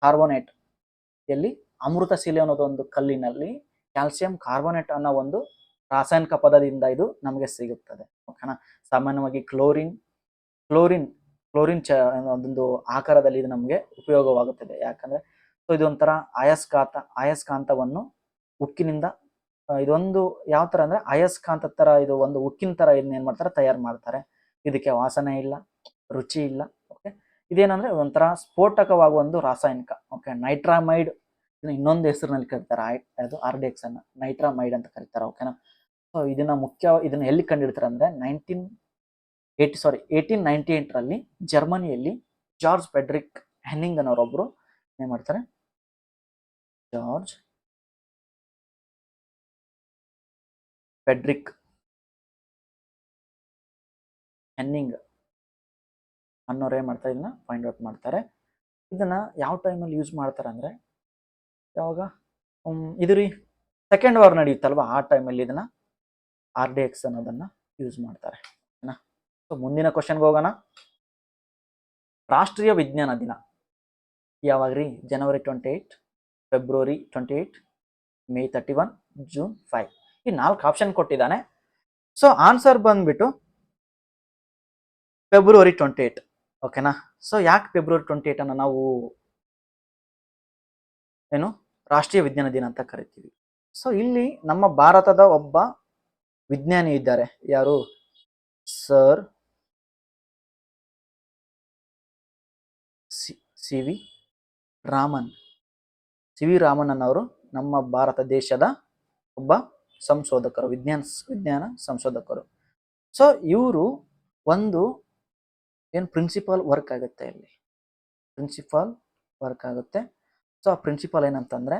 ಕಾರ್ಬೋನೇಟ್ ಎಲ್ಲಿ, ಅಮೃತ ಶಿಲೆ ಅನ್ನೋದೊಂದು ಕಲ್ಲಿನಲ್ಲಿ ಕ್ಯಾಲ್ಸಿಯಂ ಕಾರ್ಬೋನೇಟ್ ಅನ್ನೋ ಒಂದು ರಾಸಾಯನಿಕ ಪದದಿಂದ ಇದು ನಮಗೆ ಸಿಗುತ್ತದೆ. ಓಕೆನಾ. ಸಾಮಾನ್ಯವಾಗಿ ಕ್ಲೋರಿನ್ ಒಂದೊಂದು ಆಕಾರದಲ್ಲಿ ಇದು ನಮಗೆ ಉಪಯೋಗವಾಗುತ್ತದೆ. ಯಾಕಂದ್ರೆ ಸೊ ಇದೊಂಥರ ಅಯಸ್ಕಾಂತವನ್ನು ಉಕ್ಕಿನಿಂದ, ಇದೊಂದು ಯಾವ ತರ ಅಂದ್ರೆ ಅಯಸ್ಕಾಂತ ತರ, ಇದು ಒಂದು ಉಕ್ಕಿನ ತರ ಇದನ್ನ ಏನ್ ಮಾಡ್ತಾರೆ, ತಯಾರು ಮಾಡ್ತಾರೆ. ಇದಕ್ಕೆ ವಾಸನೆ ಇಲ್ಲ, ರುಚಿ ಇಲ್ಲ. ಓಕೆ. ಇದೇನಂದ್ರೆ ಒಂಥರ ಸ್ಫೋಟಕವಾಗುವ ಒಂದು ರಾಸಾಯನಿಕ. ಓಕೆ. ನೈಟ್ರಾಮೈಡ್ ಇನ್ನೊಂದು ಹೆಸರಿನಲ್ಲಿ ಕರೀತಾರೆ, ಅದು RDX ಅನ್ನ ನೈಟ್ರಾಮೈಡ್ ಅಂತ ಕರೀತಾರೆ. ಓಕೆನಾ. ಸೊ ಇದನ್ನ ಎಲ್ಲಿ ಕಂಡಿಡ್ತಾರೆ ಅಂದ್ರೆ 1898ರಲ್ಲಿ ಜರ್ಮನಿಯಲ್ಲಿ ಜಾರ್ಜ್ ಫೆಡ್ರಿಕ್ ಹೆನ್ನಿಂಗ್ ಅನ್ನೋರೊಬ್ರು ಏನ್ ಮಾಡ್ತಾರೆ, ಜಾರ್ಜ್ ಫೆಡ್ರಿಕ್ ಹೆನ್ನಿಂಗ್ ಅನ್ನೋರು ಏನ್ ಮಾಡ್ತಾರೆ, ಇದನ್ನ ಫೈಂಡ್ ಔಟ್ ಮಾಡ್ತಾರೆ. ಇದನ್ನ ಯಾವ ಟೈಮಲ್ಲಿ ಯೂಸ್ ಮಾಡ್ತಾರೆ ಅಂದ್ರೆ, ಯಾವಾಗ ಇದು ರೀ ಸೆಕೆಂಡ್ ವಾರ್ ನಡೆಯುತ್ತಲ್ವಾ, ಆ ಟೈಮಲ್ಲಿ ಇದನ್ನ RDX ಅನ್ನೋದನ್ನ ಯೂಸ್ ಮಾಡ್ತಾರೆ. ಓಕೆನಾ. ಸೊ ಮುಂದಿನ ಕ್ವಶನ್ಗೆ ಹೋಗೋಣ. ರಾಷ್ಟ್ರೀಯ ವಿಜ್ಞಾನ ದಿನ ಯಾವಾಗ್ರಿ, ಜನವರಿ 28, ಫೆಬ್ರವರಿ 28, ಮೇ 31, ಜೂನ್ 5. ಈ 4 ಆಪ್ಷನ್ ಕೊಟ್ಟಿದ್ದಾನೆ. ಸೊ ಆನ್ಸರ್ ಬಂದ್ಬಿಟ್ಟು ಫೆಬ್ರವರಿ 28. ಓಕೆನಾ. ಸೊ ಯಾಕೆ ಫೆಬ್ರವರಿ 28 ಅನ್ನ ನಾವು ರಾಷ್ಟ್ರೀಯ ವಿಜ್ಞಾನ ದಿನ ಅಂತ ಕರಿತೀವಿ? ಸೊ ಇಲ್ಲಿ ನಮ್ಮ ಭಾರತದ ಒಬ್ಬ ವಿಜ್ಞಾನಿ ಇದ್ದಾರೆ, ಯಾರು, ಸರ್ ಸಿ ವಿ ರಾಮನ್ ಅನ್ನೋರು ನಮ್ಮ ಭಾರತ ದೇಶದ ಒಬ್ಬ ಸಂಶೋಧಕರು, ವಿಜ್ಞಾನ ಸಂಶೋಧಕರು. ಸೊ ಇವರು ಒಂದು ಪ್ರಿನ್ಸಿಪಲ್ ವರ್ಕ್ ಆಗುತ್ತೆ ಇಲ್ಲಿ, ಸೊ ಆ ಪ್ರಿನ್ಸಿಪಲ್ ಏನಂತಂದ್ರೆ,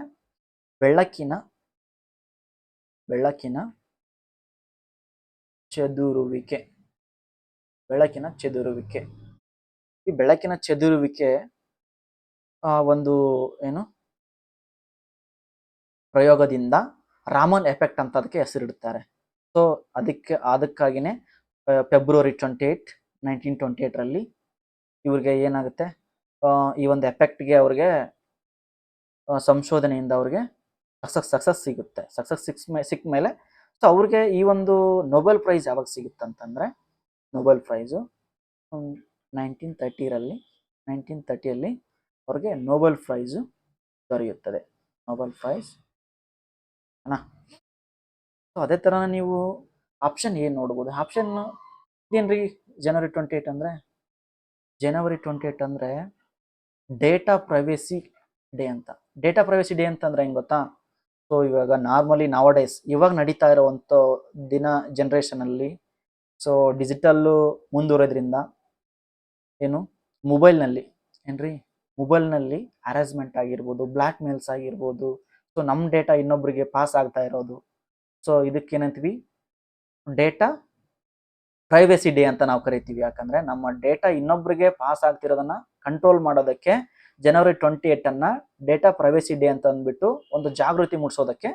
ಬೆಳಕಿನ ಚೆದುರುವಿಕೆ. ಬೆಳಕಿನ ಚೆದುರುವಿಕೆ. ಈ ಬೆಳಕಿನ ಚೆದುರುವಿಕೆ ಒಂದು ಏನು ಪ್ರಯೋಗದಿಂದ ರಾಮನ್ ಎಫೆಕ್ಟ್ ಅಂತ ಅದಕ್ಕೆ ಹೆಸರಿಡುತ್ತಾರೆ. ಸೊ ಅದಕ್ಕಾಗಿನೇ ಫೆಬ್ರವರಿ 28, 1928ರಲ್ಲಿ ಇವ್ರಿಗೆ ಏನಾಗುತ್ತೆ, ಈ ಒಂದು ಎಫೆಕ್ಟ್ಗೆ ಅವ್ರಿಗೆ ಸಂಶೋಧನೆಯಿಂದ ಅವ್ರಿಗೆ ಸಕ್ಸಸ್ ಸಿಗುತ್ತೆ. ಸಕ್ಸಸ್ ಸಿಕ್ಕ ಮೇಲೆ ಸೊ ಅವ್ರಿಗೆ ಈ ಒಂದು ನೊಬೆಲ್ ಪ್ರೈಸ್ ಯಾವಾಗ ಸಿಗುತ್ತೆ ಅಂತಂದರೆ, ನೊಬೆಲ್ ಪ್ರೈಸು 1930ರಲ್ಲಿ ಅವ್ರಿಗೆ ನೊಬೆಲ್ ಪ್ರೈಸು ದೊರೆಯುತ್ತದೆ. ನೊಬೆಲ್ ಪ್ರೈಸ್ ಅಣ್ಣ. ಸೊ ಅದೇ ಥರ ನೀವು ಆಪ್ಷನ್ ಏನು ನೋಡ್ಬೋದು. ಆಪ್ಷನ್ ಇದೇನ್ರಿ ಜನವರಿ 28 ಅಂದರೆ, ಜನವರಿ 28 ಅಂದರೆ ಡೇಟಾ ಪ್ರೈವೇಸಿ ಡೇ ಅಂತ. ಡೇಟಾ ಪ್ರೈವೇಸಿ ಡೇ ಅಂತಂದ್ರೆ ಹೆಂಗೆ ಗೊತ್ತಾ? ಸೊ ಇವಾಗ ನಾರ್ಮಲಿ ನಾವಡೇಸ್ ಇವಾಗ ನಡೀತಾ ಇರೋವಂಥ ಜನ್ರೇಷನಲ್ಲಿ ಸೊ ಡಿಜಿಟಲ್ಲು ಮುಂದುವರೆದ್ರಿಂದ ಏನು ಮೊಬೈಲ್ನಲ್ಲಿ ಹ್ಯಾರಾಸ್ಮೆಂಟ್ ಆಗಿರ್ಬೋದು, ಬ್ಲ್ಯಾಕ್ ಮೇಲ್ಸ್ ಆಗಿರ್ಬೋದು, ಸೊ ನಮ್ಮ ಡೇಟಾ ಇನ್ನೊಬ್ರಿಗೆ ಪಾಸ್ ಆಗ್ತಾ ಇರೋದು. ಸೊ ಇದಕ್ಕೇನಂತೀವಿ, ಡೇಟಾ ಪ್ರೈವೇಸಿ ಡೇ ಅಂತ ನಾವು ಕರಿತೀವಿ. ಯಾಕಂದ್ರೆ ನಮ್ಮ ಡೇಟಾ ಇನ್ನೊಬ್ರಿಗೆ ಪಾಸ್ ಆಗ್ತಿರೋದನ್ನ ಕಂಟ್ರೋಲ್ ಮಾಡೋದಕ್ಕೆ ಜನವರಿ 28 ಡೇಟಾ ಪ್ರೈವೇಸಿ ಡೇ ಅಂತ ಅಂದ್ಬಿಟ್ಟು ಒಂದು ಜಾಗೃತಿ ಮೂಡಿಸೋದಕ್ಕೆ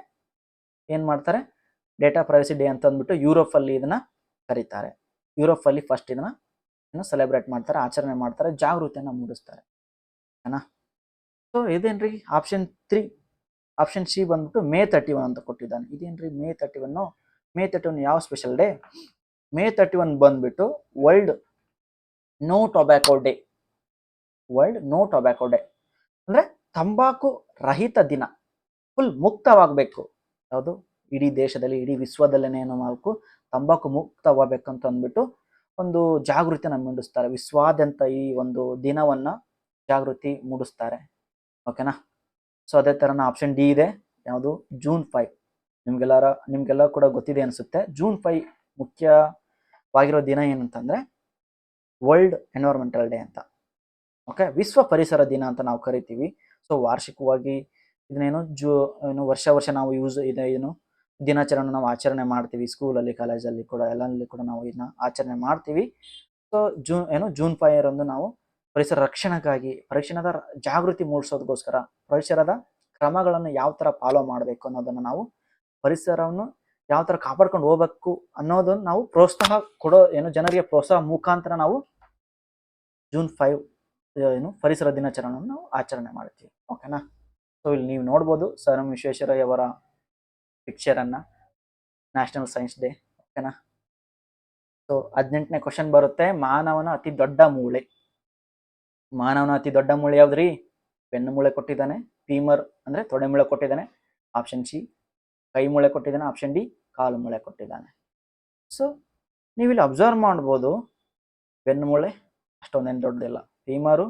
ಏನ್ ಮಾಡ್ತಾರೆ, ಡೇಟಾ ಪ್ರೈವೇಸಿ ಡೇ ಅಂತ ಅಂದ್ಬಿಟ್ಟು ಯುರೋಪಲ್ಲಿ ಇದನ್ನ ಕರೀತಾರೆ. ಯುರೋಪಲ್ಲಿ ಫಸ್ಟ್ ಇದನ್ನ ಸೆಲೆಬ್ರೇಟ್ ಮಾಡ್ತಾರೆ, ಆಚರಣೆ ಮಾಡ್ತಾರೆ, ಜಾಗೃತಿಯನ್ನ ಮೂಡಿಸ್ತಾರೆ. ಏನ ಸೊ ಇದೇನ್ರಿ ಆಪ್ಷನ್ 3. ಆಪ್ಷನ್ ಸಿ ಬಂದ್ಬಿಟ್ಟು ಮೇ 31 ಅಂತ ಕೊಟ್ಟಿದ್ದಾನೆ. ಇದೇನ್ರಿ ಮೇ 31? ಮೇ 31 ಯಾವ ಸ್ಪೆಷಲ್ ಡೇ? ಮೇ 31 ಬಂದ್ಬಿಟ್ಟು world no tobacco day. World no tobacco day ಅಂದ್ರೆ ತಂಬಾಕು ರಹಿತ ದಿನ. ಫುಲ್ ಮುಕ್ತವಾಗಬೇಕು. ಯಾವುದು? ಇಡೀ ದೇಶದಲ್ಲಿ, ಇಡೀ ವಿಶ್ವದಲ್ಲೇನೆ ಏನೋ ಮಾಡಬೇಕು, ತಂಬಾಕು ಮುಕ್ತವಾಗಬೇಕು ಅಂತ ಅಂದ್ಬಿಟ್ಟು ಒಂದು ಜಾಗೃತಿಯನ್ನು ಮೂಡಿಸ್ತಾರೆ. ವಿಶ್ವಾದ್ಯಂತ ಈ ಒಂದು ದಿನವನ್ನ ಜಾಗೃತಿ ಮೂಡಿಸ್ತಾರೆ. ಓಕೆನಾ? ಸೊ ಅದೇ ಥರನ ಆಪ್ಷನ್ ಡಿ ಇದೆ. ಯಾವುದು? ಜೂನ್ 5. ನಿಮ್ಗೆಲ್ಲ ಕೂಡ ಗೊತ್ತಿದೆ ಅನಿಸುತ್ತೆ. ಜೂನ್ 5 ಮುಖ್ಯವಾಗಿರೋ ದಿನ ಏನಂತಂದ್ರೆ ವರ್ಲ್ಡ್ ಎನ್ವೈರನ್ಮೆಂಟಲ್ ಡೇ ಅಂತ. ಓಕೆ, ವಿಶ್ವ ಪರಿಸರ ದಿನ ಅಂತ ನಾವು ಕರಿತೀವಿ. ಸೊ ವಾರ್ಷಿಕವಾಗಿ ಇದನ್ನೇನು ವರ್ಷ ನಾವು ದಿನಾಚರಣೆ ನಾವು ಆಚರಣೆ ಮಾಡ್ತೀವಿ. ಸ್ಕೂಲಲ್ಲಿ, ಕಾಲೇಜಲ್ಲಿ ಕೂಡ ಎಲ್ಲಲ್ಲಿ ಕೂಡ ನಾವು ಇದನ್ನ ಆಚರಣೆ ಮಾಡ್ತೀವಿ. ಸೊ ಜೂನ್ 5 ನಾವು ಪರಿಸರ ರಕ್ಷಣೆಗಾಗಿ, ಪರಿಸರದ ಜಾಗೃತಿ ಮೂಡಿಸೋದಕ್ಕೋಸ್ಕರ ಪರಿಸರದ ಕ್ರಮಗಳನ್ನು ಯಾವ ಥರ ಫಾಲೋ ಮಾಡಬೇಕು ಅನ್ನೋದನ್ನು, ನಾವು ಪರಿಸರವನ್ನು ಯಾವ ಥರ ಕಾಪಾಡ್ಕೊಂಡು ಹೋಗ್ಬೇಕು ಅನ್ನೋದನ್ನು ನಾವು ಪ್ರೋತ್ಸಾಹ ಕೊಡೋ ಜನರಿಗೆ ಪ್ರೋತ್ಸಾಹ ಮುಖಾಂತರ ನಾವು ಜೂನ್ 5 ಪರಿಸರ ದಿನಾಚರಣೆಯನ್ನು ನಾವು ಆಚರಣೆ ಮಾಡ್ತೀವಿ. ಓಕೆನಾ? ಸೊ ಇಲ್ಲಿ ನೀವು ನೋಡ್ಬೋದು ಸರ್ ಎಂ ವಿಶ್ವೇಶ್ವರಯ್ಯ ಅವರ ಪಿಕ್ಚರನ್ನು, ನ್ಯಾಷನಲ್ ಸೈನ್ಸ್ ಡೇ. ಓಕೆನಾ? ಸೊ 18ನೇ ಕ್ವಶನ್ ಬರುತ್ತೆ. ಮಾನವನ ಅತಿ ದೊಡ್ಡ ಮೂಳೆ. ಮಾನವನ ಅತಿ ದೊಡ್ಡ ಮೂಳೆ ಯಾವ್ದ್ರಿ? ಬೆನ್ನು ಮೂಳೆ ಕೊಟ್ಟಿದ್ದಾನೆ. ಫೀಮರ್ ಅಂದ್ರೆ ತೊಡೆ ಮೂಳೆ ಕೊಟ್ಟಿದ್ದಾನೆ, ಆಪ್ಷನ್ ಸಿ. ಕೈ ಮೂಳೆ ಕೊಟ್ಟಿದ್ದಾನೆ, ಆಪ್ಷನ್ ಡಿ. ಕಾಲು ಮೂಳೆ ಕೊಟ್ಟಿದ್ದಾನೆ. ಸೊ ನೀವಿಲ್ಲಿ ಅಬ್ಸರ್ವ್ ಮಾಡ್ಬೋದು, ಬೆನ್ನು ಮೂಳೆ ಅಷ್ಟೊಂದೇನು ದೊಡ್ಡದಿಲ್ಲ, ಫೀಮರು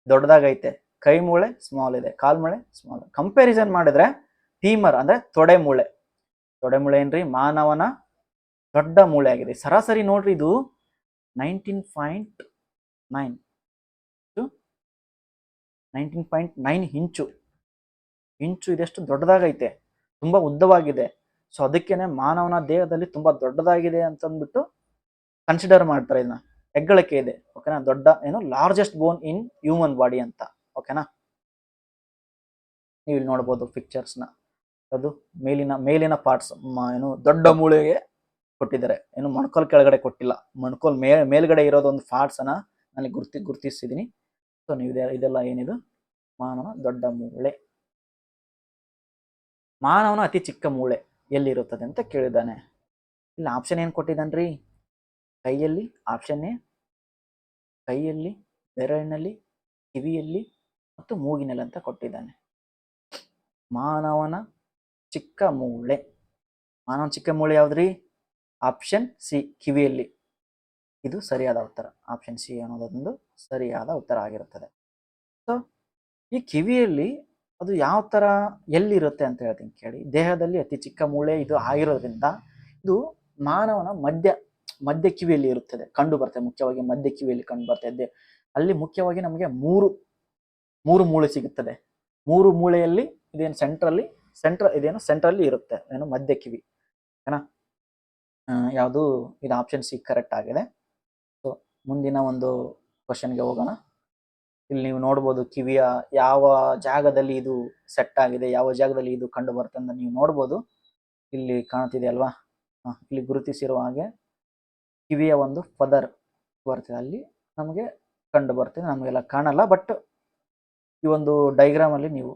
ದೊಡ್ಡದಾಗೈತೆ, ಕೈ ಮೂಳೆ ಸ್ಮಾಲ್ ಇದೆ, ಕಾಲು ಮೂಳೆ ಸ್ಮಾಲ್. ಕಂಪ್ಯಾರಿಸನ್ ಮಾಡಿದ್ರೆ ಫೀಮರ್ ಅಂದ್ರೆ ತೊಡೆ ಮೂಳೆ ಏನ್ರಿ ಮಾನವನ ದೊಡ್ಡ ಮೂಳೆ ಆಗಿದೆ. ಸರಾಸರಿ ನೋಡ್ರಿ, ಇದು 19.9 ಇಂಚು ಇದೆಷ್ಟು ದೊಡ್ಡದಾಗೈತೆ, ತುಂಬಾ ಉದ್ದವಾಗಿದೆ. ಸೊ ಅದಕ್ಕೇನೆ ಮಾನವನ ದೇಹದಲ್ಲಿ ತುಂಬಾ ದೊಡ್ಡದಾಗಿದೆ ಅಂತಂದ್ಬಿಟ್ಟು ಕನ್ಸಿಡರ್ ಮಾಡ್ತಾರೆ. ಇದನ್ನ ಹೆಗ್ಗಳಿಕೆ ಇದೆ. ಓಕೆನಾ? ದೊಡ್ಡ largest bone in human body ಅಂತ. ಓಕೆನಾ? ನೀವು ಇಲ್ಲಿ ನೋಡ್ಬೋದು ಪಿಕ್ಚರ್ಸ್ನ. ಅದು ಮೇಲಿನ ಪಾರ್ಟ್ಸ್ ದೊಡ್ಡ ಮೂಳೆಗೆ ಕೊಟ್ಟಿದ್ದಾರೆ, ಮೊಣಕಾಲ್ ಕೆಳಗಡೆ ಕೊಟ್ಟಿಲ್ಲ. ಮೊಣಕಾಲ್ ಮೇಲ್ಗಡೆ ಇರೋದು ಒಂದು ಪಾರ್ಟ್ಸ್ ಅನ್ನ ನಾನು ಗುರ್ತಿಸಿದೀನಿ. ಸೊ ನೀವು ಇದೆಲ್ಲ ಏನಿದು ಮಾನವನ ದೊಡ್ಡ ಮೂಳೆ. ಮಾನವನ ಅತಿ ಚಿಕ್ಕ ಮೂಳೆ ಎಲ್ಲಿರುತ್ತದೆ ಅಂತ ಕೇಳಿದ್ದಾನೆ. ಇಲ್ಲಿ ಆಪ್ಷನ್ ಏನು ಕೊಟ್ಟಿದ್ದಾನ್ರಿ? ಕೈಯಲ್ಲಿ, ಆಪ್ಷನ್ ಎ, ಕೈಯಲ್ಲಿ, ಬೆರಳಿನಲ್ಲಿ, ಕಿವಿಯಲ್ಲಿ ಮತ್ತು ಮೂಗಿನಲ್ಲಿ ಅಂತ ಕೊಟ್ಟಿದ್ದಾನೆ. ಮಾನವನ ಚಿಕ್ಕ ಮೂಳೆ ಯಾವ್ದ್ರಿ? ಆಪ್ಷನ್ ಸಿ, ಕಿವಿಯಲ್ಲಿ. ಇದು ಸರಿಯಾದ ಉತ್ತರ. ಆಪ್ಷನ್ ಸಿ ಅನ್ನೋದೊಂದು ಸರಿಯಾದ ಉತ್ತರ ಆಗಿರುತ್ತದೆ. ಸೊ ಈ ಕಿವಿಯಲ್ಲಿ ಅದು ಯಾವ ಥರ ಎಲ್ಲಿರುತ್ತೆ ಅಂತ ಹೇಳ್ತೀನಿ ಕೇಳಿ. ದೇಹದಲ್ಲಿ ಅತಿ ಚಿಕ್ಕ ಮೂಳೆ ಇದು ಆಗಿರೋದ್ರಿಂದ ಇದು ಮಾನವನ ಮಧ್ಯ ಕಿವಿಯಲ್ಲಿ ಇರುತ್ತದೆ, ಕಂಡು ಬರ್ತದೆ. ಮುಖ್ಯವಾಗಿ ಮಧ್ಯ ಕಿವಿಯಲ್ಲಿ ಕಂಡು ಬರ್ತದೆ. ಅಲ್ಲಿ ಮುಖ್ಯವಾಗಿ ನಮಗೆ ಮೂರು ಮೂಳೆ ಸಿಗುತ್ತದೆ. ಮೂರು ಮೂಳೆಯಲ್ಲಿ ಇದೇನು ಸೆಂಟ್ರಲ್ಲಿ ಇದೇನು ಸೆಂಟ್ರಲ್ಲಿ ಇರುತ್ತೆ, ಏನು ಮಧ್ಯ ಕಿವಿ, ಓಕೆನಾ. ಯಾವುದು ಇದು ಆಪ್ಷನ್ ಸಿ ಕರೆಕ್ಟ್ ಆಗಿದೆ. ಸೊ ಮುಂದಿನ ಒಂದು ಕ್ವಶನ್ಗೆ ಹೋಗೋಣ. ಇಲ್ಲಿ ನೀವು ನೋಡ್ಬೋದು ಕಿವಿಯ ಯಾವ ಜಾಗದಲ್ಲಿ ಇದು ಸೆಟ್ ಆಗಿದೆ, ಯಾವ ಜಾಗದಲ್ಲಿ ಇದು ಕಂಡು ಬರುತ್ತೆ ಅಂತ ನೀವು ನೋಡ್ಬೋದು. ಇಲ್ಲಿ ಕಾಣ್ತಿದೆ ಅಲ್ವಾ, ಇಲ್ಲಿ ಗುರುತಿಸಿರುವ ಹಾಗೆ ಕಿವಿಯ ಒಂದು ಪದರ್ ಬರ್ತದೆ, ಅಲ್ಲಿ ನಮಗೆ ಕಂಡು ಬರ್ತದೆ, ನಮಗೆಲ್ಲ ಕಾಣಲ್ಲ. ಬಟ್ ಈ ಒಂದು ಡೈಗ್ರಾಮ್ ಅಲ್ಲಿ ನೀವು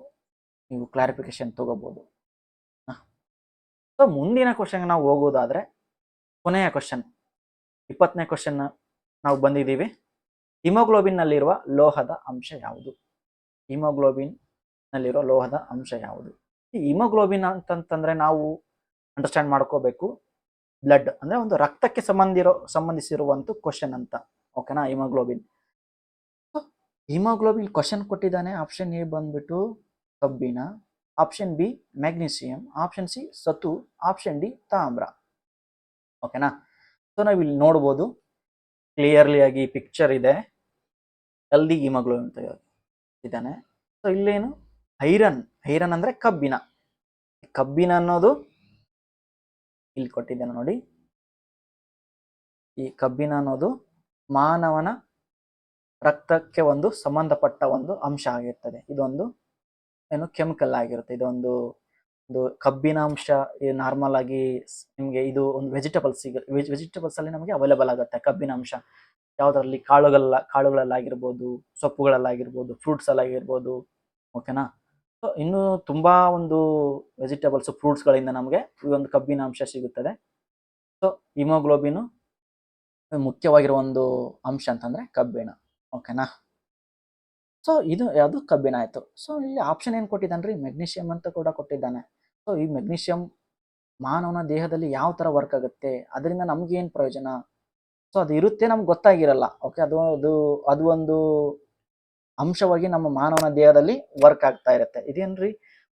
ಕ್ಲಾರಿಫಿಕೇಶನ್ ತಗೋಬಹುದು. ಸೊ ಮುಂದಿನ ಕ್ವಶನ್ ನಾವು ಹೋಗೋದಾದ್ರೆ ಕೊನೆಯ ಕ್ವಶನ್ 20ನೇ ಕ್ವಶನ್ ನಾವು ಬಂದಿದ್ದೀವಿ. ಹಿಮೋಗ್ಲೋಬಿನ್ ನಲ್ಲಿರುವ ಲೋಹದ ಅಂಶ ಯಾವುದು? ಹಿಮೋಗ್ಲೋಬಿನ್ ನಲ್ಲಿರುವ ಲೋಹದ ಅಂಶ ಯಾವುದು? ಈ ಹಿಮೋಗ್ಲೋಬಿನ್ ಅಂತಂತಂದ್ರೆ ನಾವು ಅಂಡರ್ಸ್ಟ್ಯಾಂಡ್ ಮಾಡ್ಕೋಬೇಕು, ಬ್ಲಡ್ ಅಂದ್ರೆ ಒಂದು ರಕ್ತಕ್ಕೆ ಸಂಬಂಧಿಸಿರುವಂತ ಕ್ವಶನ್ ಅಂತ, ಓಕೆನಾ. ಹಿಮೋಗ್ಲೋಬಿನ್ ಕ್ವಶನ್ ಕೊಟ್ಟಿದ್ದಾನೆ. ಆಪ್ಷನ್ ಎ ಬಂದ್ಬಿಟ್ಟು ಕಬ್ಬಿಣ, option B magnesium, option C ಸತು, ಆಪ್ಷನ್ ಡಿ ತಾಮ್ರ, ಓಕೆನಾ. ಸೊ ನಾವು ಇಲ್ಲಿ ನೋಡ್ಬೋದು ಕ್ಲಿಯರ್ಲಿ ಆಗಿ ಪಿಕ್ಚರ್ ಇದೆ, ಹೆಲ್ದಿ ಹಿಮೋಗ್ಲೋಬಿನ್ ಅಂತ ಇದ್ದಾನೆ. ಸೊ ಇಲ್ಲೇನು ಐರನ್ ಅಂದ್ರೆ ಕಬ್ಬಿಣ ಅನ್ನೋದು ಇಲ್ಲಿ ಕೊಟ್ಟಿದ್ದಾನೆ ನೋಡಿ. ಈ ಕಬ್ಬಿಣ ಅನ್ನೋದು ಮಾನವನ ರಕ್ತಕ್ಕೆ ಒಂದು ಸಂಬಂಧಪಟ್ಟ ಒಂದು ಅಂಶ ಆಗಿರ್ತದೆ. ಇದೊಂದು ಏನು ಕೆಮಿಕಲ್ ಆಗಿರುತ್ತೆ. ಇದೊಂದು ಕಬ್ಬಿನ ಅಂಶ ನಾರ್ಮಲ್ ಆಗಿ ನಿಮಗೆ ಇದು ಒಂದು ವೆಜಿಟೇಬಲ್ಸ್ ಅಲ್ಲಿ ನಮಗೆ ಅವೈಲೇಬಲ್ ಆಗುತ್ತೆ. ಕಬ್ಬಿನ ಅಂಶ ಯಾವುದರಲ್ಲಿ ಕಾಳುಗಳಲ್ಲಾಗಿರ್ಬೋದು, ಸೊಪ್ಪುಗಳಲ್ಲಾಗಿರ್ಬೋದು, ಫ್ರೂಟ್ಸ್ ಅಲ್ಲಾಗಿರ್ಬೋದು, ಓಕೆನಾ. ಸೊ ಇನ್ನು ತುಂಬಾ ಒಂದು ವೆಜಿಟೇಬಲ್ಸ್, ಫ್ರೂಟ್ಸ್ಗಳಿಂದ ನಮಗೆ ಈ ಒಂದು ಕಬ್ಬಿನ ಅಂಶ ಸಿಗುತ್ತದೆ. ಸೊ ಹಿಮೋಗ್ಲೋಬಿನ್ ಮುಖ್ಯವಾಗಿರುವ ಒಂದು ಅಂಶ ಅಂತಂದ್ರೆ ಕಬ್ಬಿಣ, ಓಕೆನಾ. ಸೊ ಇದು ಯಾವುದು ಕಬ್ಬಿಣ ಆಯ್ತು. ಸೊ ಇಲ್ಲಿ ಆಪ್ಷನ್ ಏನು ಕೊಟ್ಟಿದ್ದಾನ್ರಿ, ಮೆಗ್ನೀಷಿಯಂ ಅಂತ ಕೂಡ ಕೊಟ್ಟಿದ್ದಾನೆ. ಸೊ ಈ ಮೆಗ್ನೀಷಿಯಂ ಮಾನವನ ದೇಹದಲ್ಲಿ ಯಾವ ತರ ವರ್ಕ್ ಆಗುತ್ತೆ, ಅದರಿಂದ ನಮ್ಗೆ ಏನ್ ಪ್ರಯೋಜನ, ಸೊ ಅದು ಇರುತ್ತೆ ನಮ್ಗೆ ಗೊತ್ತಾಗಿರಲ್ಲ, ಓಕೆ. ಅದು ಒಂದು ಅಂಶವಾಗಿ ನಮ್ಮ ಮಾನವನ ದೇಹದಲ್ಲಿ ವರ್ಕ್ ಆಗ್ತಾ ಇರುತ್ತೆ. ಇದೇನ್ರಿ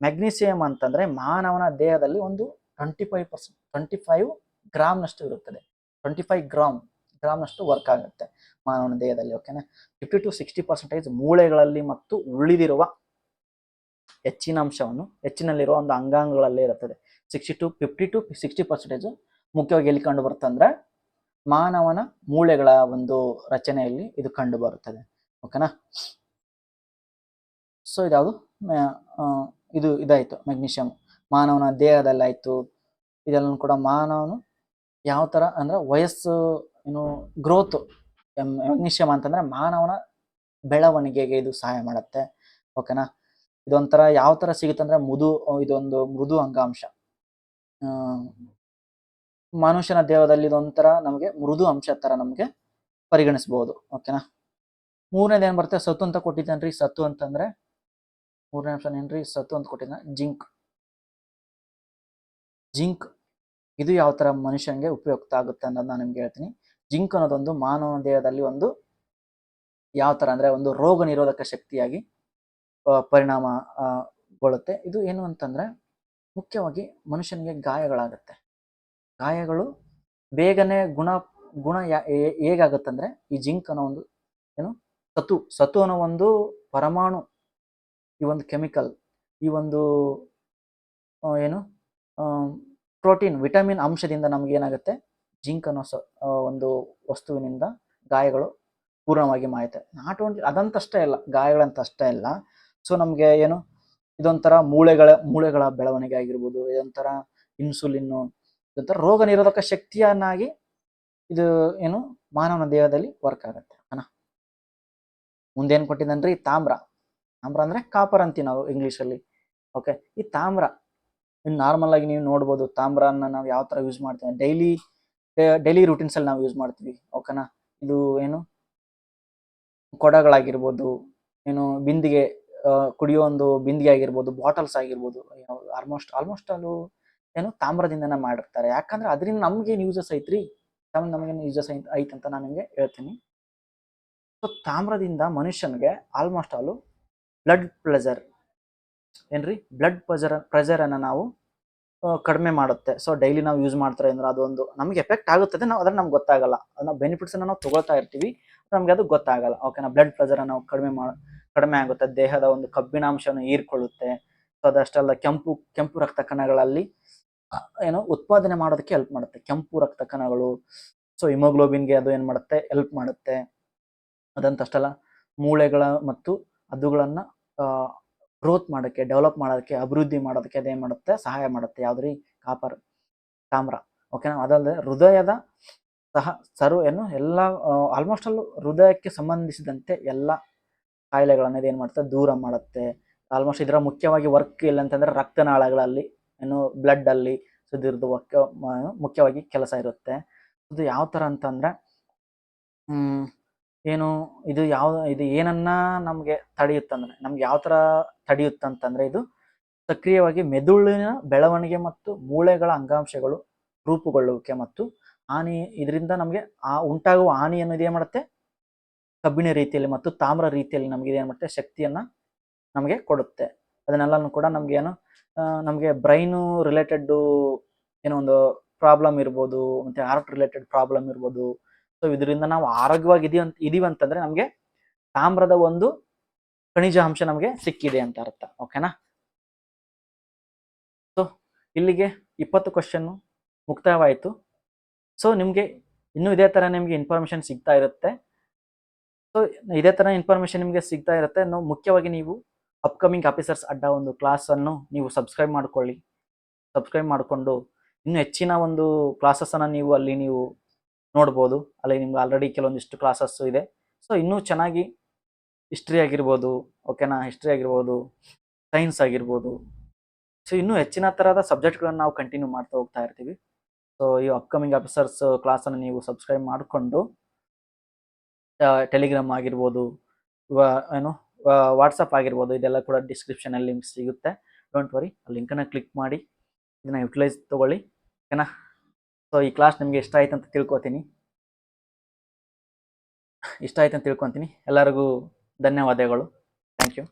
ಮೆಗ್ನೀಷಿಯಂ ಅಂತಂದ್ರೆ ಮಾನವನ ದೇಹದಲ್ಲಿ ಒಂದು 25 ಗ್ರಾಮ್ನಷ್ಟು ಇರುತ್ತದೆ. 25 ಗ್ರಾಮ್ನಷ್ಟು ವರ್ಕ್ ಆಗುತ್ತೆ ಮಾನವನ ದೇಹದಲ್ಲಿ, ಓಕೆನಾ. 50 to 60% ಮೂಳೆಗಳಲ್ಲಿ ಮತ್ತು ಉಳಿದಿರುವ ಹೆಚ್ಚಿನ ಅಂಶವನ್ನು ಹೆಚ್ಚಿನಲ್ಲಿರುವ ಒಂದು ಅಂಗಾಂಗಗಳಲ್ಲೇ ಇರುತ್ತದೆ. 50 to 60% ಮುಖ್ಯವಾಗಿ ಎಲ್ಲಿ ಕಂಡು ಬರುತ್ತೆ ಅಂದ್ರೆ ಮಾನವನ ಮೂಳೆಗಳ ಒಂದು ರಚನೆಯಲ್ಲಿ ಇದು ಕಂಡು ಬರುತ್ತದೆ, ಓಕೆನಾ. ಸೊ ಇದ್ಯಾವುದು ಇದಾಯ್ತು ಮೆಗ್ನೀಷಿಯಂ ಮಾನವನ ದೇಹದಲ್ಲಿ ಆಯ್ತು. ಇದೆಲ್ಲ ಕೂಡ ಮಾನವನು ಯಾವ ತರ ಅಂದ್ರೆ ವಯಸ್ಸು ಗ್ರೋತ್, ಮೆಗ್ನೀಷಿಯಂ ಅಂತಂದ್ರೆ ಮಾನವನ ಬೆಳವಣಿಗೆಗೆ ಇದು ಸಹಾಯ ಮಾಡುತ್ತೆ, ಓಕೆನಾ. ಇದೊಂಥರ ಯಾವ ತರ ಸಿಗುತ್ತೆ ಅಂದ್ರೆ ಇದೊಂದು ಮೃದು ಅಂಗಾಂಶ. ಮನುಷ್ಯನ ದೇಹದಲ್ಲಿ ಇದೊಂಥರ ನಮಗೆ ಮೃದು ಅಂಶ ತರ ನಮಗೆ ಪರಿಗಣಿಸಬಹುದು, ಓಕೆನಾ. ಮೂರನೇದು ಏನ್ ಬರುತ್ತೆ, ಸತು ಅಂತ ಕೊಟ್ಟಿದ್ದಾನ್ರಿ. ಸತು ಅಂತಂದ್ರೆ ಮೂರನೇ ಆಪ್ಷನ್ ಏನ್ರಿ, ಸತು ಅಂತ ಕೊಟ್ಟಿದ್ದಾನೆ. ಜಿಂಕ್ ಇದು ಯಾವ ತರ ಮನುಷ್ಯನಿಗೆ ಉಪಯುಕ್ತ ಆಗುತ್ತೆ ಅನ್ನೋದು ನಾನು ನಿಮ್ಗೆ ಹೇಳ್ತೀನಿ. ಜಿಂಕ್ ಅನ್ನೋದೊಂದು ಮಾನವ ದೇಹದಲ್ಲಿ ಒಂದು ಯಾವ ತರ ಅಂದ್ರೆ ಒಂದು ರೋಗ ನಿರೋಧಕ ಶಕ್ತಿಯಾಗಿ ಪರಿಣಾಮಗೊಳ್ಳುತ್ತೆ. ಇದು ಏನು ಅಂತಂದ್ರೆ ಮುಖ್ಯವಾಗಿ ಮನುಷ್ಯನಿಗೆ ಗಾಯಗಳು ಬೇಗನೆ ಗುಣ ಹೇಗಾಗುತ್ತಂದ್ರೆ ಈ ಜಿಂಕ್ ಅನ್ನೋ ಒಂದು ಸತು ಅನ್ನೋ ಒಂದು ಪರಮಾಣು, ಈ ಒಂದು ಕೆಮಿಕಲ್, ಈ ಒಂದು ಪ್ರೋಟೀನ್, ವಿಟಮಿನ್ ಅಂಶದಿಂದ ನಮ್ಗೆ ಏನಾಗುತ್ತೆ, ಜಿಂಕ್ ಅನ್ನೋ ಒಂದು ವಸ್ತುವಿನಿಂದ ಗಾಯಗಳು ಪೂರ್ಣವಾಗಿ ಮಾಯುತ್ತೆ. ನಾಟ್ ಓನ್ಲಿ ಅದಂತಷ್ಟೇ ಇಲ್ಲ, ಗಾಯಗಳಂತಷ್ಟೇ ಇಲ್ಲ. ಸೊ ನಮ್ಗೆ ಇದೊಂಥರ ಮೂಳೆಗಳ ಬೆಳವಣಿಗೆ ಆಗಿರ್ಬೋದು, ಇದೊಂಥರ ಇನ್ಸುಲಿನ್ನು, ಇದೊಂಥರ ರೋಗ ನಿರೋಧಕ ಶಕ್ತಿಯನ್ನಾಗಿ ಇದು ಮಾನವನ ದೇಹದಲ್ಲಿ ವರ್ಕ್ ಆಗುತ್ತೆ, ಅಣ್ಣ. ಮುಂದೇನ್ ಕೊಟ್ಟಿದ್ದಾನ್ರಿ, ತಾಮ್ರ ಅಂದ್ರೆ ಕಾಪರ್ ಅಂತೀವಿ ನಾವು ಇಂಗ್ಲಿಷಲ್ಲಿ, ಓಕೆ. ಈ ತಾಮ್ರ ನಾರ್ಮಲ್ ಆಗಿ ನೀವು ನೋಡ್ಬೋದು, ತಾಮ್ರನ್ನ ನಾವು ಯಾವ ತರ ಯೂಸ್ ಮಾಡ್ತೀವಿ, ಡೈಲಿ ರೂಟೀನ್ಸ್ ಅಲ್ಲಿ ನಾವು ಯೂಸ್ ಮಾಡ್ತೀವಿ, ಓಕೆನಾ. ಇದು ಕೊಡಗಳಾಗಿರ್ಬೋದು, ಬಿಂದಿಗೆ, ಕುಡಿಯೋ ಒಂದು ಬಿಂದಿಗೆ ಆಗಿರ್ಬೋದು, ಬಾಟಲ್ಸ್ ಆಗಿರ್ಬೋದು, ಆಲ್ಮೋಸ್ಟ್ ಅದು ತಾಮ್ರದಿಂದನೇ ಮಾಡಿರ್ತಾರೆ. ಯಾಕಂದ್ರೆ ಅದರಿಂದ ನಮ್ಗೇನು ಯೂಸಸ್ ಐತ್ರಿ, ನಮಗೇನು ಯೂಸಸ್ ಐತಂತ ನಾನು ನಿಮ್ಗೆ ಹೇಳ್ತೀನಿ. ಸೊ ತಾಮ್ರದಿಂದ ಮನುಷ್ಯನಿಗೆ ಆಲ್ಮೋಸ್ಟ್ ಆಲು ಬ್ಲಡ್ ಪ್ರೆಷರ್ ಅನ್ನ ನಾವು ಕಡಿಮೆ ಮಾಡುತ್ತೆ. ಸೊ ಡೈಲಿ ನಾವು ಯೂಸ್ ಮಾಡ್ತಾರೆ ಅಂದ್ರೆ ಅದೊಂದು ನಮ್ಗೆ ಎಫೆಕ್ಟ್ ಆಗುತ್ತದೆ, ನಾವು ಅದ್ರ ನಮ್ಗೆ ಗೊತ್ತಾಗಲ್ಲ. ನಾವು ಬೆನಿಫಿಟ್ಸ್ ಅನ್ನ ನಾವು ತಗೊಳ್ತಾ ಇರ್ತೀವಿ, ನಮ್ಗೆ ಅದು ಗೊತ್ತಾಗಲ್ಲ, ಓಕೆನಾ. ಬ್ಲಡ್ ಪ್ರೆಷರ್ ನಾವು ಕಡಿಮೆ ಆಗುತ್ತೆ, ದೇಹದ ಒಂದು ಕಬ್ಬಿಣಾಂಶವನ್ನು ಹೀರ್ಕೊಳ್ಳುತ್ತೆ. ಸೊ ಅದಷ್ಟೇ ಅಲ್ಲ ಕೆಂಪು ರಕ್ತ ಕಣಗಳಲ್ಲಿ ಏನು ಉತ್ಪಾದನೆ ಮಾಡೋದಕ್ಕೆ ಹೆಲ್ಪ್ ಮಾಡುತ್ತೆ ಕೆಂಪು ರಕ್ತ ಕಣಗಳು. ಸೊ ಹಿಮೋಗ್ಲೋಬಿನ್ಗೆ ಅದು ಏನು ಮಾಡುತ್ತೆ, ಹೆಲ್ಪ್ ಮಾಡುತ್ತೆ. ಅದಂತಷ್ಟಲ್ಲ, ಮೂಳೆಗಳ ಮತ್ತು ಹದ್ದುಗಳನ್ನ ಗ್ರೋತ್ ಮಾಡೋಕ್ಕೆ, ಡೆವಲಪ್ ಮಾಡೋದಕ್ಕೆ, ಅಭಿವೃದ್ಧಿ ಮಾಡೋದಕ್ಕೆ ಅದೇನು ಮಾಡುತ್ತೆ, ಸಹಾಯ ಮಾಡುತ್ತೆ. ಯಾವ್ದ್ರಿ? ತಾಮ್ರ. ಓಕೆನಾ? ಅದಲ್ಲದೆ ಹೃದಯದ ಏನು ಎಲ್ಲ ಆಲ್ಮೋಸ್ಟ್ ಆಲ್ ಹೃದಯಕ್ಕೆ ಸಂಬಂಧಿಸಿದಂತೆ ಎಲ್ಲ ಕಾಯಿಲೆಗಳನ್ನ ಇದೇನು ಮಾಡುತ್ತೆ, ದೂರ ಮಾಡುತ್ತೆ. ಆಲ್ಮೋಸ್ಟ್ ಇದರ ಮುಖ್ಯವಾಗಿ ವರ್ಕ್ ಇಲ್ಲ ಅಂತಂದ್ರೆ ರಕ್ತನಾಳಗಳಲ್ಲಿ ಏನು ಬ್ಲಡ್ ಅಲ್ಲಿ ಇದ್ರದ್ದು ಮುಖ್ಯವಾಗಿ ಕೆಲಸ ಇರುತ್ತೆ. ಇದು ಯಾವ ಥರ ಅಂತಂದ್ರೆ ಏನು ಇದು ಏನನ್ನ ನಮಗೆ ತಡೆಯುತ್ತಂದ್ರೆ, ನಮ್ಗೆ ಯಾವ ಥರ ತಡೆಯುತ್ತಂತಂದ್ರೆ ಇದು ಸಕ್ರಿಯವಾಗಿ ಮೆದುಳಿನ ಬೆಳವಣಿಗೆ ಮತ್ತು ಮೂಳೆಗಳ ಅಂಗಾಂಶಗಳು ರೂಪುಗೊಳ್ಳುವಿಕೆ ಮತ್ತು ಇದರಿಂದ ನಮಗೆ ಉಂಟಾಗುವ ಹಾನಿಯನ್ನು ಇದೇನು ಮಾಡುತ್ತೆ, ಕಬ್ಬಿಣ ರೀತಿಯಲ್ಲಿ ಮತ್ತು ತಾಮ್ರ ರೀತಿಯಲ್ಲಿ ನಮ್ಗೆ ಇದೇನು ಮಾಡುತ್ತೆ, ಶಕ್ತಿಯನ್ನ ನಮಗೆ ಕೊಡುತ್ತೆ. ಅದನ್ನೆಲ್ಲನೂ ಕೂಡ ನಮಗೆ ಬ್ರೈನು ರಿಲೇಟೆಡ್ ಏನೋ ಒಂದು ಪ್ರಾಬ್ಲಮ್ ಇರ್ಬೋದು, ಮತ್ತೆ ಹಾರ್ಟ್ ರಿಲೇಟೆಡ್ ಪ್ರಾಬ್ಲಮ್ ಇರ್ಬೋದು. ಸೊ ಇದರಿಂದ ನಾವು ಆರೋಗ್ಯವಾಗಿ ಇದೀವಂತಂದ್ರೆ ನಮಗೆ ತಾಮ್ರದ ಒಂದು ಖನಿಜ ಅಂಶ ನಮಗೆ ಸಿಕ್ಕಿದೆ ಅಂತ ಅರ್ಥ. ಓಕೆನಾ? ಸೊ ಇಲ್ಲಿಗೆ 20 ಕ್ವಶನ್ ಮುಕ್ತಾಯವಾಯಿತು. ಸೊ ನಿಮಗೆ ಇನ್ನೂ ಇದೇ ಥರ ನಿಮಗೆ ಇನ್ಫಾರ್ಮೇಷನ್ ಸಿಗ್ತಾ ಇರುತ್ತೆ. ಸೊ ಇದೇ ಥರ ಇನ್ಫಾರ್ಮೇಷನ್ ನಿಮಗೆ ಸಿಗ್ತಾ ಇರುತ್ತೆ. ಮುಖ್ಯವಾಗಿ ನೀವು ಅಪ್ಕಮಿಂಗ್ ಆಫೀಸರ್ಸ್ ಅಡ್ಡ ಒಂದು ಕ್ಲಾಸನ್ನು ನೀವು ಸಬ್ಸ್ಕ್ರೈಬ್ ಮಾಡ್ಕೊಳ್ಳಿ. ಸಬ್ಸ್ಕ್ರೈಬ್ ಮಾಡಿಕೊಂಡು ಇನ್ನೂ ಹೆಚ್ಚಿನ ಒಂದು ಕ್ಲಾಸಸ್ಸನ್ನು ನೀವು ನೋಡ್ಬೋದು. ಅಲ್ಲಿ ನಿಮ್ಗೆ ಆಲ್ರೆಡಿ ಕೆಲವೊಂದಿಷ್ಟು ಕ್ಲಾಸಸ್ಸು ಇದೆ. ಸೊ ಇನ್ನೂ ಚೆನ್ನಾಗಿ ಹಿಸ್ಟ್ರಿ ಆಗಿರ್ಬೋದು, ಓಕೆನಾ, ಹಿಸ್ಟ್ರಿ ಆಗಿರ್ಬೋದು, ಸೈನ್ಸ್ ಆಗಿರ್ಬೋದು, ಸೊ ಇನ್ನೂ ಹೆಚ್ಚಿನ ಥರದ ಸಬ್ಜೆಕ್ಟ್ಗಳನ್ನು ನಾವು ಕಂಟಿನ್ಯೂ ಮಾಡ್ತಾ ಹೋಗ್ತಾ ಇರ್ತೀವಿ. ಸೊ ಈ ಅಪ್ಕಮಿಂಗ್ ಆಫೀಸರ್ಸ್ ಕ್ಲಾಸನ್ನು ನೀವು ಸಬ್ಸ್ಕ್ರೈಬ್ ಮಾಡಿಕೊಂಡು ಟೆಲಿಗ್ರಾಮ್ ಆಗಿರ್ಬೋದು, ವಾಟ್ಸಪ್ ಆಗಿರ್ಬೋದು, ಇದೆಲ್ಲ ಕೂಡ ಡಿಸ್ಕ್ರಿಪ್ಷನಲ್ಲಿ ಲಿಂಕ್ ಸಿಗುತ್ತೆ. ಡೋಂಟ್ ವರಿ, ಆ ಲಿಂಕನ್ನು ಕ್ಲಿಕ್ ಮಾಡಿ ಇದನ್ನು ಯುಟಿಲೈಸ್ ತೊಗೊಳ್ಳಿ. ಓಕೆನಾ? ಸೊ ಈ ಕ್ಲಾಸ್ ನಿಮಗೆ ಇಷ್ಟ ಆಯ್ತು ಅಂತ ತಿಳ್ಕೊತೀನಿ. ಎಲ್ಲರಿಗೂ ಧನ್ಯವಾದಗಳು. Thank you.